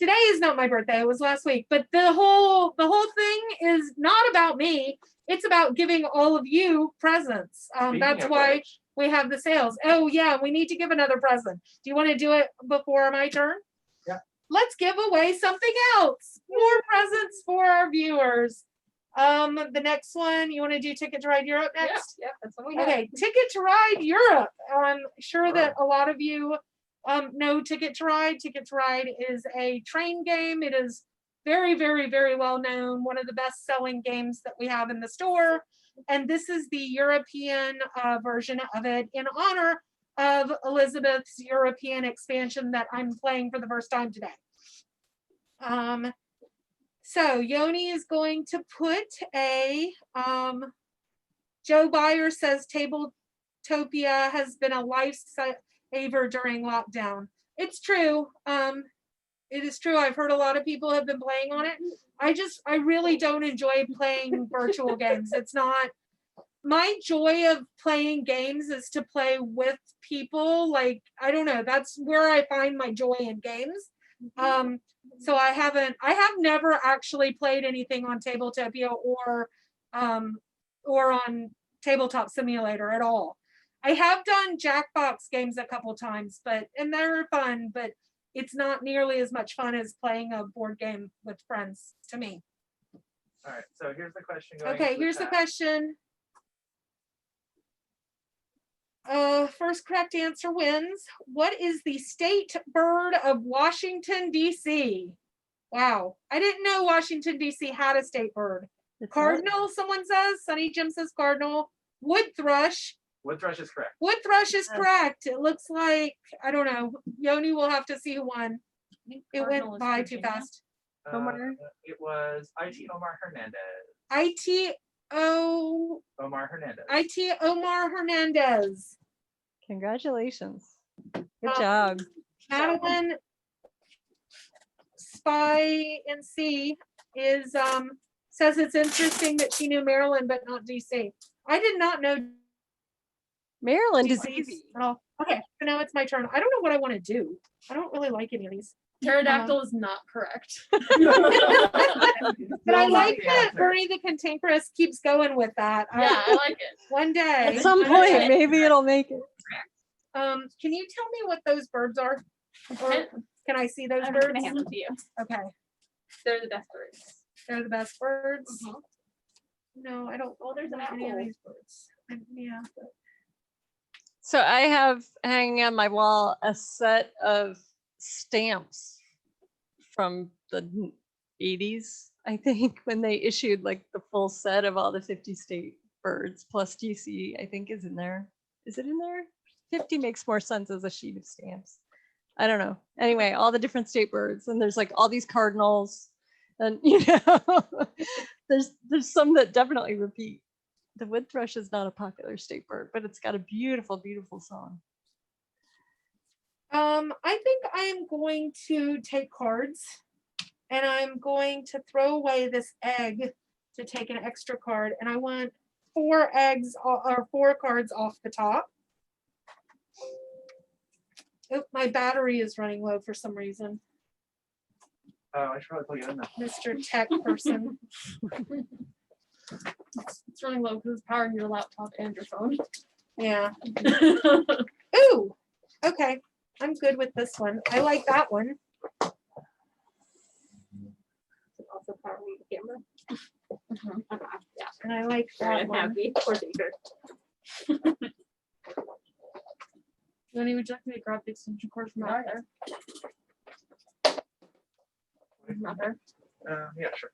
Today is not my birthday. It was last week. But the whole thing is not about me. It's about giving all of you presents. Speaking That's of why which, we have the sales. Oh yeah, we need to give another present. Do you want to do it before my turn? Yeah. Let's give away something else. More presents for our viewers. The next one, you want to do Ticket to Ride Europe next? Yeah, that's what we have. Okay, Ticket to Ride Europe. I'm sure that a lot of you know Ticket to Ride. Ticket to Ride is a train game. It is very, very, very well known. One of the best selling games that we have in the store. And this is the European version of it in honor of Elizabeth's European expansion that I'm playing for the first time today. So Yoni is going to put a, Joe Byer says Tabletopia has been a lifesaver during lockdown. It's true. It is true. I've heard a lot of people have been playing on it. I really don't enjoy playing virtual games. It's not, my joy of playing games is to play with people. Like, I don't know, that's where I find my joy in games. So I have never actually played anything on Tabletopia or on Tabletop Simulator at all. I have done Jackbox games a couple times, and they're fun, but it's not nearly as much fun as playing a board game with friends to me. all right, so here's the question going Okay, into here's the chat. question. First correct answer wins. What is the state bird of Washington, D.C.? Wow. I didn't know Washington, D.C. had a state bird. It's Cardinal, someone says. Sunny Jim says cardinal. Wood thrush. Wood thrush is correct. Wood thrush is correct. It looks like, I don't know. Yoni will have to see who won. It Cardinal went is by too Virginia. fast. Omar? It was IT Omar Hernandez. Omar Omar Hernandez. Hernandez. Congratulations. Good Um, job. Madeline Spy NC is says it's interesting that she knew Maryland but not DC. I did not know Maryland is DC easy. at all. Okay, so now it's my turn. I don't know what I want to do. I don't really like any of these. Pterodactyl is not correct. But I like the that answer. Bernie the Cantankerous keeps going with that. Yeah, I like it. One day. At some point, maybe it'll make it. Can you tell me what those birds are? Or Can- can I see those I'm birds? just gonna hand them to you. Okay, They're the best birds. they're the best birds. Mhm. No, I don't. Oh, there's an like any of apple. these birds. Yeah. but- So I have hanging on my wall a set of stamps from the 80s, I think, when they issued like the full set of all the 50 state birds plus DC, I think is in there. Is it in there? 50 makes more sense as a sheet of stamps. I don't know. Anyway, all the different state birds, and there's like all these cardinals, and there's some that definitely repeat. The wood thrush is not a popular state bird, but it's got a beautiful, beautiful song. I think I'm going to take cards and I'm going to throw away this egg to take an extra card. And I want 4 eggs or 4 cards off the top. Oh, my battery is running low for some reason. Oh, I should probably plug it in there. Mr. Tech person. It's running low because it's powering your laptop and your phone. Yeah. Ooh, okay. I'm good with this one. I like that one. Also powering the camera. Yeah. And I like Sorry, that I'm one. happy. Poor Baker. Lenny, would you like me to grab the extension cord from out there? Not there. Yeah, sure.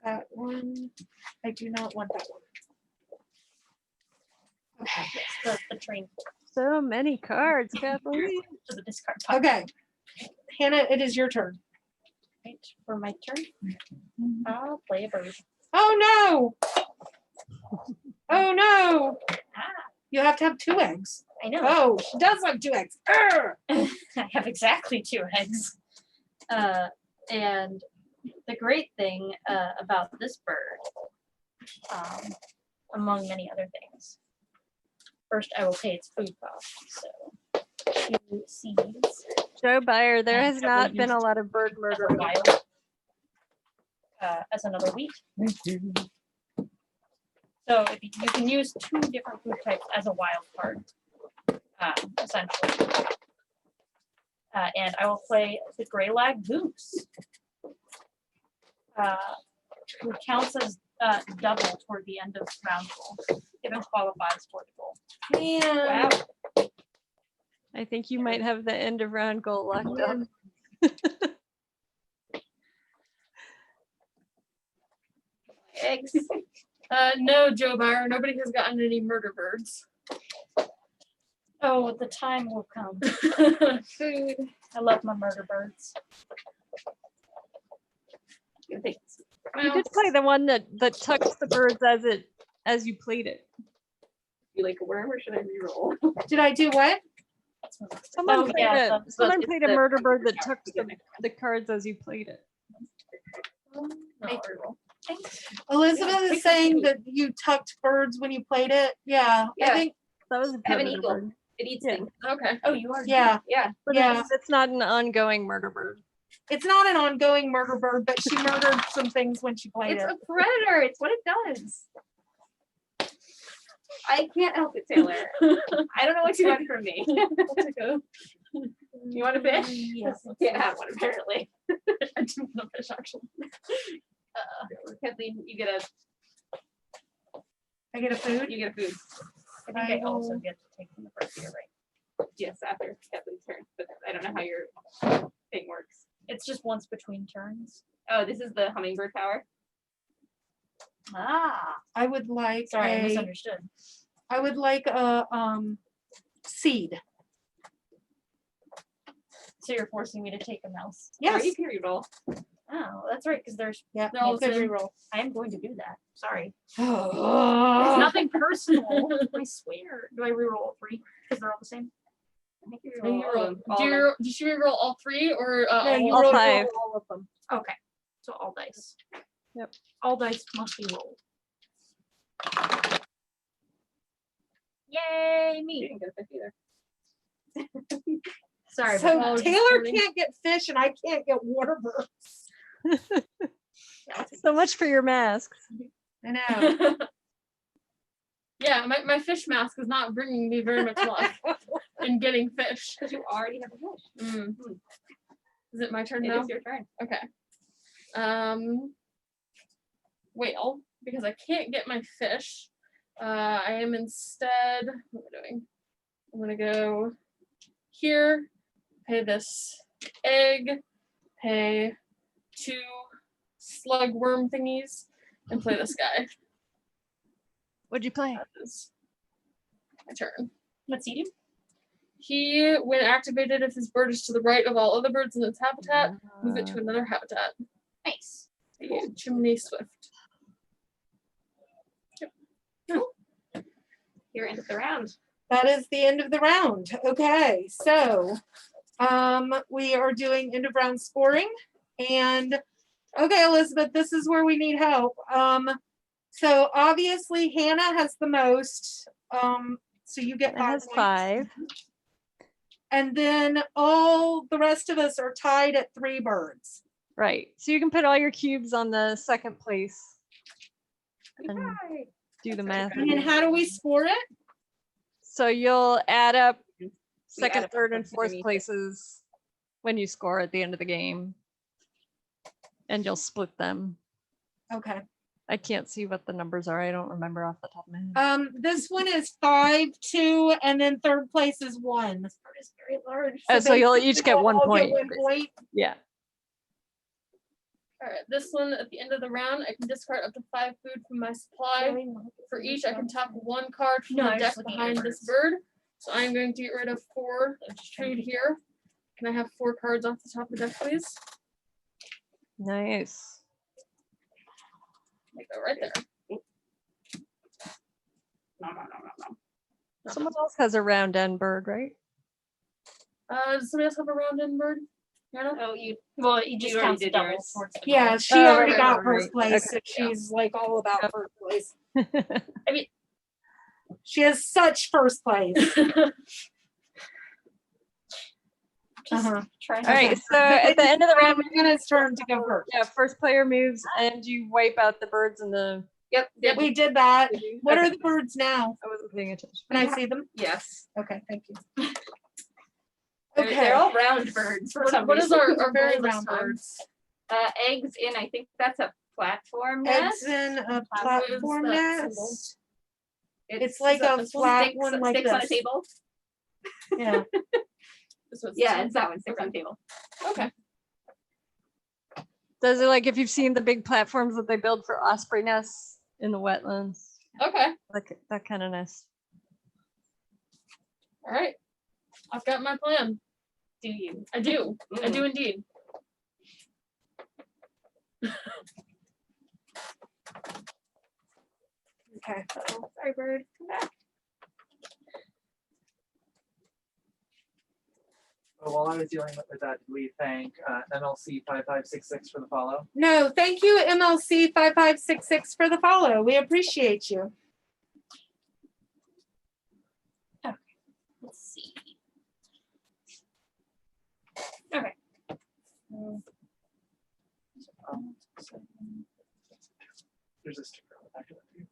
That one. I do not want that one. Okay. The train So many cards, Kathleen. to the discard pile. Okay. Hannah, it is your turn. Right, for my turn. I'll play a bird. Oh no. Oh no. Ah, You have to have 2 eggs. I know. Oh, she does have 2 eggs. Urgh. I have exactly 2 eggs. And the great thing about this bird, among many other things, first I will pay its food cost. So 2 seeds Joe Byer, there Yeah, has I will not been use a lot of bird as murder. a wild, as another wheat. So if you can use 2 different food types as a wild card, essentially. And I will play the gray lag goose, who counts as double toward the end of round goal, if it qualifies for the goal. Man. Wow. I think you might have the end of round goal locked up. Eggs. No, Joe Byer, nobody has gotten any murder birds. Oh, the time will come. Food. I love my murder birds. You did play the one that tucks the birds as you played it. You like a worm or should I re-roll? Did I do what? Someone Oh, played yeah, someone it's played a the- murder bird that tucks the cards as you played it. No, re-roll. Elizabeth Yeah, is saying that you tucked birds when you played it. Yeah. I Yeah. think, That was a I have an murder eagle. bird. It eats Yeah. things. Okay. Oh, you are. yeah. Yeah. But Yeah. it's not an ongoing murder bird. It's not an ongoing murder bird, but she murdered some things when she played It's it. a predator. It's what it does. I can't help it, Taylor. I don't know what you want from me. You want a fish? Yes. Can't have one apparently. I do want a fish, actually. Kathleen, you get a I get a food. You get a food. I think I also get to take from the first year, right? Yes, after Kathleen's turn, but I don't know how your thing works. It's just once between turns. Oh, this is the hummingbird power. Ah, I would like sorry, I a, misunderstood. I would like a seed. So you're forcing me to take a mouse. Yes. Or you can reroll. Oh, that's right, because there's. Yeah. They're all you the could same. reroll. I am going to do that. Sorry. It's Oh. nothing personal. I swear. Do I reroll all 3? Because they're all the same. I think you I think reroll you all roll- of all Do of them. you, did she reroll all 3 or No, you All roll five. all of them. Okay. So all dice. Yep. All dice must be rolled. Yay, You me. didn't get a fish either. Sorry. So but apologies, Taylor Tony. can't get fish and I can't get water birds. So much for your masks. I know. Yeah, my fish mask is not bringing me very much luck in getting fish. Because you already have a fish. Mm. Is it my turn It now? is your turn. Okay. Whale, because I can't get my fish. I am instead, what am I doing? I'm gonna go here, pay this egg, pay 2 slug worm thingies, and play this guy. What'd you play? That is my turn. What's he do? He, when activated, if his bird is to the right of all other birds in its habitat, move it to another habitat. Nice. The chimney swift. You're end of the round. That is the end of the round. Okay, so we are doing end of round scoring. And okay, Elizabeth, this is where we need help. So obviously Hannah has the most. So you get It 5 has points. 5. And then all the rest of us are tied at 3 birds. Right. So you can put all your cubes on the second place and Hi. do the math. And then how do we score it? So you'll add up add second, up third, and what's fourth underneath it. places when you score at the end of the game. And you'll split them. Okay. I can't see what the numbers are. I don't remember off the top of my head. This one is 5, 2, and then third place is 1. This bird is very large. Oh, so you'll each get we'll 1 all point. Get 1 point. Yeah. All right, this one at the end of the round, I can discard up to 5 food from my supply. For each, I can tap 1 card from No, the I was deck just looking at behind your this birds. bird. So I'm going to get rid of 4 food here. Can I have 4 cards off the top of the deck, please? Nice. They go right there. Someone else has a round end bird, right? Does somebody else have a round end bird? Hannah? Oh, you. Well, he just You already counts did doubles. yours. towards the Yeah, double. she Oh, already right, got right, first right. place. Okay, So she's like all about Yep. first place. She has such first place. Just Uh-huh. trying All to- right. So at the end of the round, Hannah's turn to go first. yeah, first player moves and you wipe out the birds in the. Yep. Yep. We did that. What Okay. are the birds now? I wasn't paying attention. Can I see them? Yes. Okay, thank you. They're all round birds for some What is reason. our Very goal this round time? birds. Eggs in, I think that's a platform Eggs nest. in a What is platform that symbol? nest. It's like that a this one? flat sticks, one like sticks on a this. table. Yeah. This one's Yeah, this it's that one, sticks on a table. one? Okay. Does it like if you've seen the big platforms that they build for osprey nests in the wetlands? Okay. Like that kind of nest. All right. I've got my plan. Do you? I do. I do indeed. Okay. Oh, sorry, bird. Come back. But while I was dealing with that, did we thank MLC 5566 for the follow? No, thank you, MLC 5566 for the follow. We appreciate you. Let's see. Okay. There's a sticker on the back of it too.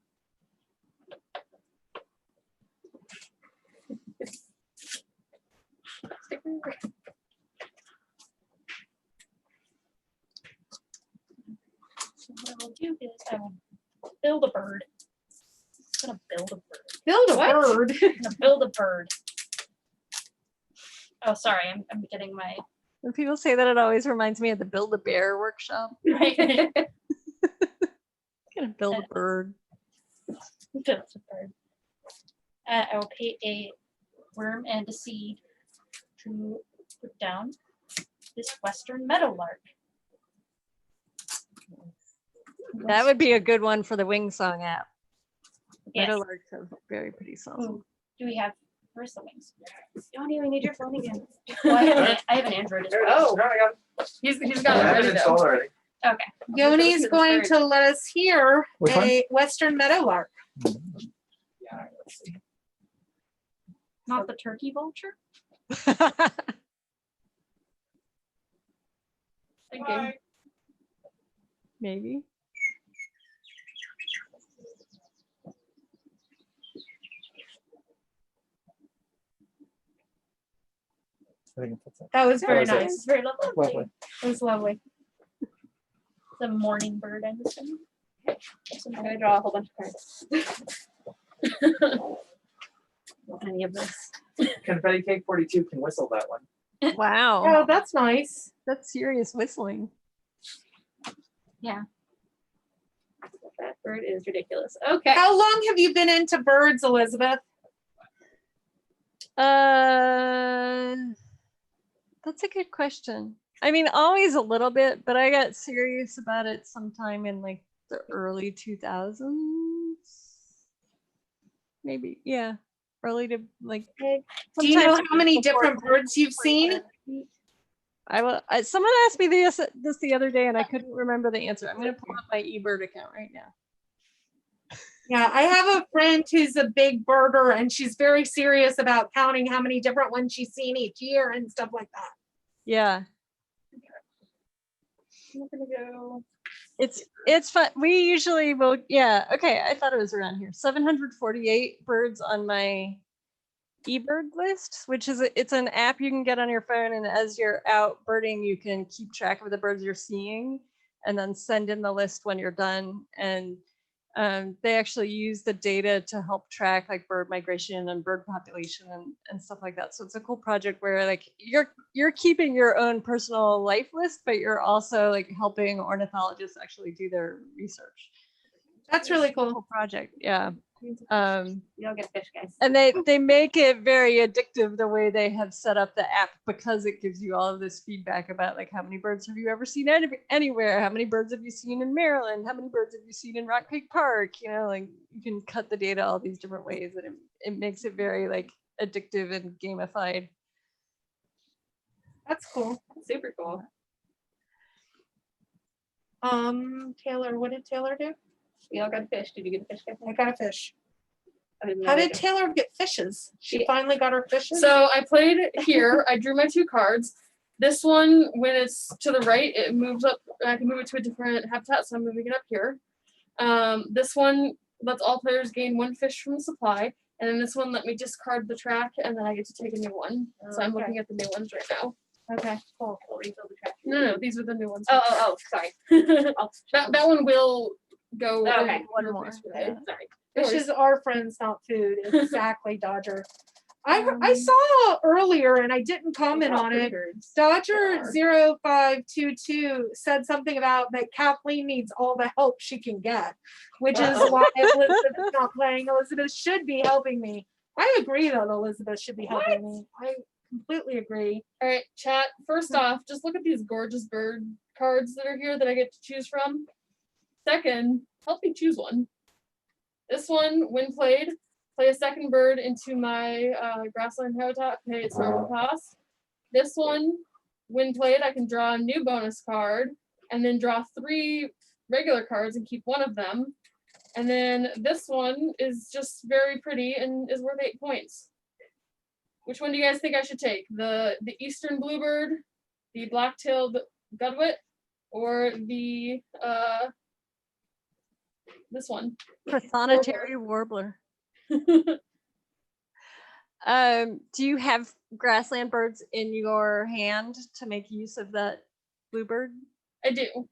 So what I'll do is I will build a bird. gonna build a bird. Build a What? bird. I'm gonna build a bird. Oh, sorry, I'm getting my When people say that, it always reminds me of the Build-A-Bear workshop. right. Gonna build a bird. Build a bird. I will pay a worm and a seed to put down this western meadowlark. That would be a good one for the Wing Song app. Yes. Meadowlarks have very pretty songs. Ooh, do we have? Where's the wings? Don't even need your phone again. Well, I have an Android as There it well. is. No, I got it. He's I got it have ready it though. installed already. Okay. Yoni's to the going bird. to let us hear Which one? a Western meadowlark. Yeah, let's see. Not the turkey vulture. Thinking. Maybe. I think it's it. That was very was it. nice. It's very lovely. Lovely. It was lovely. The morning bird, I'm assuming. I'm gonna draw a whole bunch of cards. Any of this. Confetti Cake 42 can whistle that one. Wow. Oh, that's nice. That's serious whistling. That bird is ridiculous. Okay. How long have you been into birds, Elizabeth? That's a good question. I mean, always a little bit, but I got serious about it sometime in like the early 2000s. Maybe, yeah. Early to like. Do you know sometime how many before different birds you've seen? Someone asked me this the other day and I couldn't remember the answer. I'm going to pull up my eBird account right now. Yeah, I have a friend who's a big birder and she's very serious about counting how many different ones she's seen each year and stuff like that. Yeah. I'm gonna go. It's fun. We usually will, yeah. Okay, I thought it was around here. 748 birds on my eBird list, which is it's an app you can get on your phone, and as you're out birding, you can keep track of the birds you're seeing, and then send in the list when you're done. And they actually use the data to help track like bird migration and bird population and stuff like that. So it's a cool project where like you're keeping your own personal life list, but you're also like helping ornithologists actually do their research. That's really It's a cool. cool project. Yeah. You don't get fish, guys. And they make it very addictive the way they have set up the app, because it gives you all of this feedback about like how many birds have you ever seen anywhere, how many birds have you seen in Maryland, how many birds have you seen in Rock Creek Park, you know, like you can cut the data all these different ways, and it makes it very like addictive and gamified. That's cool. Super cool. Taylor, what did Taylor do? We all got a fish. Did you get a fish, guys? I got a fish. I didn't know How they did Taylor get fishes? She She- finally got her fishes? So I played here. I drew my 2 cards. This one, when it's to the right, it moves up. I can move it to a different habitat, so I'm moving it up here. This one lets all players gain 1 fish from the supply, and then this one let me discard the track, and then I get to take a new one. So I'm Okay. looking at the new ones right now. Okay, cool. We'll refill the track. No, these are the new ones. Oh, sorry. I'll- That one will go. Okay. in One your more, place for yeah. that. Sorry. Fishes are friends, not food. Exactly, Dodger. I Um, saw earlier and I didn't comment They're all on pretty it. birds. Dodger 0522 said something about that Kathleen needs all the help she can get, which is Uh-oh. why Elizabeth is not playing. Elizabeth should be helping me. I agree that Elizabeth should be helping me. I completely agree. All right, chat. First off, just look at these gorgeous bird cards that are here that I get to choose from. Second, help me choose one. This one, when played, play a second bird into my grassland habitat, pay its normal cost. This one, when played, I can draw a new bonus card and then draw 3 regular cards and keep one of them. And then this one is just very pretty and is worth 8 points. Which one do you guys think I should take? The eastern bluebird, the black-tailed godwit, or the this one? Prothonotary warbler. Do you have grassland birds in your hand to make use of that bluebird? I do.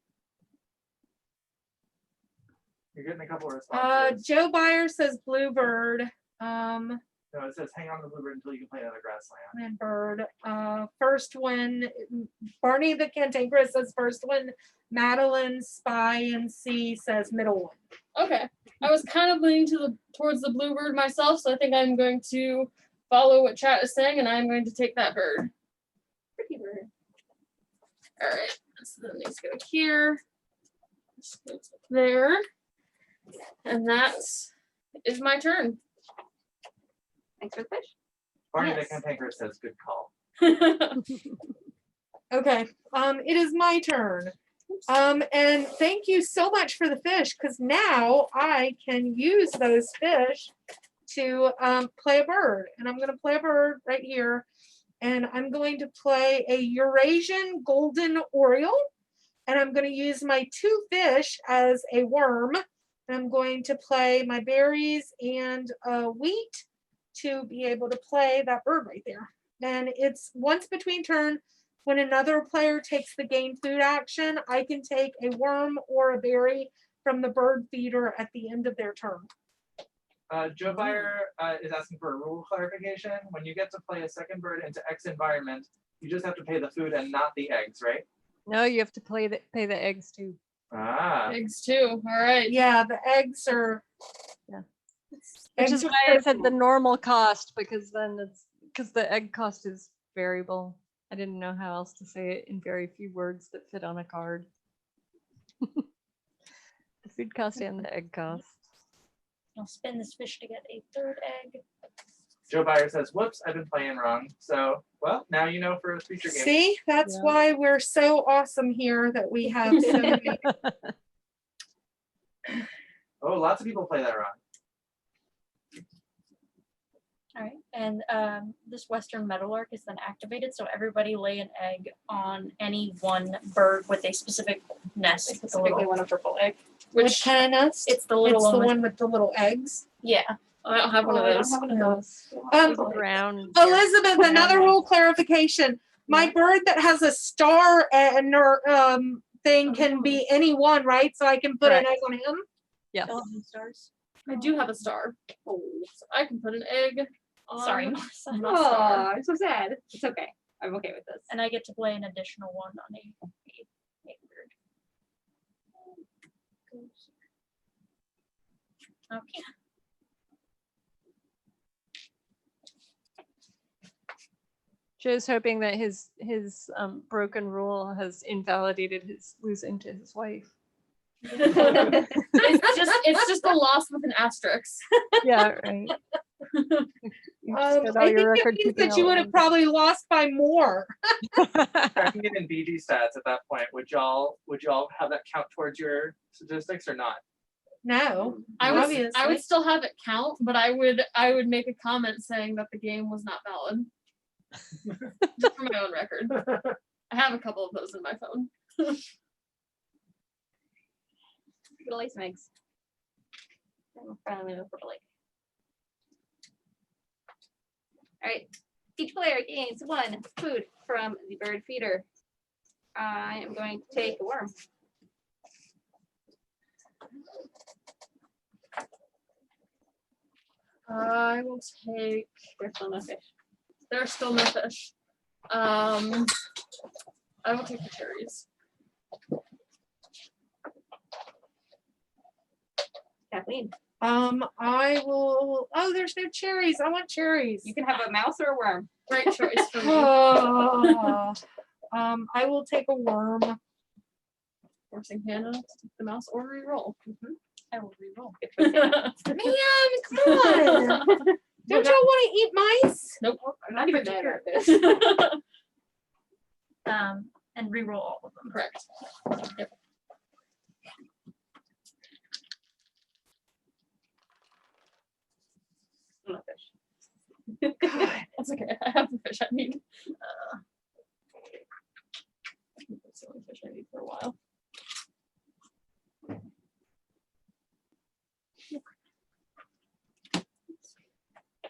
You're getting a couple of responses. Joe Byer says bluebird. No, it says hang on to the bluebird until you can play another grassland. And bird. First one, Barney the Cantankerous says first one. Madeline Spy and C says middle one. Okay. I was kind of leaning towards the bluebird myself, so I think I'm going to follow what chat is saying, and I'm going to take that bird. Pretty bird. All right. So then these go here. This goes up there. And that is my turn. Thanks for the fish. Barney Yes. the Cantankerous says good call. Okay, it is my turn. And thank you so much for the fish, because now I can use those fish to play a bird. And I'm going to play a bird right here. And I'm going to play a Eurasian golden oriole. And I'm going to use my 2 fish as a worm. And I'm going to play my berries and wheat to be able to play that bird right there. And it's once between turn. When another player takes the gain food action, I can take a worm or a berry from the bird feeder at the end of their turn. Joe Byer is asking for a rule clarification. When you get to play a second bird into X environment, you just have to pay the food and not the eggs, right? No, you have to pay the eggs too. Ah. Eggs too. All right. Yeah, the eggs are. Yeah. Which Eggs is are why I said the critical. normal cost, because then because the egg cost is variable. I didn't know how else to say it in very few words that fit on a card. The food cost and the egg cost. I'll spin this fish to get a 3rd egg. Joe Byer says, whoops, I've been playing wrong. So, well, now you know for a future game. See, that's Yeah. why we're so awesome here that we have so many. Oh, lots of people play that wrong. All right, and this Western Meadowlark is then activated, so everybody lay an egg on any one bird with a specific nest. With a Specifically little, want a purple egg. Which kind of nest? it's the little It's the one. one with the little eggs. Yeah. I don't have one of I don't those. have one of those. Brown. Elizabeth, another rule clarification. My bird that has a star and thing can be any one, right? So I can put an egg on him. Yes. Stars. I do have a star. So I can put an egg on Sorry, my Melissa. Oh, star. I'm so sad. It's okay. I'm okay with this. And I get to play an additional one on a bird. Okay. Joe's hoping that his broken rule has invalidated his losing to his wife. It's just a loss with an asterisk. Yeah, right. You just got all I your think it record means keeping that you all would have over. probably lost by more. Tracking it in BG stats at that point, would y'all have that count towards your statistics or not? No, I obviously. would still have it count, but I would make a comment saying that the game was not valid. Just for my own record. I have a couple of those in my phone. Gonna lay some eggs. I'm finally with purple egg. All right. Each player gains 1 food from the bird feeder. I am going to take a worm. I will take. There's still no fish. There's still no fish. I will take the cherries. Kathleen, I will. Oh, there's no cherries. I want cherries. you can have a mouse or a worm. Great choice for me. Oh, I will take a worm. Forcing Hannah to take the mouse or re-roll. I will reroll. Man, come on! Don't y'all want to eat mice? Nope. I'm not even mad at this. And reroll all of them. Correct. Yep. No fish. That's okay. I have the fish I need. That's the only fish I need for a while.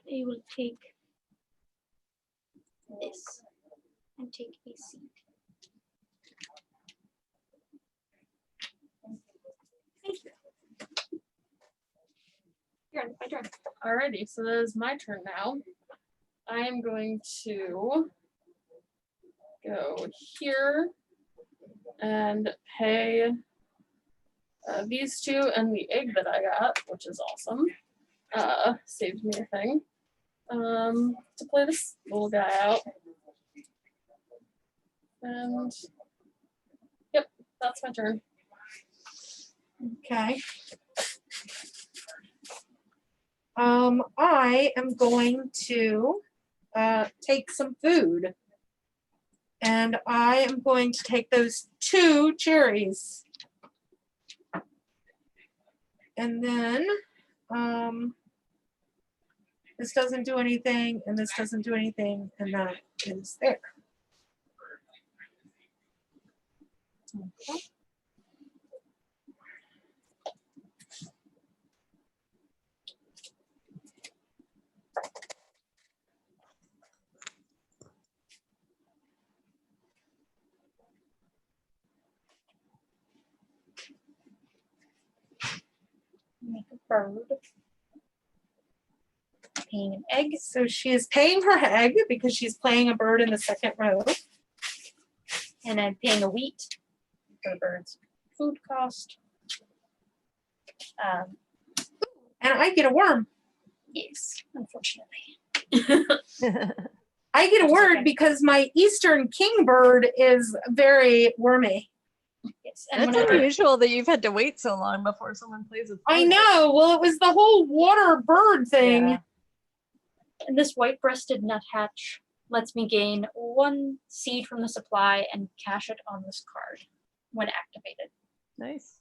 I will take this and take a seed. Thank you. My turn. Alrighty, so that is my turn now. I am going to go here and pay these two and the egg that I got, which is awesome. Saved me a thing. To play this little guy out. And yep, that's my turn. Okay. I am going to take some food. And I am going to take those 2 cherries. And then this doesn't do anything, and this doesn't do anything, and that is there. Okay. Make a bird. Paying an egg. So she is paying her egg because she's playing a bird in the second row. And I'm paying a wheat for the bird's food cost. And I get a worm. Yes, unfortunately. I get a That's word okay. because my eastern kingbird is very wormy. Yes, and That's whenever unusual that you've had to wait so long before someone plays with I birds. know. Well, it was the whole water bird thing. Yeah. And this white-breasted nuthatch lets me gain 1 seed from the supply and cash it on this card when activated. Nice.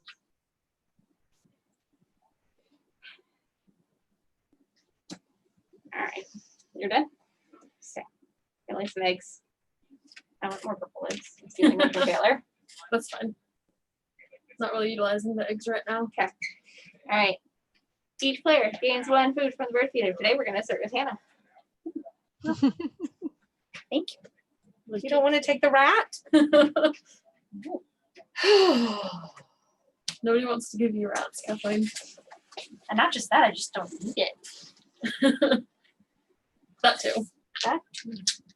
All right, you're done. So, lay some eggs. I want more purple eggs. I'm stealing one from Taylor. That's fine. Not really utilizing the eggs right now. All right. Each player gains 1 food from the bird feeder. Today we're gonna start with Hannah. Thank you. You don't want to take the rat? Nobody wants to give you rats, Kathleen. And not just that, I just don't need it. That too.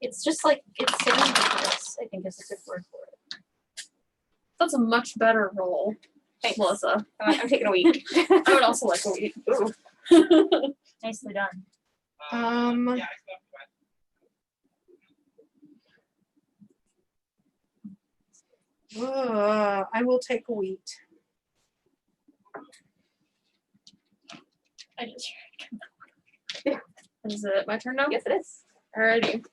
It's just like, it's serendipitous, I think is a good word for it. That's a much better roll, Thanks. Melissa. I'm taking a week. I would also like a wheat. Nicely done. I will take a wheat. I just Is it my turn now? Yes, it is. Alrighty.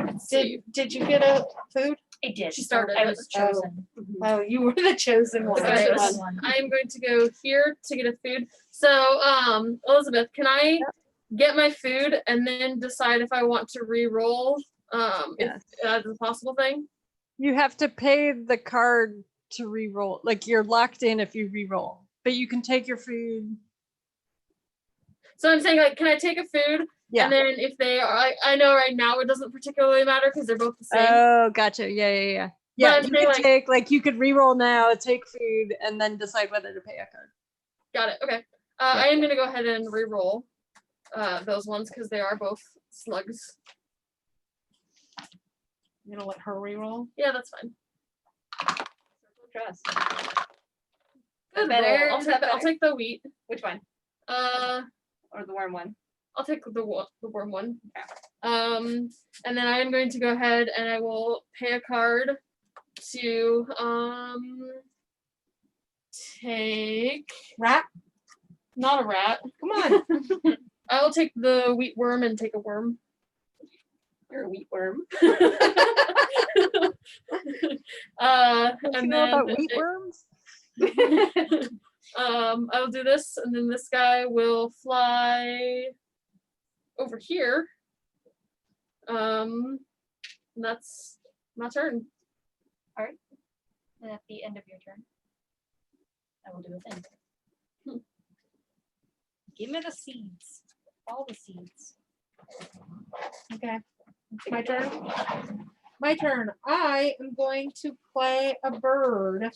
Let's see. Did you get a food? I did. She started I it. was chosen. Oh, you were the chosen one. Okay. Right? Yes. I am going to go here to get a food. So, Elizabeth, can I get my food and then decide if I want to re-roll? Yes. If that's a possible thing. You have to pay the card to re-roll. Like you're locked in if you re-roll, but you can take your food. So I'm saying, like, can I take a food? Yeah. And then if they are, I know right now it doesn't particularly matter because they're both the same. Oh, gotcha. Yeah. Yeah, I'm you saying, could like- take like you could re-roll now, take food, and then decide whether to pay a card. Got it. Okay. I am gonna go ahead and re-roll those ones because they are both slugs. I'm gonna let her re-roll. Yeah, that's fine. Trust. Good better? roll. Is that I'll better? take the wheat. Which one? Or the worm one? I'll take the worm one. And then I am going to go ahead and I will pay a card to take Rat, not a rat. come on. I will take the wheat worm and take a worm. You're a wheat worm. Don't you And know then about wheat worms? I'll do this, and then this guy will fly over here. And that's my turn. And at the end of your turn, I will do a thing. Give me the seeds. All the seeds. Okay, my turn. My turn. I am going to play a bird,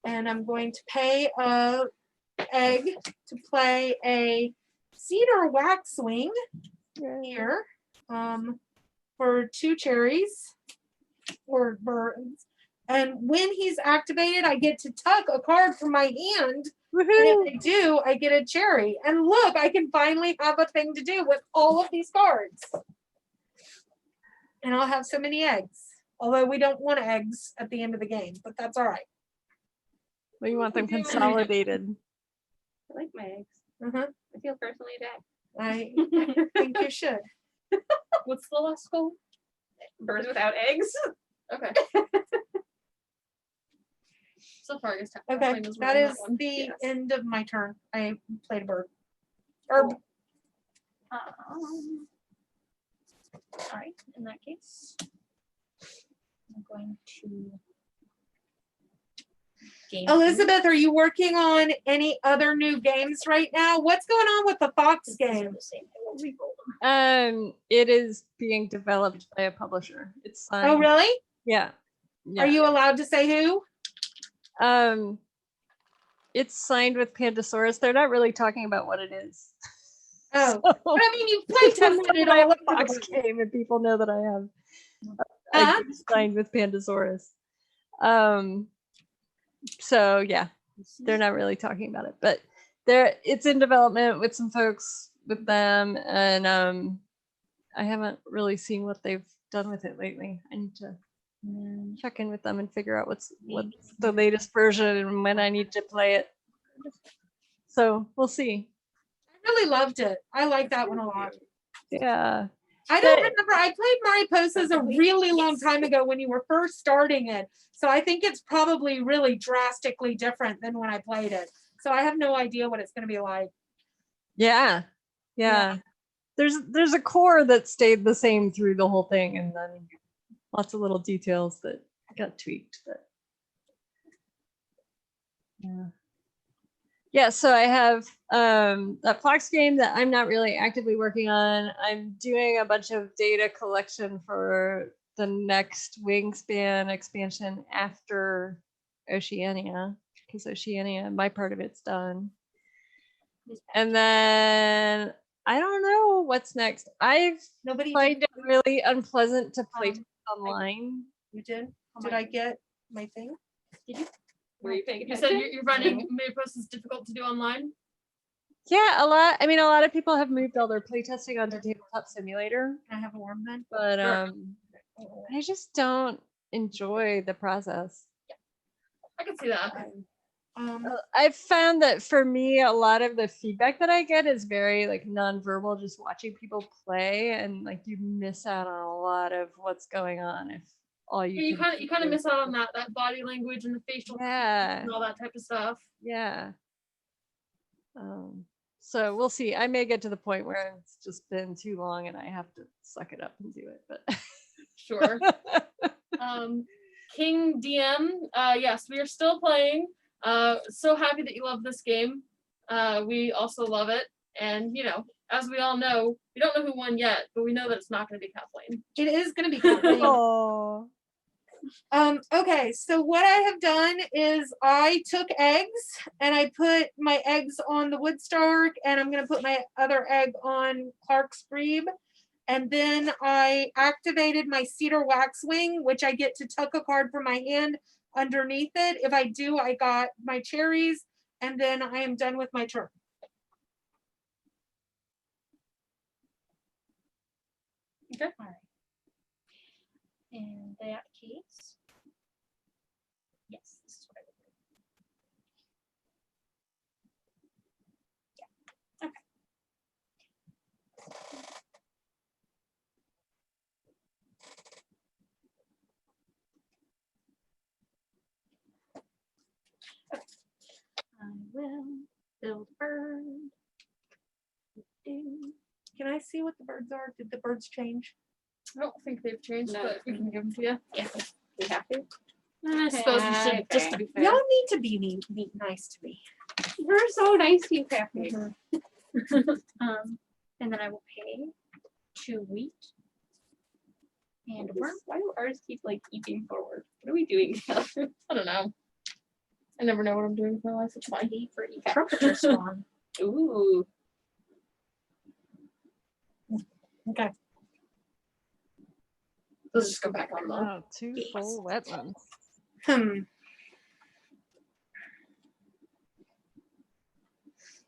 and I'm going to pay a egg to play a cedar waxwing here for 2 cherries or birds. And when he's activated, I get to tuck a card from my hand. And if I do, I get a cherry. And look, I can finally have a thing to do with all of these cards. And I'll have so many eggs. Although we don't want eggs at the end of the game, but that's all right. Well, you want them consolidated. I like my eggs. Uh-huh. I feel personally attacked. I think you should. What's the last goal? Birds without eggs. Okay. So far, I guess Okay, Kathleen was that winning is one. the Yes. end of my turn. I played a bird. Or Cool. All right, in that case, I'm going to game Elizabeth, are you working on any other new games right now? What's going on with the Fox game? It is being developed by a publisher. It's signed. Oh, really? Yeah. Are you allowed to say who? It's signed with Pandasaurus. They're not really talking about what it is. Oh, So, but I mean, you've play tested it I have all a over the Fox place. game, and people know that I have Uh-huh. a game signed with Pandasaurus. So yeah, they're not really talking about it, but it's in development with some folks with them, and I haven't really seen what they've done with it lately. I need to check in with them and figure out what's the latest version and when I need to play it. So we'll see. I really loved it. I like that one a lot. Yeah. I don't But- remember. I played Mariposas a really long time ago when you were first starting it. So I think it's probably really drastically different than when I played it. So I have no idea what it's going to be like. Yeah. Yeah. There's a core that stayed the same through the whole thing, and then lots of little details that got tweaked. But yeah, so I have that Fox game that I'm not really actively working on. I'm doing a bunch of data collection for the next Wingspan expansion after Oceania, because Oceania, my part of it's done. And then I don't know what's next. I've Nobody find it really unpleasant to play online. You did? Did I get my thing? Were you paying You attention? said you're running. Mariposa is difficult to do online. Yeah, a lot of people have moved all their playtesting onto Tabletop Simulator, Can I have a warm then? but Sure. I just don't enjoy the process. I can see that. I've found that for me, a lot of the feedback that I get is very like nonverbal, just watching people play, and like you miss out on a lot of what's going on if all you You can kind of do miss is- out on that body language and the facial Yeah. and all that type of stuff. Yeah. So we'll see. I may get to the point where it's just been too long and I have to suck it up and do it. But Sure. King DM, yes, we are still playing. So happy that you love this game. We also love it. And, you know, as we all know, we don't know who won yet, but we know that it's not going to be Kathleen. It is going to be Kathleen. Oh. Okay, so what I have done is I took eggs and I put my eggs on the Woodstark, and I'm going to put my other egg on Clark's Grebe. And then I activated my Cedar Waxwing, which I get to tuck a card from my hand underneath it. If I do, I got my cherries, and then I am done with my turn. Okay. All right. In that case, yes, this is what I would do. Yeah. Okay. Okay. I will build a bird. Can I see what the birds are? Did the birds change? I don't think they've changed, No. but we can give them to you. Yeah, we have to. I suppose we should, just to be fair. Y'all need to be nice to me. We're so nice to you, Kathleen. And then I will pay 2 wheat and a worm. Why do ours keep like eating forward? What are we doing? I don't know. I never know what I'm doing with my life. It's fine. For a trumpeter swan. Ooh. Okay. Let's just go back on the. Oh, two full wetlands.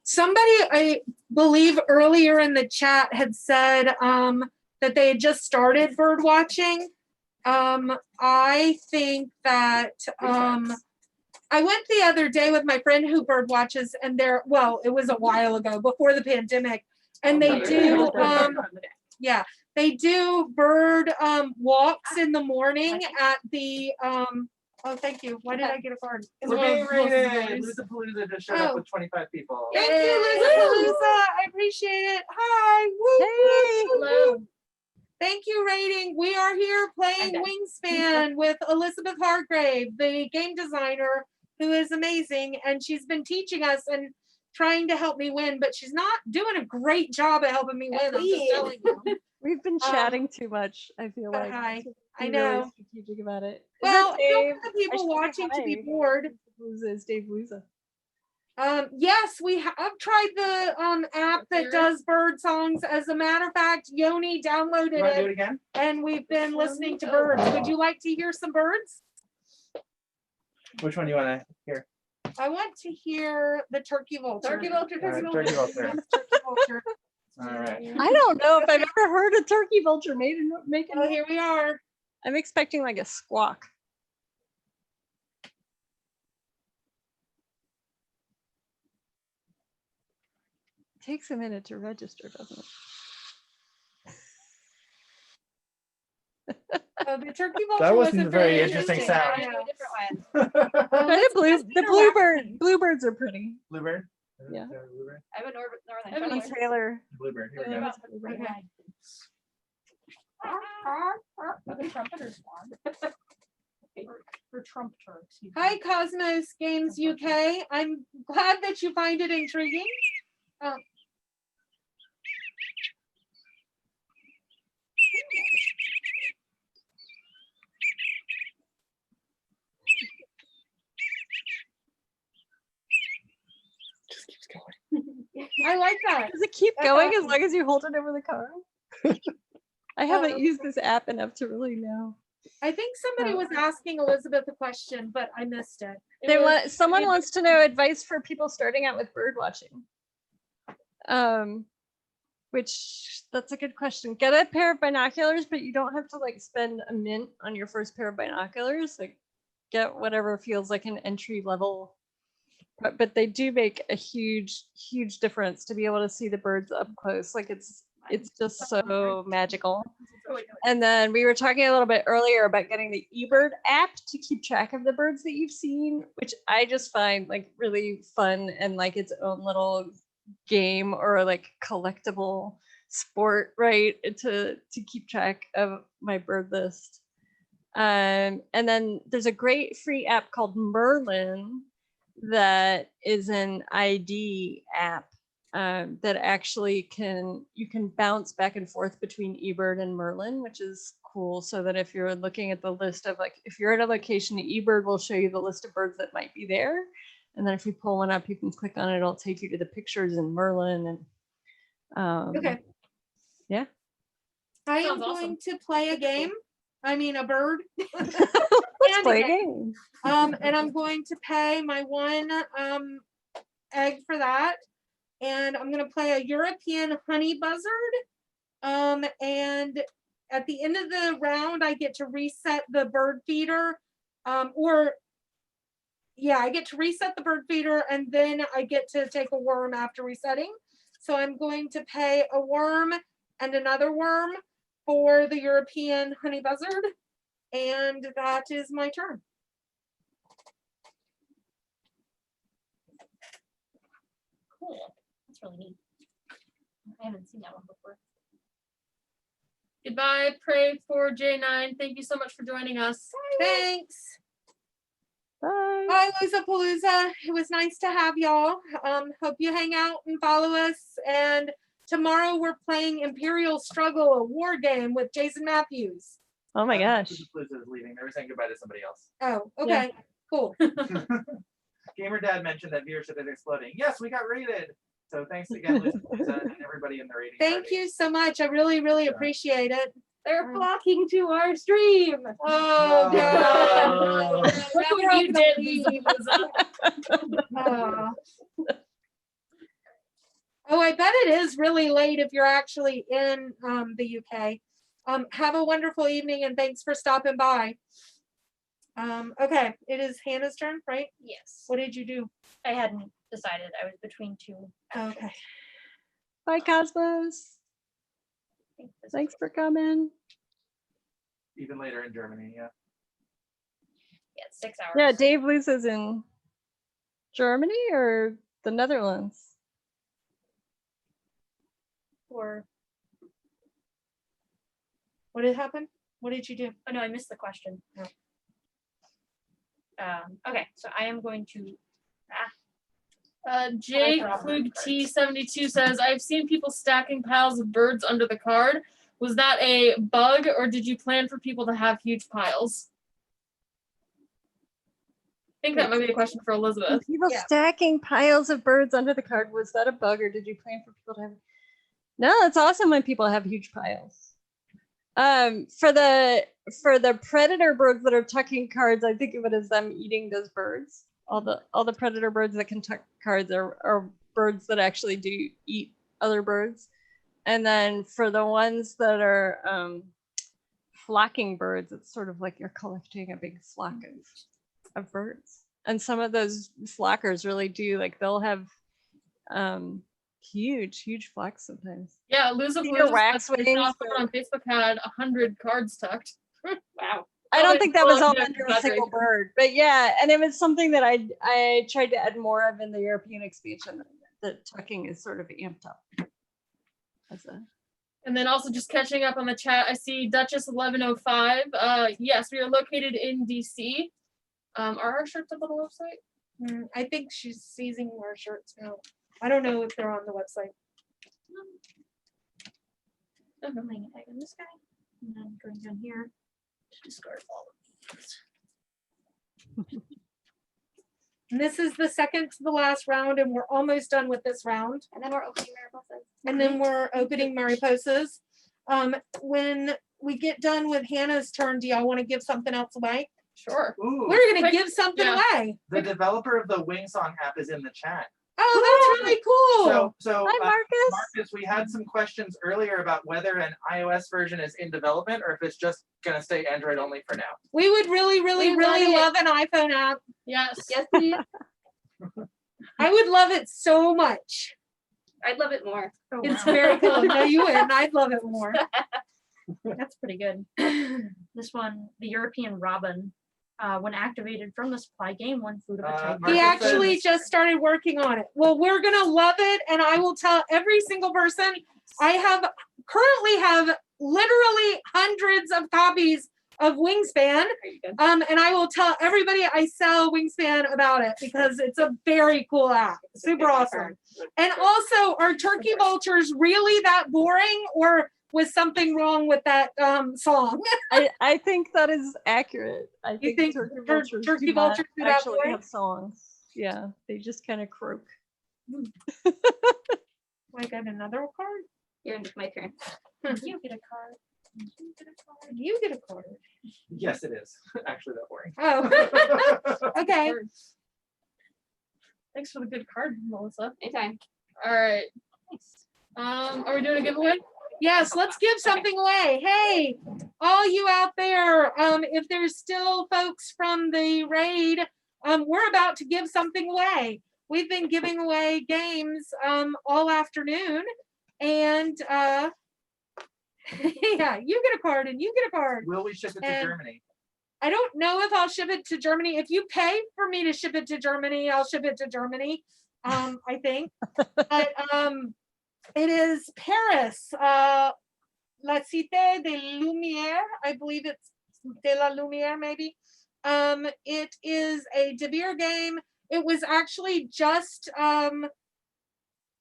Somebody, I believe earlier in the chat had said that they had just started bird watching. I think that I went the other day with my friend who bird watches, and it was a while ago before the pandemic, and they do yeah, they do bird walks in the morning at the oh, thank you. Why did I get a card? We're being rated. Lizapalooza just showed up with 25 people. Thank you, Lizapalooza. I appreciate it. Hi. Woo, woo, woo, woo. Thank you, rating. We are here playing Wingspan with Elizabeth Hargrave, the game designer, who is amazing, and she's been teaching us and trying to help me win, but she's not doing a great job at helping me win. I'm just telling you. We've been chatting too much, I feel but like. hi. to I be know. Really strategic about it. Well, Is I don't Dave? want the I people should say watching to be hi. bored. Is Dave Luza? Yes, we have tried the app that does bird songs. As a matter of fact, Yoni downloaded You want to do it it, again? and we've been listening to birds. Would you like to hear some birds? Which one do you want to hear? I want to hear the turkey vulture. Turkey vulture, All right, turkey turkey vulture. vulture. Turkey vulture. All right. I don't know if I've ever heard a turkey vulture make a Oh, here we are. I'm expecting like a squawk. It takes a minute to register, doesn't it? Oh, the turkey vulture That wasn't was a very interesting I sound. know. Different one. Try let's the just get a bluebirds are pretty. Bluebird? Yeah. Is there a bluebird? I have a northern Ebony shoveler. Taylor. Bluebird. Here we go. Okay. The trumpeter swan. For trumpeter, excuse me. Hi, Cosmos Games UK. I'm glad that you find it intriguing. Just keeps going. I like that. Does it keep That's going as awesome. long as you hold it over the car? I haven't used this app enough to really know. I think somebody Oh. was asking Elizabeth a question, but I missed it. Someone wants to know advice for people starting out with bird watching. Which that's a good question. Get a pair of binoculars, but you don't have to like spend a mint on your first pair of binoculars. Like get whatever feels like an entry level. But they do make a huge difference to be able to see the birds up close. Like it's just so magical. And then we were talking a little bit earlier about getting the eBird app to keep track of the birds that you've seen, which I just find like really fun and like its own little game or like collectible sport, right? To keep track of my bird list. And then there's a great free app called Merlin that is an ID app. That actually you can bounce back and forth between eBird and Merlin, which is cool. So that if you're looking at the list of like, if you're at a location, eBird will show you the list of birds that might be there. And then if you pull one up, you can click on it. It'll take you to the pictures in Merlin. And Okay. Yeah. I am Sounds going awesome. to play a game. I mean, a bird. Let's And play a a game. And I'm going to pay my one egg for that. And I'm going to play a European honey buzzard. And at the end of the round, I get to reset the bird feeder. I get to reset the bird feeder, and then I get to take a worm after resetting. So I'm going to pay a worm and another worm for the European honey buzzard. And that is my turn. Cool. That's really neat. I haven't seen that one before. Goodbye. Pray for J9. Thank you so much for joining us. Thanks. Bye. Bye, Lizapalooza. It was nice to have y'all. Hope you hang out and follow us. And tomorrow we're playing Imperial Struggle, a war game with Jason Matthews. Oh my gosh. Lizapalooza is leaving. They were saying goodbye to somebody else. Oh, okay. Cool. Gamer Dad mentioned that viewership is exploding. Yes, we got rated. So thanks again, Lisa, and everybody in the rating. Thank party. you so much. I really, really Yeah. appreciate it. They're flocking to our stream. Oh, No. God. Look Now what we're all you gonna did, leave. Lisa. Aw. Oh, I bet it is really late if you're actually in the UK. Have a wonderful evening and thanks for stopping by. Okay, it is Hannah's turn, right? Yes. What did you do? I hadn't decided. I was between two. Okay. Bye, Cosmos. I think this is Thanks for coming. Even later in Germany, yeah. Yeah, 6 hours. Yeah, Dave Lisa's in Germany or the Netherlands? Or What did happen? What did you do? oh no, I missed the question. Okay, so I am going to. J Throw off my Klug cards. T72 says, I've seen people stacking piles of birds under the card. Was that a bug or did you plan for people to have huge piles? I think that might be a question for Elizabeth. People Yeah. stacking piles of birds under the card. Was that a bug or did you plan for people to have? No, it's awesome when people have huge piles. For the predator birds that are tucking cards, I think of it as them eating those birds. All the predator birds that can tuck cards are birds that actually do eat other birds. And then for the ones that are flocking birds, it's sort of like you're collecting a big flock of birds. And some of those flockers really do, like they'll have huge flocks sometimes. Yeah, Lisa See your Blue just said waxwings, someone on Facebook had 100 cards tucked. Wow. I don't Probably think that was all not under a that single big. bird, but yeah, and it was something that I tried to add more of in the European expansion. That tucking is sort of amped up. As a And then also just catching up on the chat, I see Duchess 1105. Yes, we are located in DC. Are our shirts up on the website? I think she's seizing our shirts now. I don't know if they're on the website. I'm laying an egg on this guy. And then going down here to discard all of these. And this is the second to the last round, and we're almost done with this round. And then we're opening mariposas. And then we're opening Mariposas. When we get done with Hannah's turn, do y'all want to give something else away? Sure. Ooh, We're gonna Quick- give something yeah. away. the developer of the Wingsong app is in the chat. Oh, that's really cool. So Hi, Marcus. Marcus, we had some questions earlier about whether an iOS version is in development or if it's just gonna stay Android only for now. We would really, really, We really love love an iPhone app. Yes. Yes, please. I would love it so much. I'd love it more. Oh, It's wow. very cool. No, you wouldn't. I'd love it more. That's pretty good. This one, the European robin, when activated from the supply, gain 1 food of a type. Marcus He says- actually just started working on it. Well, we're gonna love it, and I will tell every single person. I currently have literally hundreds of copies of Wingspan. Very good. And I will tell everybody I sell Wingspan about it because it's a very cool app. Super awesome. And also, are turkey vultures really that boring, or was something wrong with that song? I think that is accurate. I You think think turkey vultures do not do that actually boring? have songs. Yeah, they just kind of croak. I got another card. Here, it's my turn. You get a card. You get a card. You get a card. Yes, it is actually that boring. Oh, okay. Thanks for the good card, Melissa. Anytime. All right. Are we doing a giveaway? Yes, let's give something away. Hey, all you out there, if there's still folks from the raid, we're about to give something away. We've been giving away games all afternoon, and yeah, you get a card and you get a card. Will we ship it to And- Germany? I don't know if I'll ship it to Germany. If you pay for me to ship it to Germany, I'll ship it to Germany. I think. But it is Paris. La Cité de Lumière. I believe it's de la Lumière, maybe. It is a De Beer game. It was actually just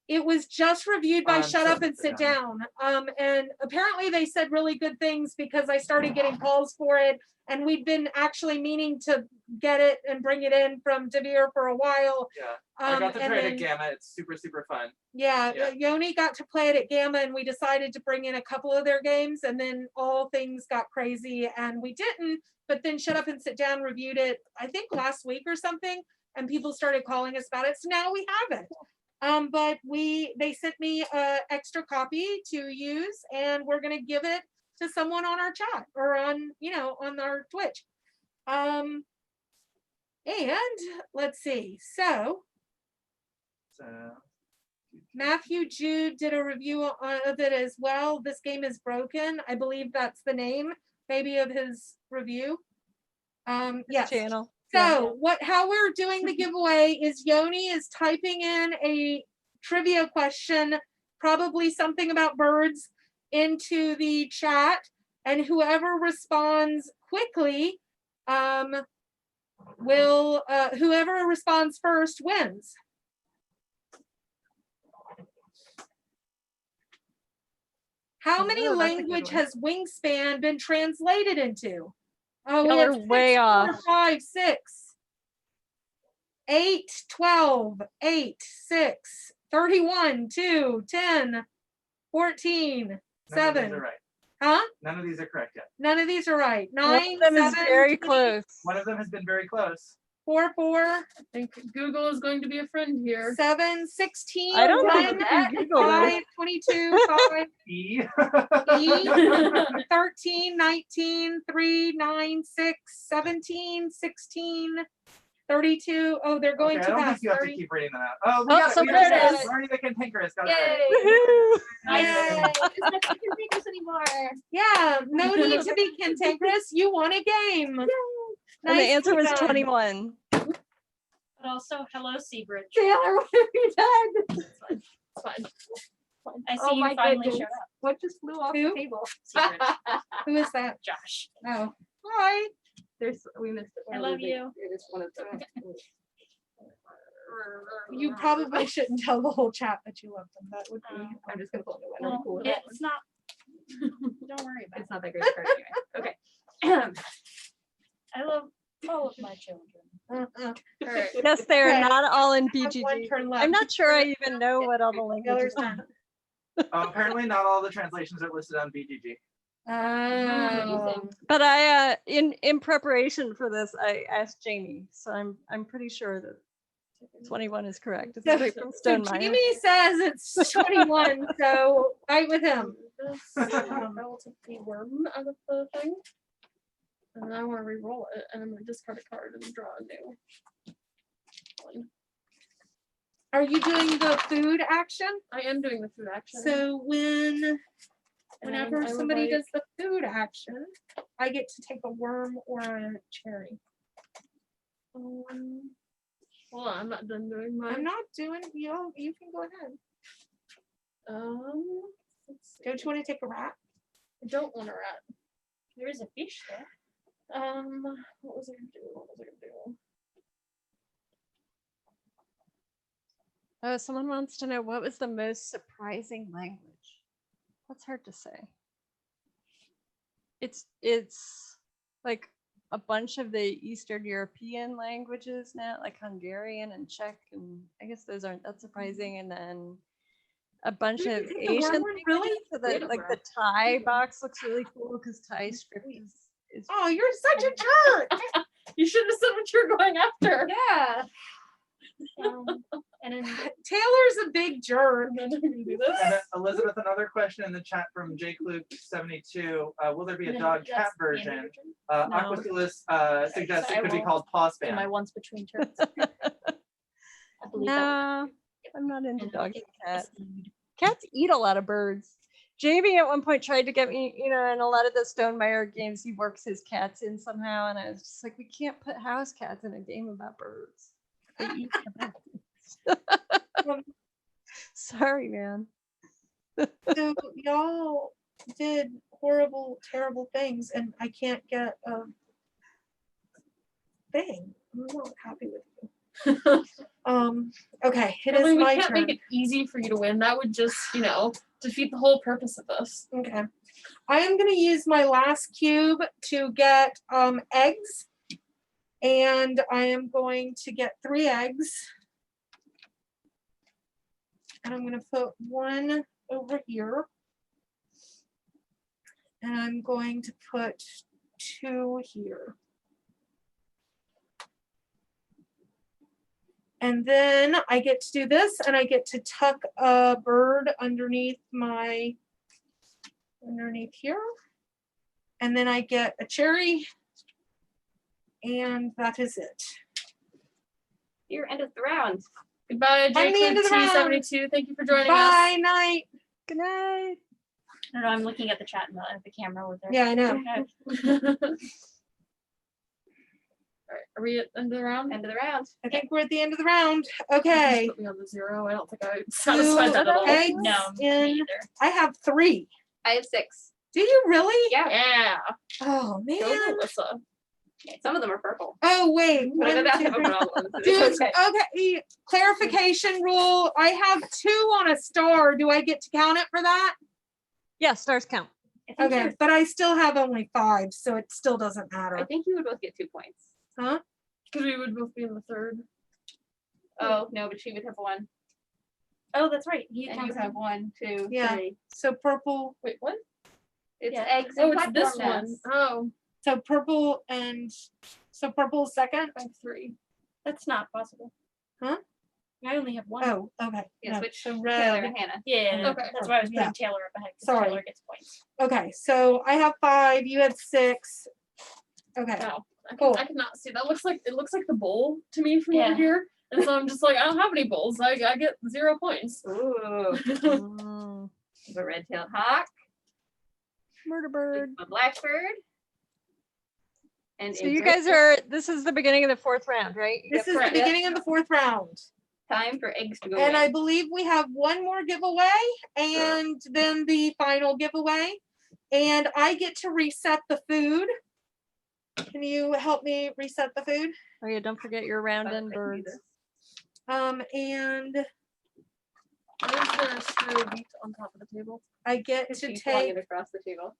It was just reviewed by Shut Up and Sit Down. Down. And apparently they said really good things because I started getting calls for it. And we'd been actually meaning to get it and bring it in from Devere for a while. Yeah. I got to and try it then- at Gamma. It's super, super fun. Yeah, Yeah. Yoni got to play it at Gamma and we decided to bring in a couple of their games and then all things got crazy and we didn't, but then Shut Up and Sit Down reviewed it, I think last week or something, and people started calling us about it. So now we have it. But they sent me a extra copy to use and we're gonna give it to someone on our chat or on, on our Twitch. And let's see, so So Matthew Jude did a review of it as well. This game is broken. I believe that's the name, maybe, of his review. Yes. Channel. So how we're doing the giveaway is Yoni is typing in a trivia question, probably something about birds, into the chat, and whoever responds quickly whoever responds first wins. How many Oh, that's a good language one. has Wingspan been translated into? Oh, Y'all we are have 6, way 4, off. 5, 6, 8, 12, 8, 6, 31, 2, 10, 14, none of these 7. are right. Huh? None of these are correct yet. None of these are right. One 9, of them is 7, very 20, close. One of them has been very close. 4, 4, I think Google is going to be a friend here. 7, 16, I don't 1, think you can Google 5, this. 22, 5, E. E, 13, 19, 3, 9, 6, 17, 16, 32. Oh, they're going Okay, I to don't that. think you have to 30. keep reading them out. Oh, we Oh, got it. We somebody got got it. it. Marty the Cantankerous got it right. Woohoo! Yay! Nice. It's not I can take this anymore. Yeah, no need to be cantankerous. You won a game. And the Nicely answer was done. 21. But also, hello, Seabridge. Taylor, what have you done? It's fine. It's fine. I see Oh you my finally goodness. showed up. What just flew off Who? the table? Seabridge. Who is that? Josh. Oh, hi. We missed it. I love you. It is one of them. You probably shouldn't tell the whole chat that you love them. That would be. I'm just gonna pull it. Well, Cool. it's not. Don't worry about it. It's not that great of a card anyway. Okay. I love all of my children. Alright. Yes, they are Okay. not all in I have one BGG. turn left. I'm not sure I even know what all the languages Taylor's are. turn. Apparently, not all the translations are listed on BGG. Oh. But I, in preparation for this, I asked Jamie, so I'm pretty sure that 21 is correct. It's So- straight from So Stonemaier. Jamie says it's 21, so fight with him. This, I will take the worm out of the thing. And then I want to re-roll it, and I'm going to discard a card and draw a new one. Are you doing the food action? I am doing the food action. So and whenever I would somebody like- does the food action, I get to take a worm or a cherry. Hold on, I'm not done doing mine. I'm not doing, you can go ahead. Let's see. Don't you want to take a rat? I don't want a rat. There is a fish there. What was I gonna do? What was I gonna do? Oh, someone wants to know what was the most surprising language. That's hard to say. It's like a bunch of the Eastern European languages now, like Hungarian and Czech, and I guess those aren't that surprising. And then a bunch You of can take the Asian worm, really? languages. So that, like the Thai box looks really cool because Thai script is Oh, you're such a jerk. You should have said what you're going after. Yeah. And then Taylor's a big jerk. And then I'm gonna do this. And then, Elizabeth, another question in the chat from Jake Luke 72. Will there be a No, dog cat that's the version? version. No. Aquaculus suggests So it I could be will called paw in my spam. once between turns. I believe that. no, I'm not into And dogs it and cats. is the- Cats eat a lot of birds. Jamie at one point tried to get me, in a lot of the Stonemaier games, he works his cats in somehow, and I was just like, we can't put house cats in a game about birds. They eat the birds. Sorry, man. So y'all did horrible, terrible things, and I can't get a thing. I'm not happy with you. Okay, it Kathleen, is we my can't turn. make it easy for you to win. That would just, defeat the whole purpose of this. Okay. I am going to use my last cube to get eggs. And I am going to get 3 eggs. And I'm going to put 1 over here. And I'm going to put 2 here. And then I get to do this, and I get to tuck a bird underneath here. And then I get a cherry. And that is it. Your end of the round. Goodbye, I'm the end of the round. T72. Thank you for joining Bye, night. Good night. I don't know, I'm looking at the chat and the camera with her. Yeah, I know. us. All right, are we at the end of the round? End of the round. I think we're at the end of the round. Okay. Put me on the 0. I don't think I satisfied that at all. eggs No, me in. either. I have 3. I have 6. Do you really? Yeah. Yeah. Oh Go, man. Melissa. Some of them are purple. Oh wait. But I'm 1, about to 2, have a 3. problem. Dude, okay. Clarification rule. I have 2 on a star. Do I get to count it for that? Yeah, stars count. Okay, but I still have only 5, so it still doesn't I matter. think you would both get 2 points. Huh? Because we would both be in the 3rd. Oh, no, but she would have 1. Oh, that's right. And you have 1, 2, Yeah. 3. So purple. Wait, what? It's Yeah. eggs Oh, and it's this platform one. nests. Oh, So purple second. I have 3. That's not possible. Huh? I only have 1. Oh, okay. Yeah, No, switch so Taylor red. and Hannah. Yeah, Okay. that's why I was putting Yeah. Taylor up ahead. 'Cause Sorry. Taylor gets points. Okay, so I have 5. You had 6. Okay. Wow. Cool. I cannot see. It looks like the bowl to me from Yeah. over here. And so I'm just like, I don't have any bowls. I get 0 points. Ooh, Mm, the red-tailed hawk, murder bird. a blackbird. And So you insert guys are, this is the beginning of the 4th round, right? This is the correct. beginning of the 4th round. time for eggs to go And I in. believe we have 1 more giveaway and then the final giveaway. And I get to reset the food. Can you help me reset the food? Oh yeah, don't forget your round But I and can do birds. this. And Why is there a screw of wheat on top of the table? I get Because to she flung take, it across the table.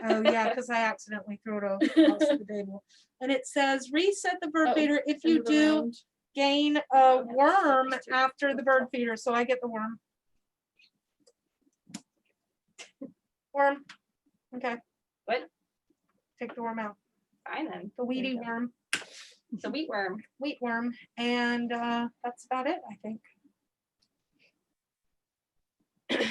oh yeah, because I accidentally threw it across the table. And it says reset the bird Oh, feeder if End you of the do round. gain a worm after the bird feeder. So I get the worm. Worm. Okay. What? Take the worm out. Fine then. The weedy worm, It's a wheat worm. wheat worm. And that's about it, I think. Does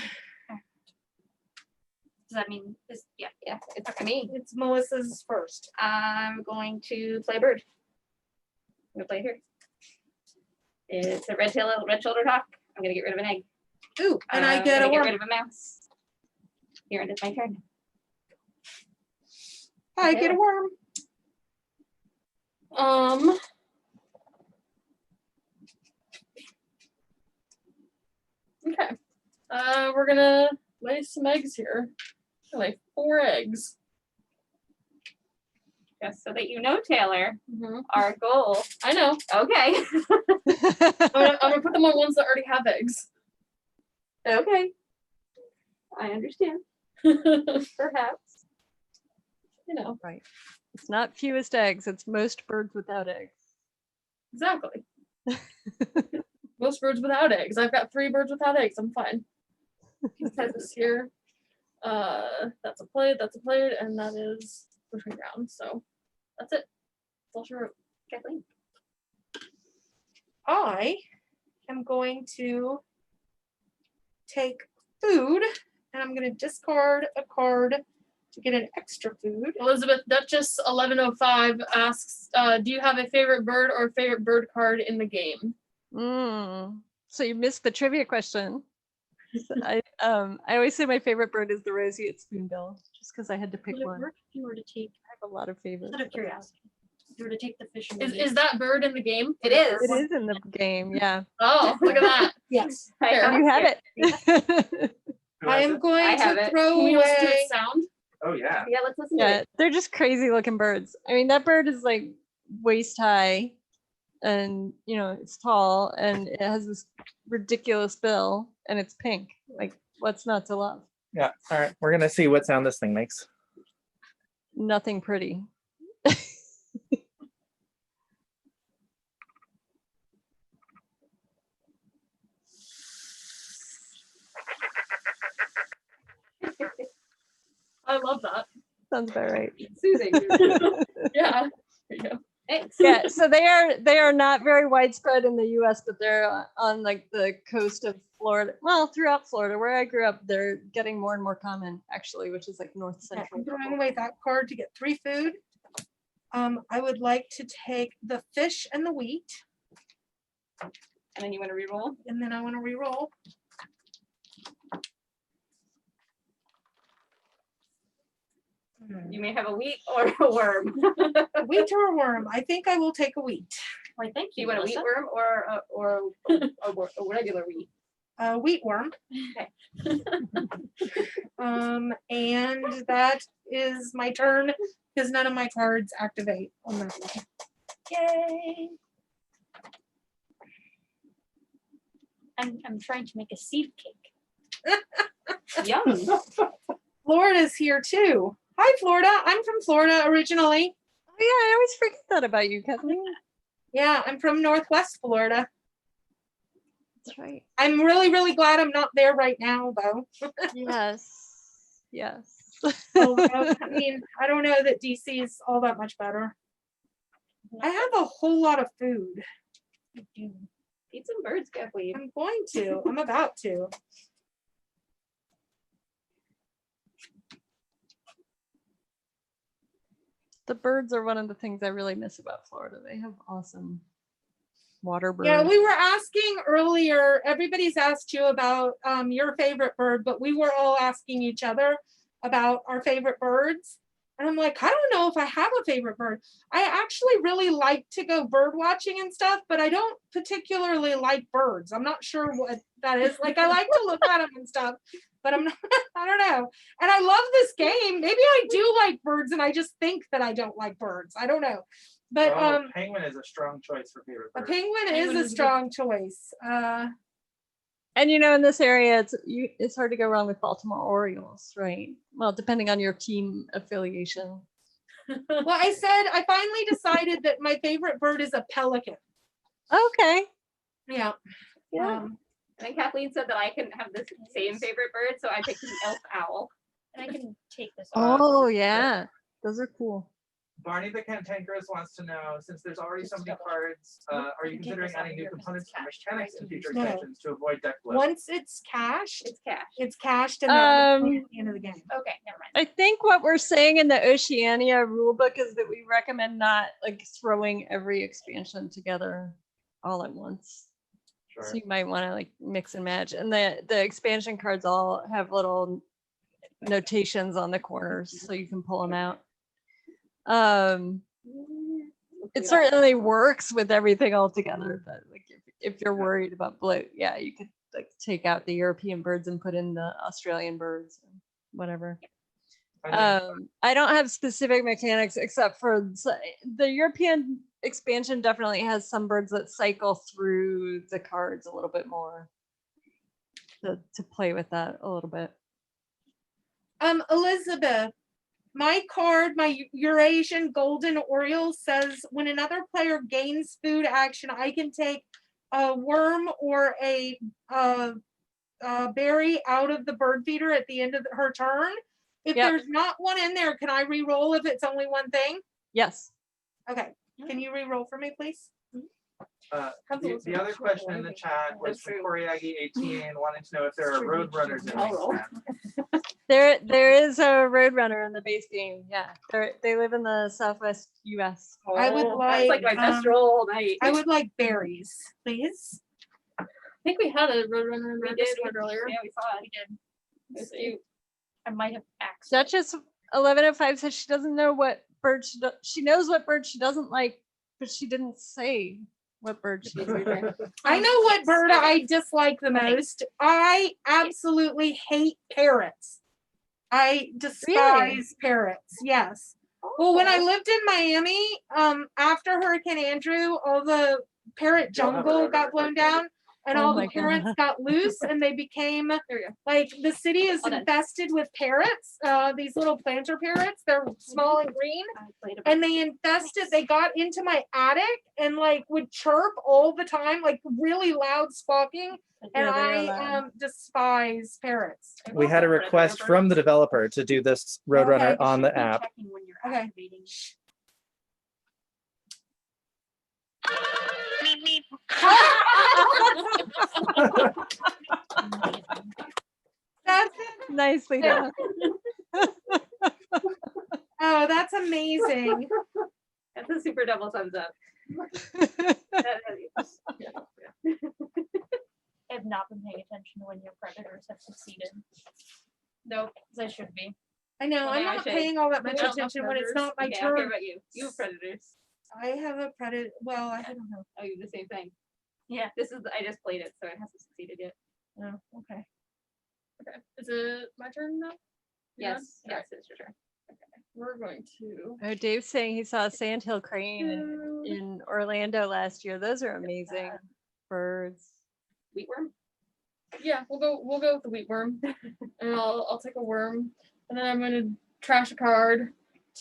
that mean this? Yeah. Yeah, it's me. It's Melissa's first. I'm going to play bird. I'm gonna play here. It's a red-shouldered hawk. I'm gonna get rid of an egg. Ooh, and I I'm get a gonna worm. Get rid of a mouse. Here, it is my turn. I get a worm. Okay. We're gonna lay some eggs here. Lay 4 eggs. Just so that you know, Taylor, Mhm. our goal. I know. Okay. I'm gonna put them on ones that already have eggs. Okay. I understand. you Perhaps. know, Right. It's not fewest eggs, it's most birds without eggs. exactly. Most birds without eggs. I've got 3 birds without eggs. I'm fine. Has this here. That's a plate, and that is between rounds. So that's it. That's all she wrote. Kathleen. I am going to take food and I'm going to discard a card to get an extra food. Elizabeth Duchess 1105 asks, do you have a favorite bird or favorite bird card in the game? So you missed the trivia question. So I always say my favorite bird is the roseate spoonbill, just because I had to pick Would it one. work if you were to take, I have a lot of favorites. out of curiosity, if you were to take the fish and Is that bird in the game? It is. It is in the game, yeah. Oh, look at that. Yes. I Fair. have You have it. it. Who I has am it? going I have to it. throw Can we listen to away. its sound? Oh yeah. Yeah, let's listen to Yeah, it. they're just crazy looking birds. I mean, that bird is like waist high and it's tall and it has this ridiculous bill and it's pink. Like, what's not to love? Yeah. All right. We're gonna see what sound this thing makes. Nothing pretty. I love that. Sounds about right. Soothing. Yeah. There you go. Thanks. Yeah, so they are not very widespread in the U.S., but they're on like the coast of Florida. Well, throughout Florida, where I grew up, they're getting more and more common, actually, which is like north Okay, central. I'm throwing away that card to get 3 food. I would like to take the fish and the wheat, And then you want to re-roll? and then I want to re-roll. You may have a wheat or a worm. A wheat or a worm? I think I will take a wheat. Why, thank Do you you, want a wheat Melissa. worm or a regular wheat? A wheat worm. Okay. And that is my turn because none of my cards activate on that one. Yay. I'm trying to make a seed cake. Yum. Florida's here too. Hi, Florida. I'm from Florida originally. Oh yeah, I always forget that about you, Kathleen. Yeah, I'm from Northwest Florida. That's right. I'm really, really glad I'm not there right now, though. Yes. Yes. Although, I mean, I don't know that DC is all that much better. I have a whole lot of food. Feed some birds, Kathleen. I'm going to. I'm about to. The birds are one of the things I really miss about Florida. They have awesome water birds. Yeah, we were asking earlier, everybody's asked you about your favorite bird, but we were all asking each other about our favorite birds. And I'm like, I don't know if I have a favorite bird. I actually really like to go bird watching and stuff, but I don't particularly like birds. I'm not sure what that is. Like, I like to look at them and stuff, but I'm not, I don't know. And I love this game. Maybe I do like birds and I just think that I don't like birds. I don't know. But penguin is a strong choice for favorite a bird. penguin Penguin is a is good. strong choice. And in this area, it's hard to go wrong with Baltimore Orioles, right? Well, depending on your team affiliation. Well, I said I finally decided that my favorite bird is a pelican. Okay. Yeah. Yeah. And then Kathleen said that I can have the same favorite bird, so I picked an elf owl. And I can take this off. Oh yeah, those are cool. Barney the Cantankerous wants to know, since there's already so many cards, are you considering adding new components and mechanics in future No. expansions to avoid deck bloat? Once it's cashed, It's cash. it's cashed and that's Um, at the end of the game. Okay, never mind. I think what we're saying in the Oceania rulebook is that we recommend not like throwing every expansion together all at once. Sure. So you might want to like mix and match. And the expansion cards all have little notations on the corners so you can pull them out. It certainly works with everything all together, but like if you're worried about bloat, yeah, you could like take out the European birds and put in the Australian birds and whatever. I don't have specific mechanics except for the European expansion definitely has some birds that cycle through the cards a little bit more to play with that a little bit. Elizabeth, my card, my Eurasian Golden Oriole says when another player gains food action, I can take a worm or a berry out of the bird feeder at the end of her turn. If Yep. there's not one in there, can I re-roll if it's only one thing? Yes. Okay, can you re-roll for me, please? The other question in the chat was from Corey Aggie 18, wanting to know if there are road runners in I'll roll. Wingspan. There is a roadrunner in the base game. Yeah, they live in the Southwest U.S. I would That's like my best roll all night. I would like berries, please. I think we had a roadrunner in We our did, Discord earlier. Yeah, we saw it. We did. It was cute. I might have axed. Duchess 1105 says she doesn't know what bird she knows what bird she doesn't like, but she didn't say what bird she doesn't like. I know what bird I dislike the most. I absolutely hate parrots. I despise parrots. Yes. Well, when I lived in Miami, after Hurricane Andrew, all the parrot You'll have a jungle road got runner blown for kids. down, and Oh all my the parrots got loose, and they became There we go. like the city is All done. infested with parrots. These little planter parrots. They're small and green, I played a and they infested. They got into my attic and like would chirp all the time, like really loud squawking. And Yeah, they are I loud. despise parrots. We had a request from the developer to do this Roadrunner Okay. on the app. Checking when you're Okay. activating. That's Nicely done. oh, that's amazing. That's a super double thumbs up. I have not been paying attention when your predators have succeeded. Nope. As I should be. I know. Well, I'm now I not should. paying all that much I don't know attention when it's predators. not my Okay, I don't care turn. about you. You have predators. I have a predator. Well, I don't know. Oh, you have the same thing. Yeah. This is I just played it, so it hasn't succeeded yet. Oh, okay. Okay. Is it my turn now? You're done? Yes, yes, it's your turn. We're going to. Oh, Dave's saying he saw a sandhill crane in Orlando last year. Those are amazing birds. Wheatworm. Yeah, we'll go with the wheat worm, and I'll take a worm, and then I'm gonna trash a card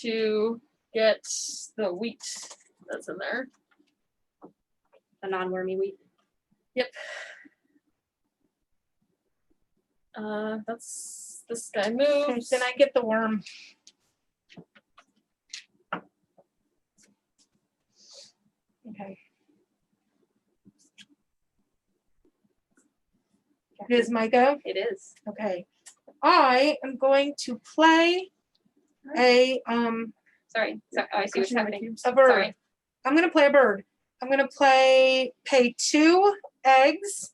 to get the wheat that's in there. A non-wormy wheat. Yep. That's this guy Okay, moves. then I get the worm. Okay. It is my go. It is. Okay. I am going to play a Sorry. Oh, I see what's happening. a bird. Sorry. I'm gonna play a bird. I'm gonna pay 2 eggs,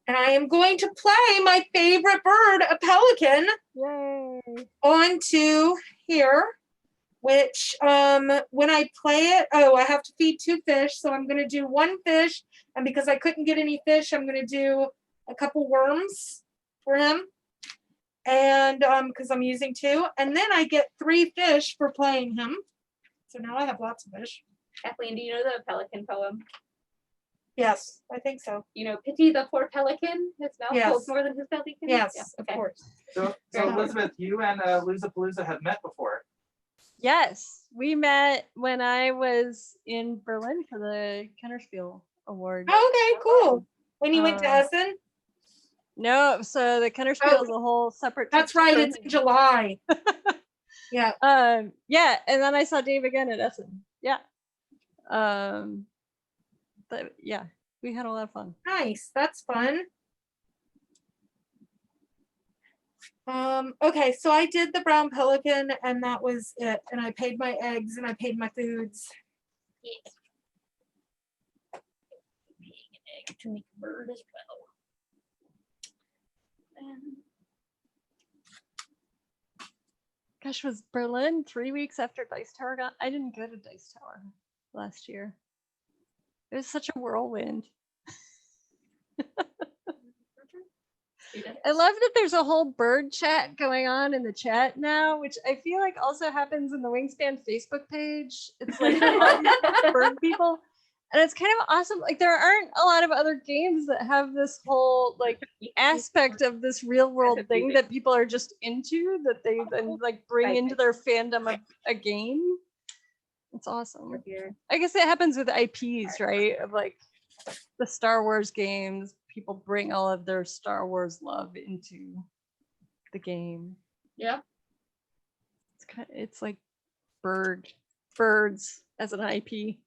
and I am going to play my favorite bird, a pelican, Yay. onto here. Which when I play it, I have to feed 2 fish, so I'm gonna do 1 fish, and because I couldn't get any fish, I'm gonna do a couple worms for him, and because I'm using 2, and then I get 3 fish for playing him. So now I have lots of fish. Kathleen, do you know the pelican poem? Yes, I think so. You know, pity the poor pelican. His mouth Yes. holds more than his belly can. Yes, Yeah, of okay. course. So Very good. Elizabeth, you and Luzapalooza have met before. Yes, we met when I was in Berlin for the Kennerspiel Award. Okay, cool. When you went to Um, Essen? No, so the Kennerspiel is a whole separate. That's trip to right, it's in Berlin. July. Yeah. Yeah, and then I saw Dave again at Essen. Yeah. But yeah, we had a lot of fun. Nice, that's fun. Okay, so I did the brown pelican and that was it. And I paid my eggs and I paid my foods. Being an egg to make a bird as well. Gosh, was Berlin 3 weeks after Dice Tower got? I didn't go to Dice Tower last year. It was such a whirlwind. I love that there's a whole bird chat going on in the chat now, which I feel like also happens in the Wingspan Facebook page. It's like bird people. And it's kind of awesome. Like there aren't a lot of other games that have this whole like aspect of this real world thing that people are just into that they then like bring into their fandom of a game. It's awesome. I guess it happens with IPs, right? Of like the Star Wars games, people bring all of their Star Wars love into the game. Yeah. It's like birds as an IP.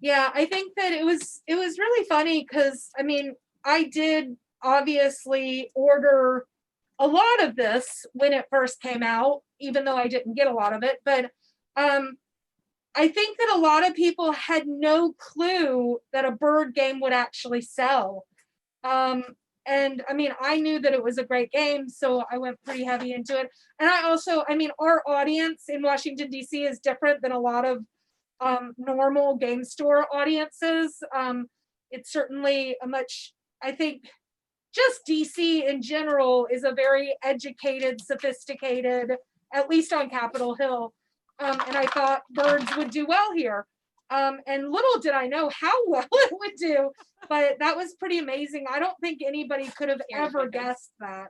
Yeah, I think that it was really funny because I mean, I did obviously order a lot of this when it first came out, even though I didn't get a lot of it. But I think that a lot of people had no clue that a bird game would actually sell. And I mean, I knew that it was a great game, so I went pretty heavy into it. And I mean, our audience in Washington, D.C. is different than a lot of normal game store audiences. It's certainly I think just DC in general is a very educated, sophisticated, at least on Capitol Hill. And I thought birds would do well here. And little did I know how well it would do, but that was pretty amazing. I don't think anybody could have ever guessed that.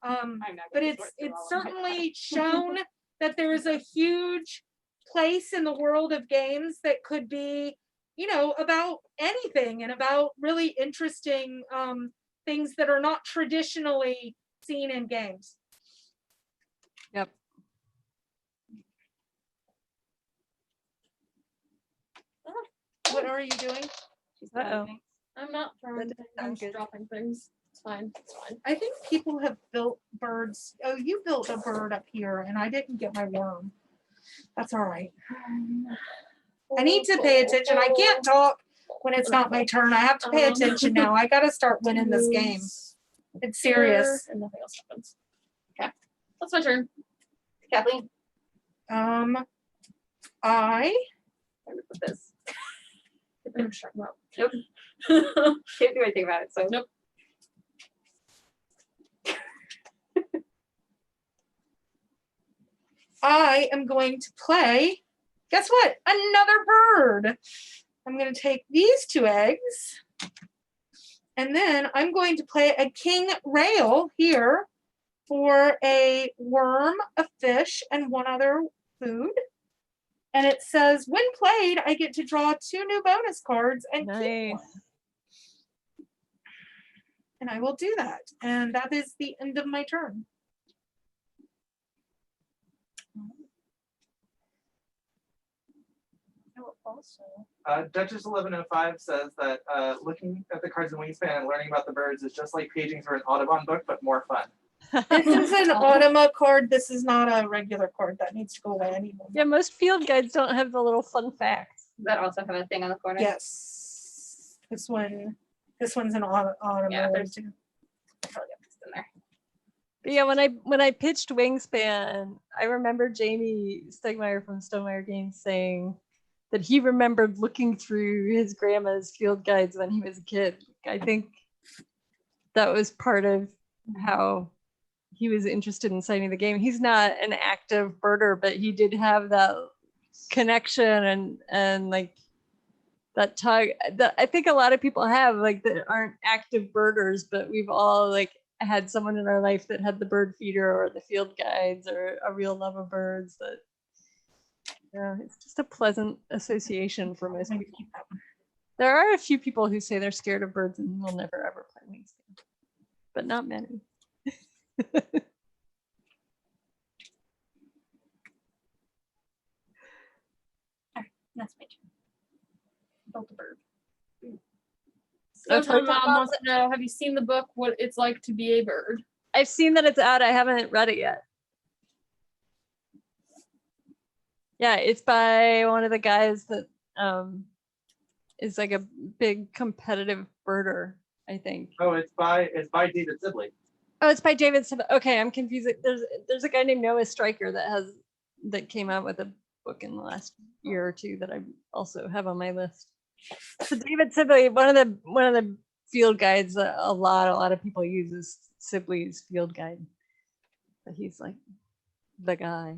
But it's certainly shown that there is a huge place in the world of games that could be, you know, about anything and about really interesting things that are not traditionally seen in games. Yep. What are you doing? Uh-oh. I'm not throwing That things, doesn't I'm sound good. dropping things. It's fine. It's fine. I think people have built birds. Oh, you built a bird up here and I didn't get my worm. That's all right. I need to pay attention. I can't talk when it's not my turn. I have to pay attention now. I got to start winning this game. It's serious. And nothing else happens. Okay. That's my turn. Kathleen, I I'm gonna put this. I'm sure about. Nope. Can't do anything about it. So Nope. I am going to play, guess what? Another bird. I'm going to take these 2 eggs. And then I'm going to play a king rail here for a worm, a fish, and 1 other food. And it says, when played, I get to draw 2 new bonus cards and keep Nice. one. And I will do that. And that is the end of my turn. Duchess 1105 says that looking at the cards in Wingspan and learning about the birds is just like paging through an Audubon book, but more fun. This is an Automa card. This is not a regular card. That needs to go away anymore. Yeah, most field guides don't have the little fun facts. does that also have a thing on the corner? Yes. This one's an Automa. Yeah, one there's- too. I'll probably get this in there. But yeah, when I pitched Wingspan, I remember Jamie Stegmeyer from Stonemeyer Games saying that he remembered looking through his grandma's field guides when he was a kid. I think that was part of how he was interested in signing the game. He's not an active birder, but he did have that connection and like that tug that I think a lot of people have, like, that aren't active birders, but we've all like had someone in our life that had the bird feeder or the field guides or a real love of birds. That, yeah, it's just a pleasant association for most people. There are a few people who say they're scared of birds and will never ever play Wingspan, but not many. That's my turn. Built a bird. So Okay. my mom wants to know, have you seen the book, What It's Like to Be a Bird? I've seen that it's out. I haven't read it yet. Yeah, it's by one of the guys that is like a big competitive birder, I think. Oh, it's by David Sibley. Oh, it's by David. Okay, I'm confused. There's a guy named Noah Stryker that came out with a book in the last year or two that I also have on my list. So David Sibley, one of the field guides that a lot of people use is Sibley's field guide. But he's like the guy.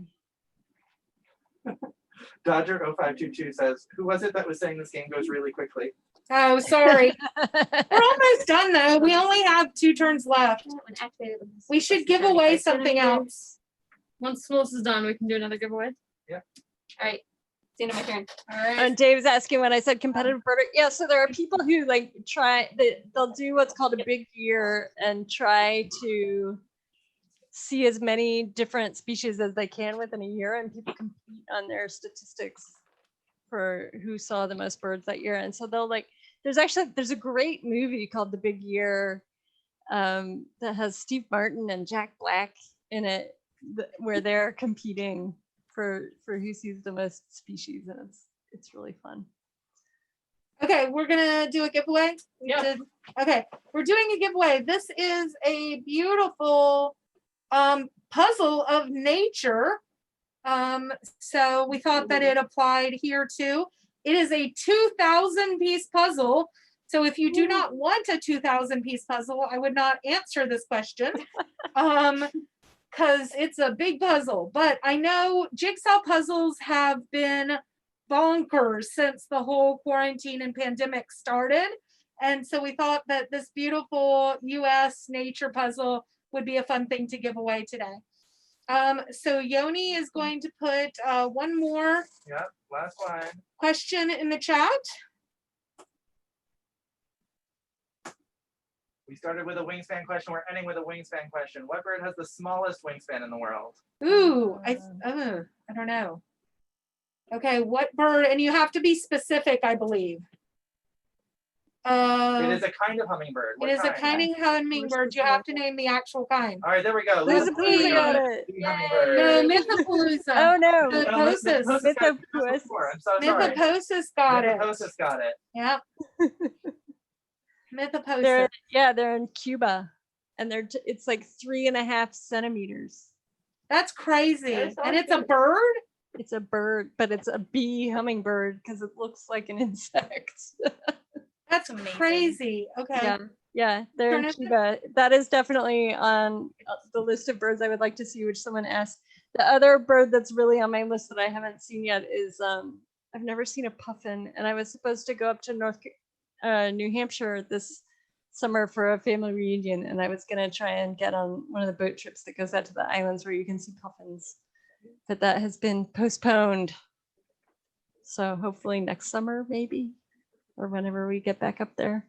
Dodger 0522 says, who was it that was saying this game goes really quickly? Oh, sorry. We're almost done though. We only have 2 turns left. When activated, We should give away something else. Once Melissa's done, we can do another giveaway. All right. It's the end of my turn. All right. And Dave's asking when I said competitive birder. Yeah, so there are people who like they'll do what's called a big year and try to see as many different species as they can within a year, and people compete on their statistics for who saw the most birds that year. And so they'll like, there's a great movie called The Big Year that has Steve Martin and Jack Black in it, where they're competing for who sees the most species, and it's really fun. Okay, we're gonna do a giveaway. Yeah. Okay, we're doing a giveaway. This is a beautiful puzzle of nature. So we thought that it applied here too. It is a 2,000 piece puzzle So if you do not want a 2,000 piece puzzle, I would not answer this question. Because it's a big puzzle. But I know jigsaw puzzles have been bonkers since the whole quarantine and pandemic started. And so we thought that this beautiful US nature puzzle would be a fun thing to give away today. So Yoni is going to put one more Yep, last one. question in the chat. We started with a wingspan question. We're ending with a wingspan question. What bird has the smallest wingspan in the world? Ooh, I don't know. Okay, what bird? And you have to be specific, I believe. It is a kind of hummingbird. It is a kind of hummingbird. You have to name the actual kind. All right, there we go. Elizabeth got it. Hummingbird. No, Mythopalooza. Oh no. Mythoposis. Mythoposis got it Mythoposis. before. I'm so sorry. Mythoposis got it. Mythoposis got it. Yep. Mythoposis. They're in Cuba, and it's like 3.5 centimeters. That's crazy. That's so And it's a cute. bird? It's a bird, but it's a bee hummingbird because it looks like an insect. That's Amazing. crazy. Okay. Yeah, they're in Turn it- Cuba. That is definitely on the list of birds I would like to see, which someone asked. The other bird that's really on my list that I haven't seen yet is I've never seen a puffin, and I was supposed to go up to New Hampshire this summer for a family reunion, and I was gonna try and get on one of the boat trips that goes out to the islands where you can see puffins, but that has been postponed. So hopefully next summer, maybe, or whenever we get back up there.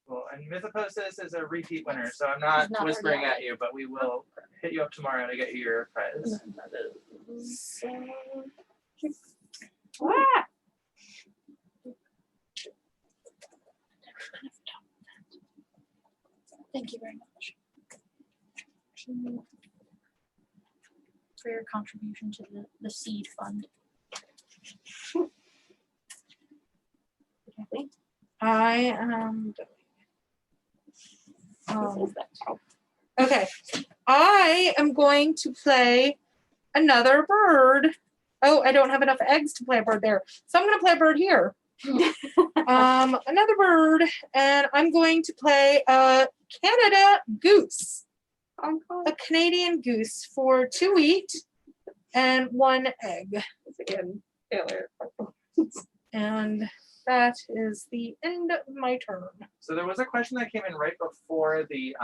Cool. And Mythoposis is a repeat winner, so I'm not Not whispering yet. at you, but we will hit you up tomorrow to get you your prize. Ah! Thank you very much for your contribution to the seed fund. Kathleen? I am. This is that. Okay. I am going to play another bird. Oh, I don't have enough eggs to play a bird there. So I'm going to play a bird here. Another bird, and I'm going to play a Canada goose. A Canadian goose for 2 wheat and 1 egg. It's again, failure. And that is the end of my turn. So there was a question that came in right before the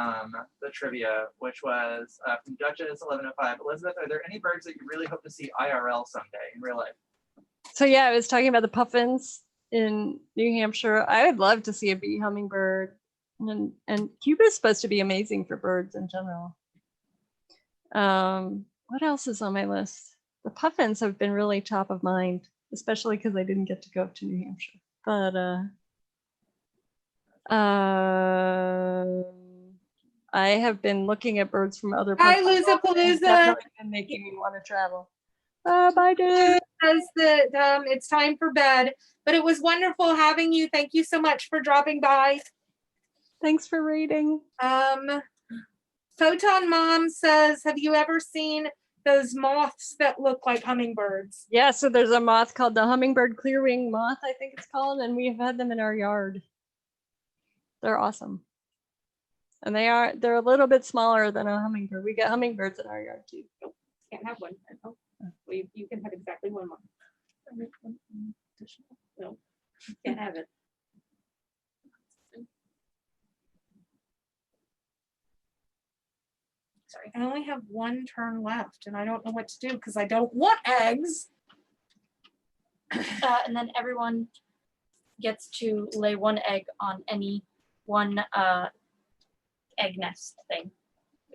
trivia, which was from Duchess 1105. Elizabeth, are there any birds that you really hope to see IRL someday in real life? So yeah, I was talking about the puffins in New Hampshire. I would love to see a bee hummingbird, and Cuba is supposed to be amazing for birds in general. What else is on my list? The puffins have been really top of mind, especially because I didn't get to go up to New Hampshire. But I have been looking at birds from other Hi, parts of the world, and it's Luzapalooza. definitely been making me want to travel. Bye, dude. Says that it's time for bed, but it was wonderful having you. Thank you so much for dropping by. Thanks for reading. Photon Mom says, have you ever seen those moths that look like hummingbirds? Yeah, so there's a moth called the hummingbird clearwing moth, I think it's called, and we've had them in our yard. They're awesome. And they're a little bit smaller than a hummingbird. We get hummingbirds in our yard too. Can't have one. Oh, well, you can have exactly one more. No, you can't have it. Sorry, I only have 1 turn left and I don't know what to do because I don't want eggs. And then everyone gets to lay 1 egg on any one egg nest thing.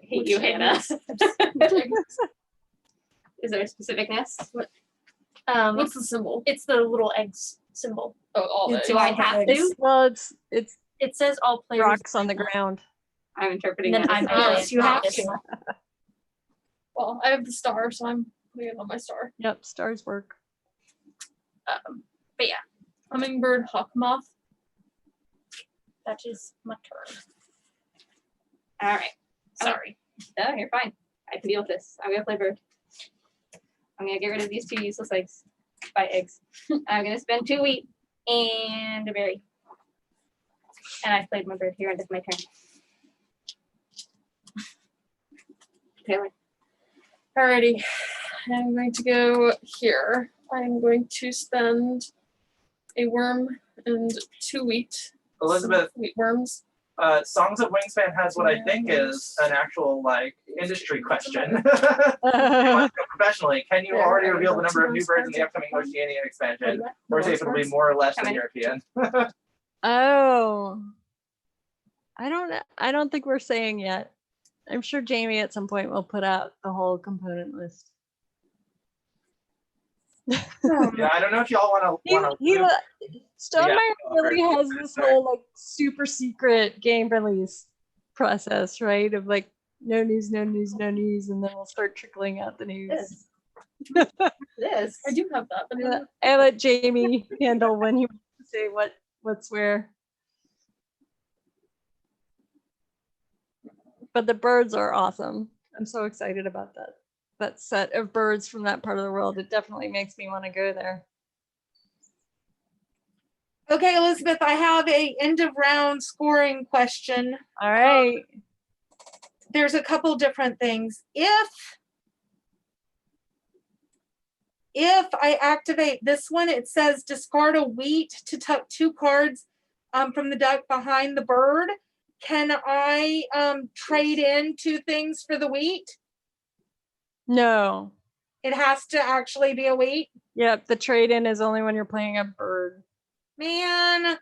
I hate Which you, egg Hannah. nest? Is there a specific nest? What's the symbol? It's the little eggs symbol. Oh, all It's the Do I all the have eggs. to? Well, it's It says all players. rocks on the lay one. ground. I'm interpreting Then that. I'm as Yes, you have to. Well, I have the star, so I'm putting it on my star. Yep, stars work. But yeah, Hummingbird hawk moth. that is my turn. All right. Sorry. Oh, you're fine. I can deal with this. I'm gonna play bird. I'm gonna get rid of these 2 useless eggs. Eggs. I'm gonna spend 2 wheat and a berry. And I've played my bird here, and it's my turn. Taylor. Alrighty, I'm going to go here. I'm going to spend a worm and 2 wheat. Elizabeth, Wheat worms. Songs of Wingspan has what I think is an actual like industry question. Professionally, can you already reveal the number of new birds in the upcoming Oceania expansion, or is it going to be more or less than European? Oh, I don't think we're saying yet. I'm sure Jamie at some point will put out the whole component list. Yeah, I don't know if y'all want to. Stonemeyer Yeah. really has this whole like super secret game release process, right? Of like no news, no news, no news, and then we'll start trickling out the news. This. I do have that, but I let Jamie handle when he wants to say what's where. But the birds are awesome. I'm so excited about that set of birds from that part of the world. It definitely makes me want to go there. Okay, Elizabeth, I have a end of round scoring question. All right. There's a couple different things. If I activate this one, it says discard a wheat to tuck 2 cards from the deck behind the bird. Can I trade in 2 things for the wheat? No. It has to actually be a wheat. Yep. The trade-in is only when you're playing a bird. Man, I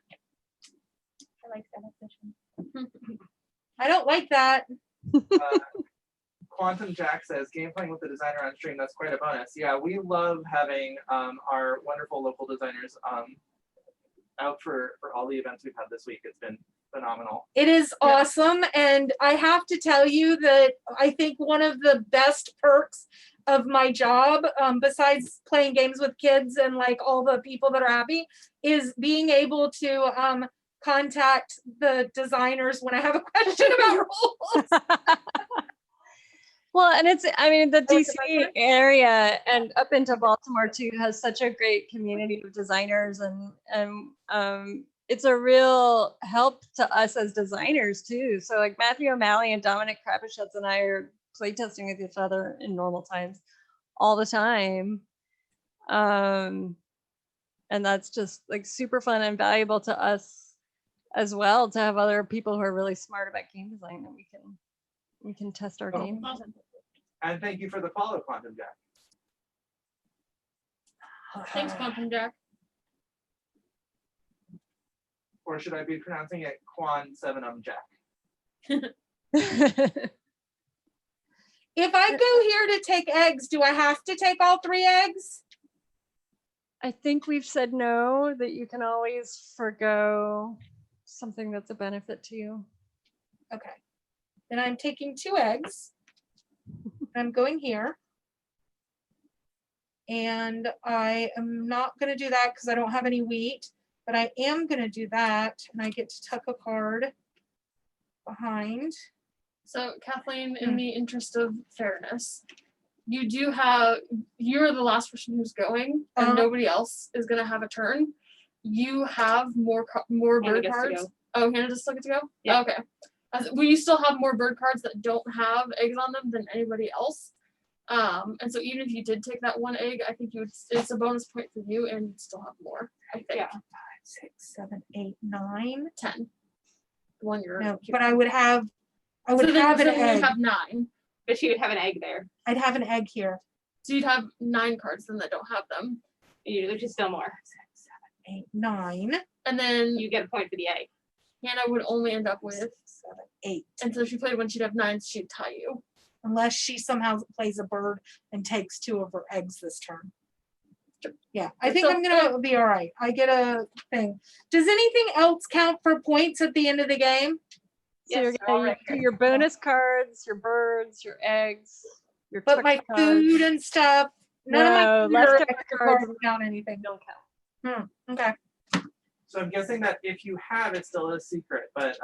like that position. I don't like that. Quantum Jack says, game playing with the designer on stream, that's quite a bonus. Yeah, we love having our wonderful local designers out for all the events we've had this week. It's been phenomenal. It is awesome. And I have to tell you that I think one of the best perks of my job, besides playing games with kids and like all the people that are happy, is being able to contact the designers when I have a question about rules. Well, and I mean, the DC area and up into Baltimore too has such a great community of designers, and it's a real help to us as designers too. So like Matthew O'Malley and Dominic Krapuschetz and I are playtesting with each other in normal times all the time. And that's just like super fun and valuable to us as well, to have other people who are really smart about game design that we can test our games. And thank you for the follow, Quantum Jack. thanks, Quantum Jack. Or should I be pronouncing it Quan 7 Jack? If I go here to take eggs, do I have to take all 3 eggs? I think we've said no, that you can always forgo something that's a benefit to you. Okay. Then I'm taking 2 eggs. I'm going here. And I am not going to do that because I don't have any wheat, but I am going to do that. And I get to tuck a card behind. So Kathleen, in the interest of fairness, you're the last person who's going, and nobody else is gonna have a turn. You have more bird cards. Oh, Hannah just still get to go? Yeah. Okay. Well, you still have more bird cards that don't have eggs on them than anybody else. And so even if you did take that 1 egg, I think it's a bonus point for you, and you'd still have more. I think. Yeah. 5, 6, 7, 8, 9. 10. The one you're. No, but I would have an then egg. you'd have 9. But she would have an egg there, I'd have an egg here. So you'd have 9 cards then that don't have them. which is still more. 6, 7, 8, 9. And then You get a point for the egg. Hannah would only end up with 7, 8. And so if she played one, she'd have 9, so she'd tie you. Unless she somehow plays a bird and takes 2 of her eggs this turn. Yeah, I think I'm gonna be all right. I get a thing. Does anything else count for points at the end of the game? So you're Yes, gonna do your bonus cards, your birds, your eggs, your But trick my cards. food and stuff, none of No, my food or leftover extra cards cards count anything. don't count. Okay. So I'm guessing that if you have, it still is secret. But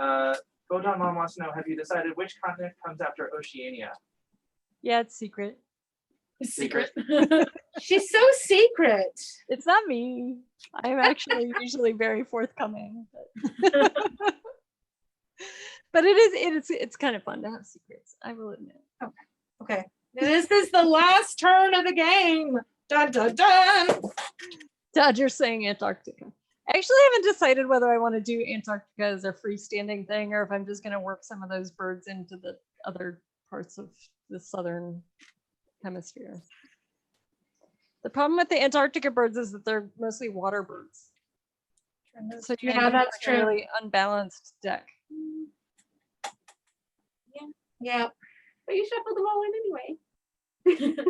Bodon Mom wants to know, have you decided which continent comes after Oceania? Yeah, it's secret. Secret. She's so secret. It's not me. I'm actually usually very forthcoming. But, but it's kind of fun to have secrets, I will admit. Okay. This is the last turn of the game. Dun dun dun. Dodger's saying Antarctica. I actually haven't decided whether I want to do Antarctica as a freestanding thing or if I'm just going to work some of those birds into the other parts of the southern hemisphere. The problem with the Antarctica birds is that they're mostly water birds. So you Yeah, end up that's with a true. really unbalanced deck. Yeah. But you shuffled them all in anyway.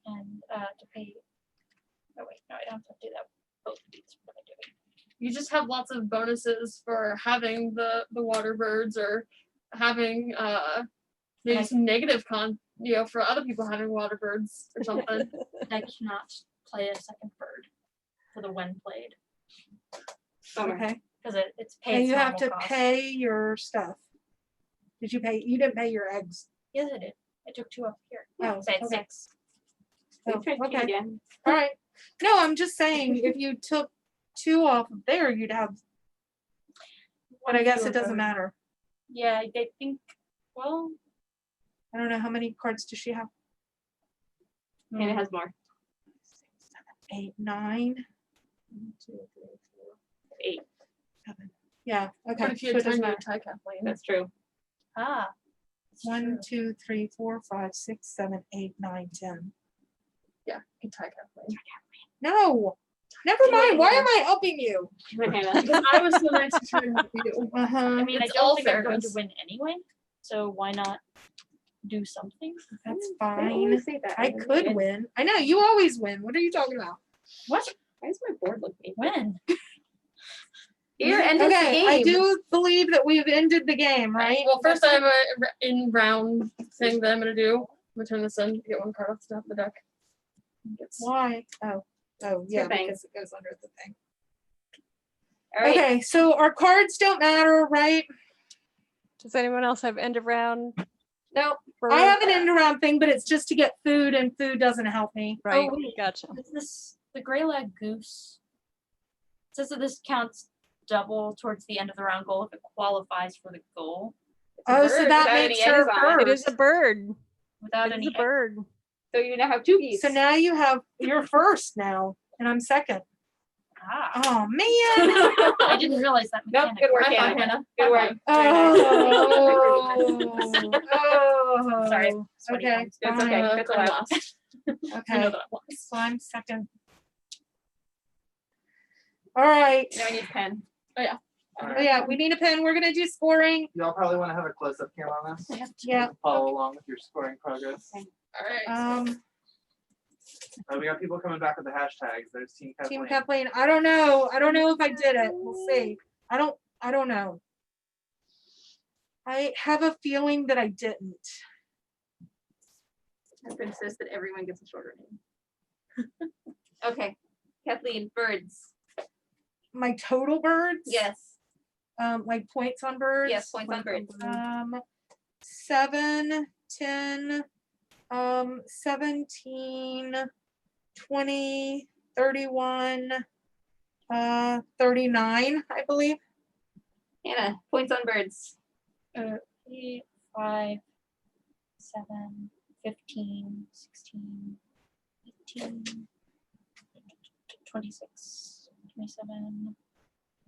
And to pay. Oh wait, no, I don't have to do that. Both of these. What am I doing? You just have lots of bonuses for having the water birds or having maybe Like- some negative for other people having water birds or something. I cannot play a second bird for the when played Okay. because it's paid. And its you have normal to cost. pay your stuff. Did you pay? You didn't pay your eggs. Yes, I did. I took 2 off here. Oh, So I had okay. 6. Oh, Try to cheat okay. again. All right. No, I'm just saying if you took 2 off of there, you'd have. But I guess it doesn't matter. Yeah, I think. Well, I don't know how many cards does she have. And it has more. 8, 9, 2, 3, 4, 8. 7. Yeah. Okay. What if you So had it doesn't turned your matter. tie, Kathleen? That's true. it's 1, true. 2, 3, 4, 5, 6, 7, 8, 9, 10. Yeah, you can tie Kathleen. No. Never mind. Why am I helping you? Because I was so nice to try to help you. Uh-huh. I mean, It's I don't all think I'm going to fairness. win anyway. So why not do something? That's I fine. always say that. I could win. I know you always win. What are you talking about? What? Why is my board looking? When? Here, end of the Okay, I game. do believe that we've ended the game, right? Well, first I have a in-round thing that I'm going to do. I'm going to turn this in, get 1 card off the top of the deck. Why? Oh, yeah, Good thing. because it goes under the thing. All right. Okay, so our cards don't matter, right? Does anyone else have end of round? No, bird? I have an end around thing, but it's just to get food, and food doesn't help me. Right, wait. gotcha. Is this the gray lag goose? It says that this counts double towards the end of the round goal if it qualifies for the goal It's a Oh, so bird that without makes any her eggs on It is a bird. without It any is a bird. So you now have 2 geese. So now you're first now, and I'm second. Ah, Oh man! I didn't realize that Nope, mechanic. good work, High five, Hannah. Hannah. Good work. Oh. Sorry. Okay. It's okay. fine. That's I'm allowed. lost. I know Okay. that I'm lost. So I'm second. All right. Now I need a pen. Oh, yeah, we need a pen. We're gonna do scoring. Y'all probably want to have a close-up cam on this. Yeah. Follow along with your scoring progress. All right. We got people coming back with the hashtags. There's Team Kathleen. Team Kathleen. I don't know. I don't know if I did it. We'll see. I don't know. I have a feeling that I didn't. I'm gonna insist that everyone gets a shorter name. Okay. Kathleen, birds. My total birds. Yes. Like points on birds. Yes, points on birds. 7, 10, 17, 20, 31, 39, I believe. Hannah, points on birds. 3, 5, 7, 15, 16, 18, 26, 27,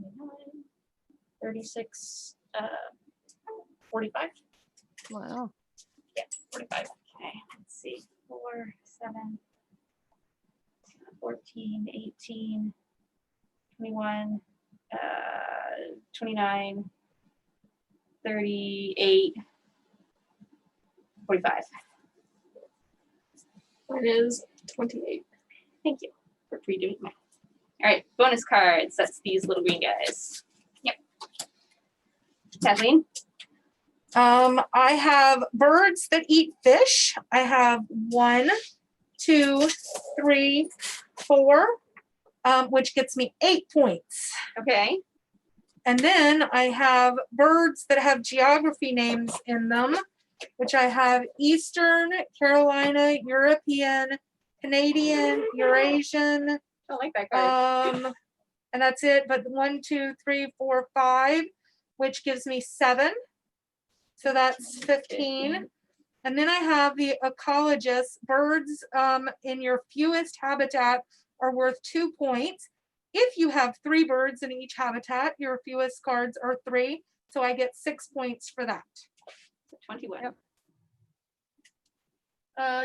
29, 36, 45. Wow. Yeah, 45. Okay, let's see. 4, 7, 14, 18, 21, 29, 38, 45. It is 28. Thank you for redoing math. All right, bonus cards. That's these little green guys. Yep. Kathleen. I have birds that eat fish. I have 1, 2, 3, 4, which gets me 8 points. Okay. And then I have birds that have geography names in them, which I have Eastern, Carolina, European, Canadian, Eurasian, Don't like that card. and that's it. But 1, 2, 3, 4, 5, which gives me 7. So that's 15. And then I have the ecologist. Birds in your fewest habitat are worth 2 points. If you have 3 birds in each habitat, your fewest cards are 3. So I get 6 points for that. 21.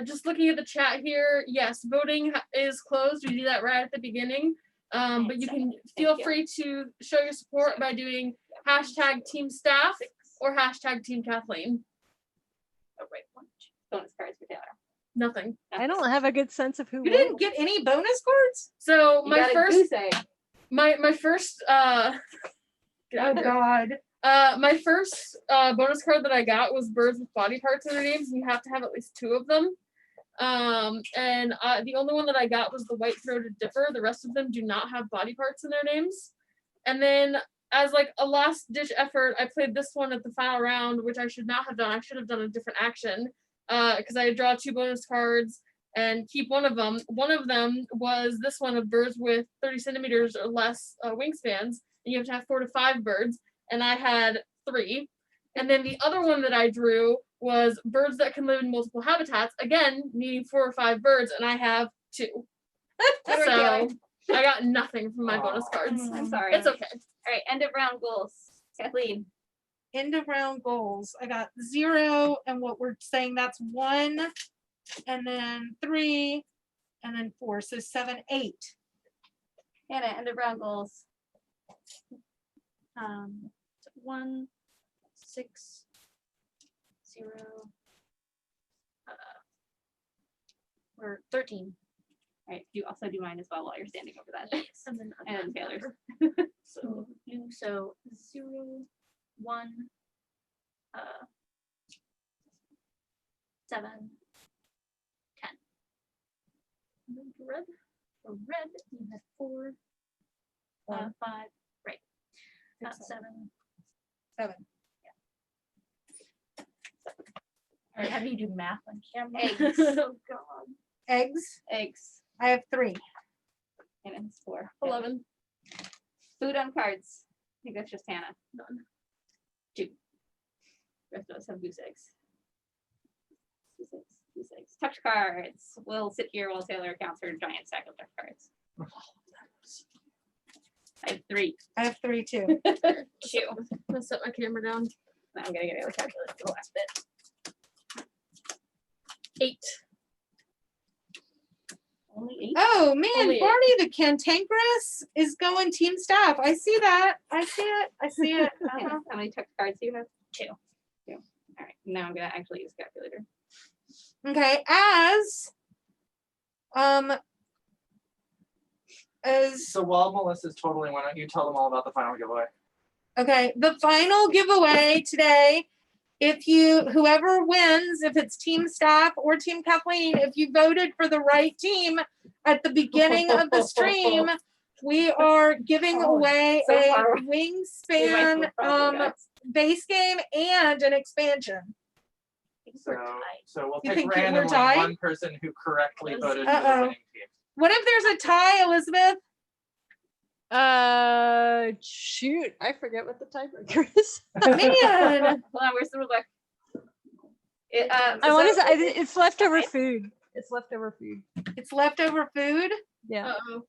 Just looking at the chat here, yes, voting is closed. We do that right at the beginning. But you can feel free to show your support by doing hashtag team staff or hashtag team Kathleen. Oh, right. Bonus cards for Taylor. Nothing. I don't have a good sense of who You won. didn't get any bonus cards? So You my got a first goose egg. my first Oh God. my first bonus card that I got was birds with body parts in their names, and you have to have at least 2 of them. And the only one that I got was the white-throated dipper. The rest of them do not have body parts in their names. And then as like a last-ditch effort, I played this one at the final round, which I should not have done. I should have done a different action because I draw 2 bonus cards and keep one of them. One of them was this one of birds with 30 centimeters or less wingspans, and you have to have 4 to 5 birds, and I had 3. And then the other one that I drew was birds that can live in multiple habitats, again, needing 4 or 5 birds, and I have 2. Edward So Taylor. I got nothing from my bonus cards. I'm sorry. It's okay. All right, end of round goals. Kathleen. End of round goals. I got 0, and what we're saying that's 1, and then 3, and then 4. So 7, 8. Hannah, end of round goals. 1, 6, 0. Or 13. All right, you also do mine as well while you're standing over that. And then And Taylor's. So you 0, 1, 7, 10. red. For red, you have 4, 5, right. 7. 7. All right, how do you do math on camera? Eggs. Oh God. Eggs. Eggs. I have 3. And it's 4. 11. Food on cards. I think that's just Hannah. None. 2. The rest of us have goose eggs. Goose eggs. Goose eggs. Touch cards. We'll sit here while Taylor counts her giant stack of touch cards. I have 3. I have 3 too. 2. I'm gonna set my camera down. I'm gonna get a calculator for the last bit. 8. Only 8. Oh man, Only Barney the cantankerous is going team staff. I see that. I see it. I see it. How many touch cards do you have? 2. All right. Now I'm gonna actually use a calculator. Okay, as So while Melissa's totaling, why don't you tell them all about the final giveaway? okay, the final giveaway today, whoever wins, if it's team staff or team Kathleen, if you voted for the right team at the beginning of the stream, we are giving away so a far. We might Wingspan go probably, guys. base game and an expansion. So we'll You pick think we're randomly tied? one person who correctly voted for the Uh-oh. winning team. What if there's a tie, Elizabeth? Shoot, I forget what the tiebreaker is. Man, Hold on, where's the rule book? I want to say it's leftover food. It's leftover food. it's leftover food. Yeah. No.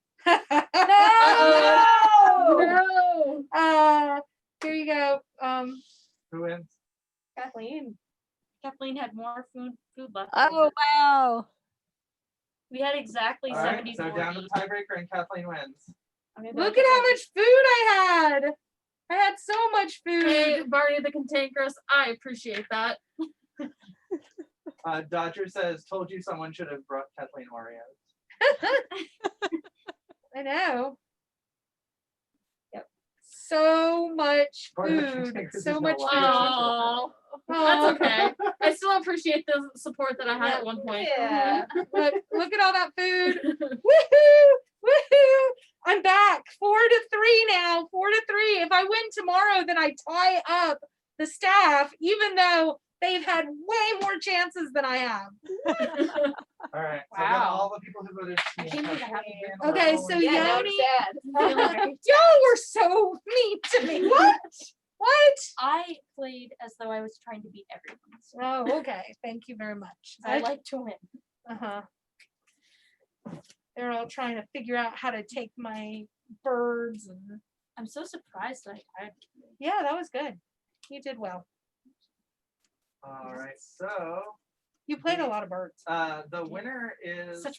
Here you go. Who wins? Kathleen. Kathleen had more food left. Oh wow. We had exactly All right, 74. so down to the tiebreaker and Kathleen wins. Look at how much food I had. I had so much Hey, food. Barney the cantankerous, I appreciate that. Dodger says, told you someone should have brought Kathleen Oreos. I know. Yep. So much Barney the food. Cantankerous So is no much longer food. Oh, that's okay. I still appreciate the support that I had at one point. Yeah. Look at all that food. Woohoo! Woohoo! I'm back. 4-3 now. 4-3. If I win tomorrow, then I tie up the staff, even though They've had way more chances than I have. All right. So then Wow. all the people who voted I Team can't believe that happened Kathleen, before. Okay, Raoul, so and Yeah, now Yoni- it's sad. Feeling very- Y'all were so mean to me. What? What? I played as though I was trying to beat everyone. So Oh, okay. Thank you very much. I like to win. Uh-huh. They're all trying to figure out how to take my birds and I'm so surprised that I tied. yeah, that was good. You did well. All right. So You played a lot of birds. the winner is Such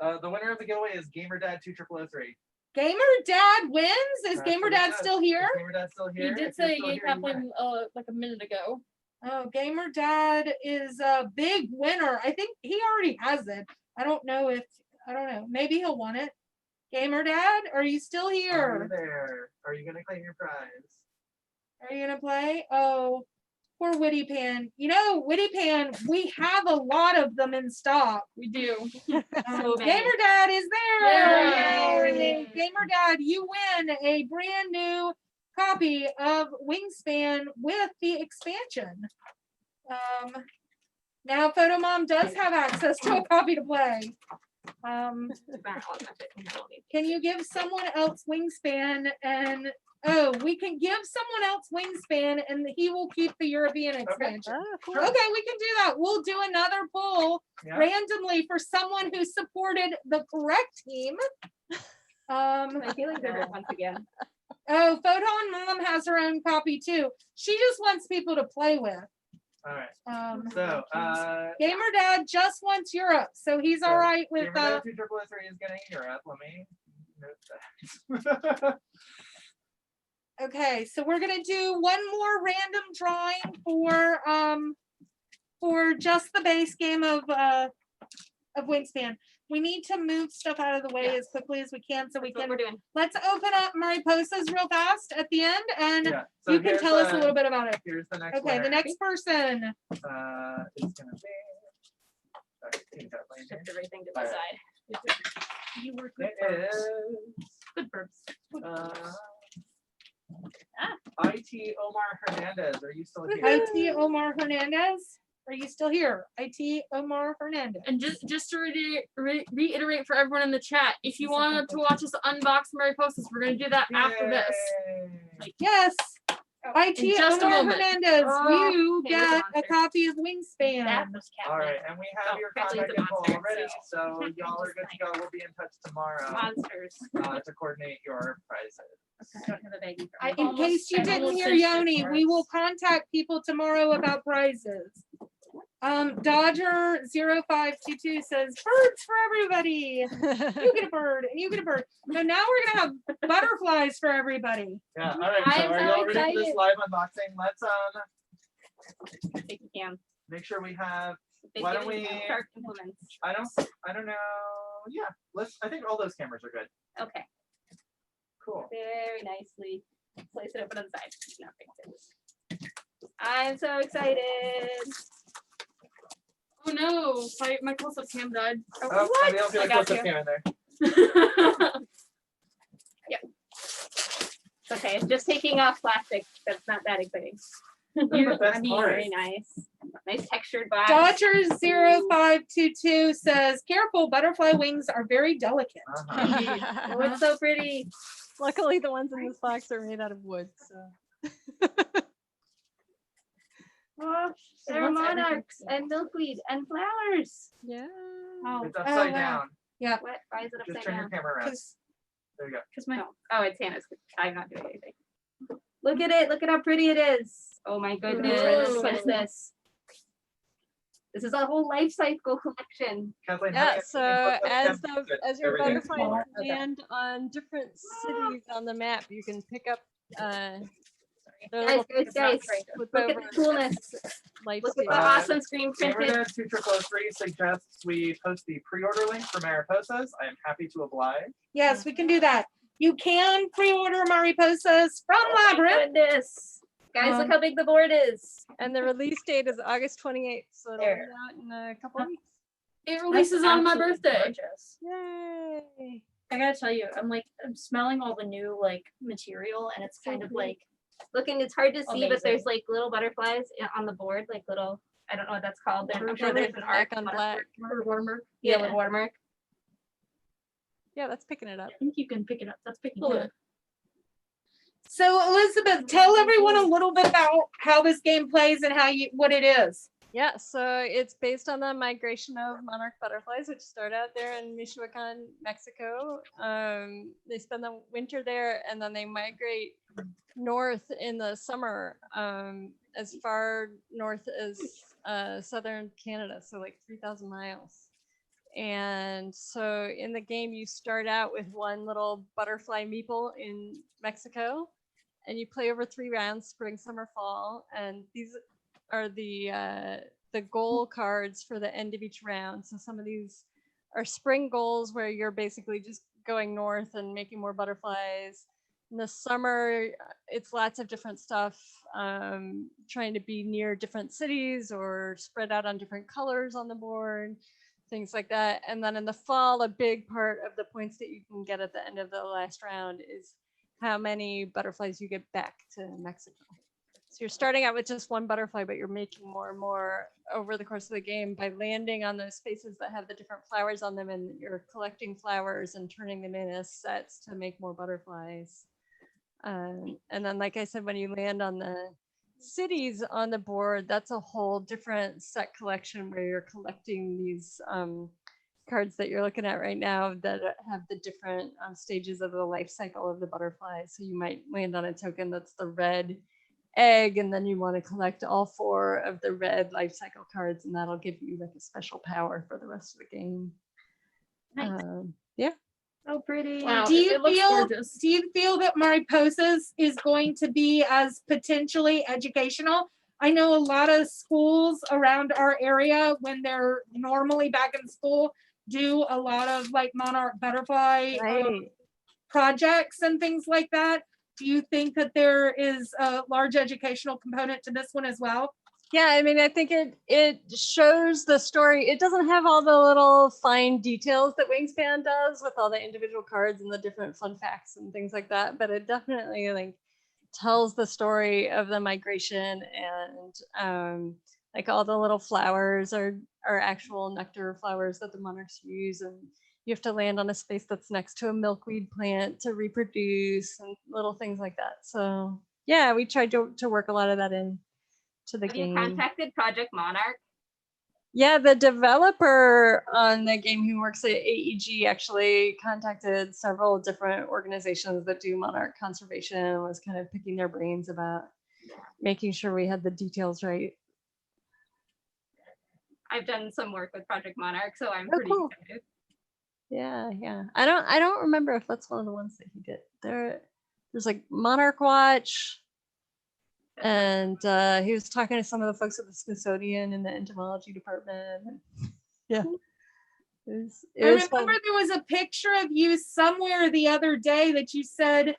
a the winner of the giveaway is GamerDad 2003. Gamer Dad wins. Is That's Gamer what it Dad says. still here? Is GamerDad still He here? did If you're say still yay, here, you win. Kathleen, like a minute ago. Oh, Gamer Dad is a big winner. I think he already has it. I don't know. Maybe he'll want it. Gamer Dad, are you still Are you here? there? Are you gonna claim your prize? Are you gonna play? Oh, poor Witty Pan. You know, Witty Pan, we have a lot of them in stock. We do. So many. Gamer Dad is there. Yay. Gamer Dad, you win a brand new copy of Wingspan with the expansion. Now Photo Mom does have access to a copy to play. Can you give someone else Wingspan and we can give someone else Wingspan and he will keep the European expansion. Oh, cool. Sure. Okay, we can do that. We'll do another poll Yeah. randomly for someone who supported the correct team. I feel like they're once again. Oh, Photon Mom has her own copy too. She just wants people to play with. All right. So Gamer Dad just wants Europe, so he's all So, right with GamerDad 2003 is getting Europe. Let me note that. Okay, so we're gonna do one more random drawing for just the base game of Wingspan. We need to move stuff out of the way as quickly as we can so we That's what can. we're doing. Let's open up Mariposas real fast at the end, and Yeah. So you can here's tell us a the- little bit about it. Here's the next Okay, the winner. next person. Is gonna be. Sorry, Team Kathleen. Shift everything to All the right. side. You were good. It is. Good birds. IT Omar Hernandez. Are you still here? IT Omar Hernandez. Are you still here? IT Omar Hernandez. And just to reiterate for everyone in the chat, if you want to watch us unbox Mariposas, we're gonna do that after this. Yay. Yes. IT In just a Omar moment. Hernandez, Oh, you hey, there's a get a monster. copy of Wingspan. That was All Kathleen. right, and we have Oh, your Kathleen's contact a info monster, already, so- so y'all are good to go. We'll be in touch tomorrow Monsters. to coordinate your prizes. I don't have a baggie. for I me. In case you I didn't almost hear finished it Yoni, for we will us. contact people tomorrow about prizes. Dodger 0522 says birds for everybody. You get a bird and you get a bird. So now we're gonna have butterflies for everybody. Yeah, all right, I so am are so y'all ready for this excited. live unboxing? Let's I think you can. make sure we have, They Why give don't me we- sharp implements. I don't know, yeah, I think all those cameras are good. Okay, Cool. very nicely. Place it open on the side. No, fix it. I'm so excited. Oh no, my close-up cam died. Oh, somebody else get I a got close-up you. camera there. It's okay, it's just taking off plastic. That's not that exciting. That's the best I mean, part. very nice. Nice textured box. Dodger 0522 says, careful, butterfly wings are very delicate. Uh-huh. Oh, it's so pretty. Luckily, the ones in this box are made out of wood. So. Oh, there are monarchs and milkweed and flowers. Yeah. Oh, It's upside wow. down. what? Why is it Just upside turn your down? camera around. 'Cause There you go. Because my oh, it's Hannah's. I'm not doing anything. Look at it. Look at how pretty it is. Oh my goodness. Ooh. What is this? This is a whole life cycle collection. Kathleen, how Yeah, do so you- as your Everything's butterflies smaller. land on different cities on the map, you can pick up their Guys, little guys, flip Look at over the coolness. life Look at the stage. awesome screen printed. GamerDad 2003 suggests we post the pre-order link for Mariposas. I am happy to oblige. yes, we can do that. You can pre-order Mariposas from Oh my Labyrinth. goodness. Guys, look how big the board is. And the release date is August 28th, so it'll There. be out in a couple weeks. It releases on my Absolutely birthday. gorgeous. Yay! I gotta tell you, I'm smelling all the new like material, and it's kind of like looking. It's hard to see, but there's Amazing. like little butterflies on the board, like little, I don't know what that's called. I'm sure Yeah, there's like an black art on black. Watermark. Yeah, Yeah. with watermark. Yeah, that's picking it up. I think you can pick it up. That's picking Cool. it up. So Elizabeth, tell everyone a little bit about how this game plays and what it is. Yeah, so it's based on the migration of monarch butterflies, which start out there in Michoacan, Mexico. They spend the winter there, and then they migrate north in the summer, as far north as southern Canada, so like 3,000 miles. And so in the game, you start out with one little butterfly meeple in Mexico, and you play over 3 rounds, spring, summer, fall, and these are the goal cards for the end of each round. So some of these are spring goals where you're basically just going north and making more butterflies. In the summer, it's lots of different stuff, trying to be near different cities or spread out on different colors on the board, things like that. And then in the fall, a big part of the points that you can get at the end of the last round is how many butterflies you get back to Mexico. So you're starting out with just one butterfly, but you're making more and more over the course of the game by landing on those spaces that have the different flowers on them, and you're collecting flowers and turning them in as sets to make more butterflies. And then, like I said, when you land on the cities on the board, that's a whole different set collection where you're collecting these cards that you're looking at right now that have the different stages of the life cycle of the butterfly. So you might land on a token that's the red egg, and then you want to collect all 4 of the red life cycle cards, and that'll give you like a special power for the rest of the game. Nice. Yeah. So pretty. Wow. Do you feel Do you feel that Mariposas is going to be as potentially educational? I know a lot of schools around our area, when they're normally back in school, do a lot of like monarch butterfly Right. projects and things like that. Do you think that there is a large educational component to this one as well? Yeah, I mean, I think it shows the story. It doesn't have all the little fine details that Wingspan does with all the individual cards and the different fun facts and things like that, but it definitely like tells the story of the migration, and like all the little flowers are actual nectar flowers that the monarchs use, and you have to land on a space that's next to a milkweed plant to reproduce and little things like that. So yeah, we tried to work a lot of that in to the Have you game. contacted Project Monarch? Yeah, the developer on the game who works at AEG actually contacted several different organizations that do monarch conservation and was kind of picking their brains about making sure we had the details right. I've done some work with Project Monarch, so I'm Oh, pretty cool. excited. Yeah. I don't remember if that's one of the ones that he did. There's like Monarch Watch, and he was talking to some of the folks at the Smithsonian in the entomology department. Yeah. It I was remember fun. there was a picture of you somewhere the other day that you said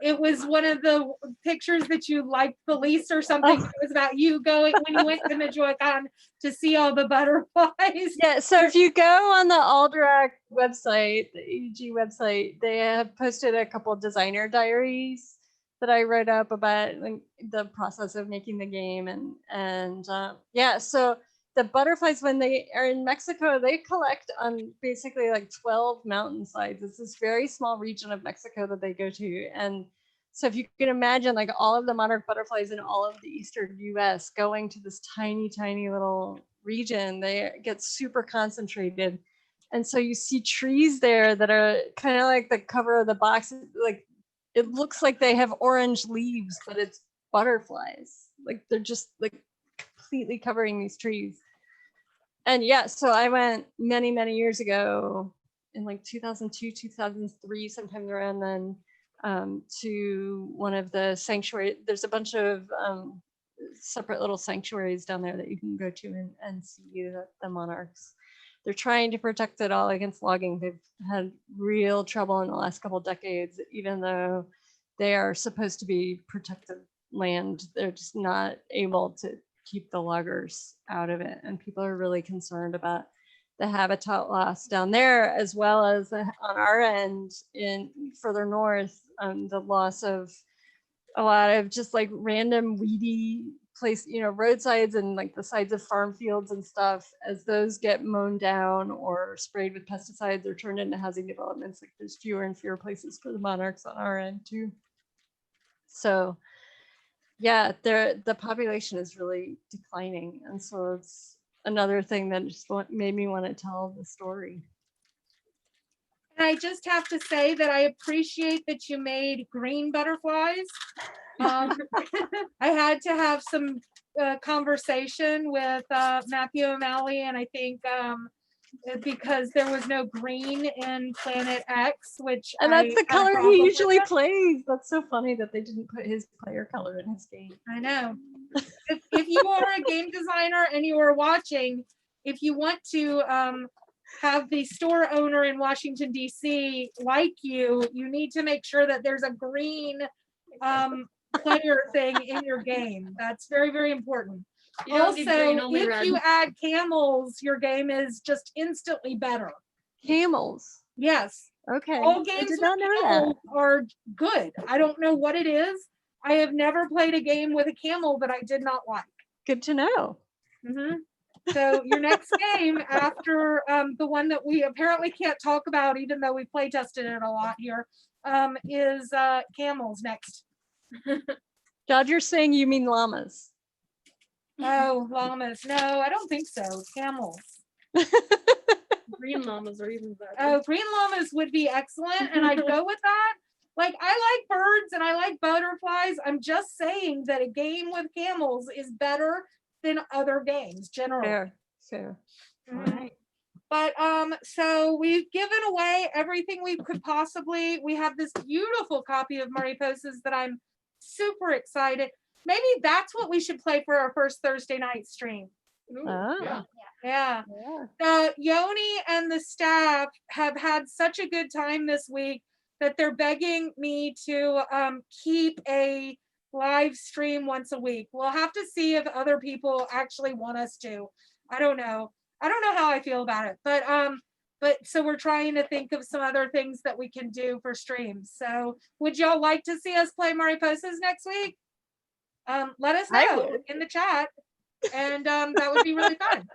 it was one of the pictures that you liked the least or something. Oh. It was about you going when you went to Michoacan to see all the butterflies. Yeah, so if you go on the Alderac website, the AEG website, they have posted a couple designer diaries that I wrote up about like, the process of making the game, and yeah, so the butterflies, when they are in Mexico, they collect on basically like 12 mountainsides. It's this very small region of Mexico that they go to, and so if you can imagine like all of the monarch butterflies in all of the eastern US going to this tiny little region, they get super concentrated. And so you see trees there that are kind of like the cover of the box. Like it looks like they have orange leaves, but it's butterflies. Like they're just like completely covering these trees. And yeah, so I went many years ago in like 2002, 2003, sometime around then, to one of the sanctuary. There's a bunch of separate little sanctuaries down there that you can go to and see the monarchs. They're trying to protect it all against logging. They've had real trouble in the last couple of decades, even though they are supposed to be protected land. They're just not able to keep the loggers out of it. And people are really concerned about the habitat loss down there, as well as on our end in further north, the loss of a lot of just like random weedy place, roadsides and like the sides of farm fields and stuff, as those get mown down or sprayed with pesticides or turned into housing developments, like there's fewer and fewer places for the monarchs on our end too. So yeah, the population is really declining. And so it's another thing that just made me want to tell the story. And I just have to say that I appreciate that you made green butterflies. I had to have some conversation with Matthew O'Malley, and I think because there was no green in Planet X, which And that's I the had a color problem he with usually it. plays. That's so funny that they didn't put his player color in his game. I know. If you are a game designer and you are watching, if you want to have the store owner in Washington, D.C. like you, you need to make sure that there's a green player thing in your game. That's very, very important. You don't need green, Also, only if red. you add camels, your game is just instantly better. Camels. Yes. Okay. All I games did with not know that. camels are good. I don't know what it is. I have never played a game with a camel that I did not like. Good to know. Mhm. So your next game after the one that we apparently can't talk about, even though we play tested it a lot here, is camels next. Dodger's saying you mean llamas. Oh, llamas. No, I don't think so. Camels. Green llamas are even better. Oh, green llamas would be excellent, and I'd go with that. Like, I like birds and I like butterflies. I'm just saying that a game with camels is better than other games generally. Fair. Mhm. But so we've given away everything we could possibly. We have this beautiful copy of Mariposas that I'm super excited. Maybe that's what we should play for our first Thursday night stream. Ah, Yeah. yeah. Yoni and the staff have had such a good time this week that they're begging me to keep a live stream once a week. We'll have to see if other people actually want us to. I don't know how I feel about it, but so we're trying to think of some other things that we can do for streams. So would y'all like to see us play Mariposas next week? Let us I know would. in the chat, and that would be really fun.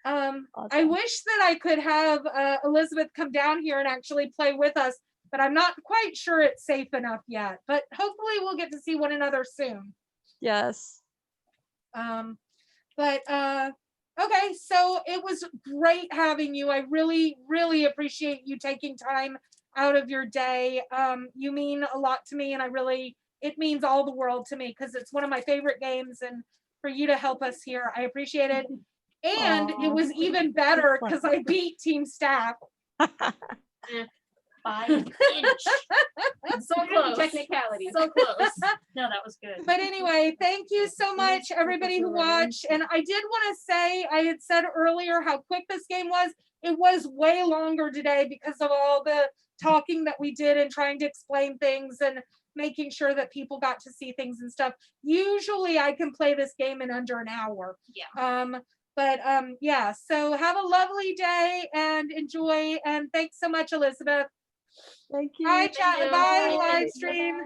I Awesome. wish that I could have Elizabeth come down here and actually play with us, but I'm not quite sure it's safe enough yet. But hopefully we'll get to see one another soon. Yes. Okay, so it was great having you. I really, really appreciate you taking time out of your day. You mean a lot to me, and it means all the world to me because it's one of my favorite games, and for you to help us here, I appreciate it. And it Aw, was even better fun. because I beat Team Staff. By an inch. So close. Technicality. So close. No, that was good. But anyway, thank you so much, everybody who watched. And I did want to say, I had said earlier how quick this game was. It was way longer today because of all the talking that we did and trying to explain things and making sure that people got to see things and stuff. Usually I can play this game in under an hour. Yeah. Yeah, so have a lovely day and enjoy. And thanks so much, Elizabeth. Thank you. Bye, chat. you. Bye, Bye. live stream.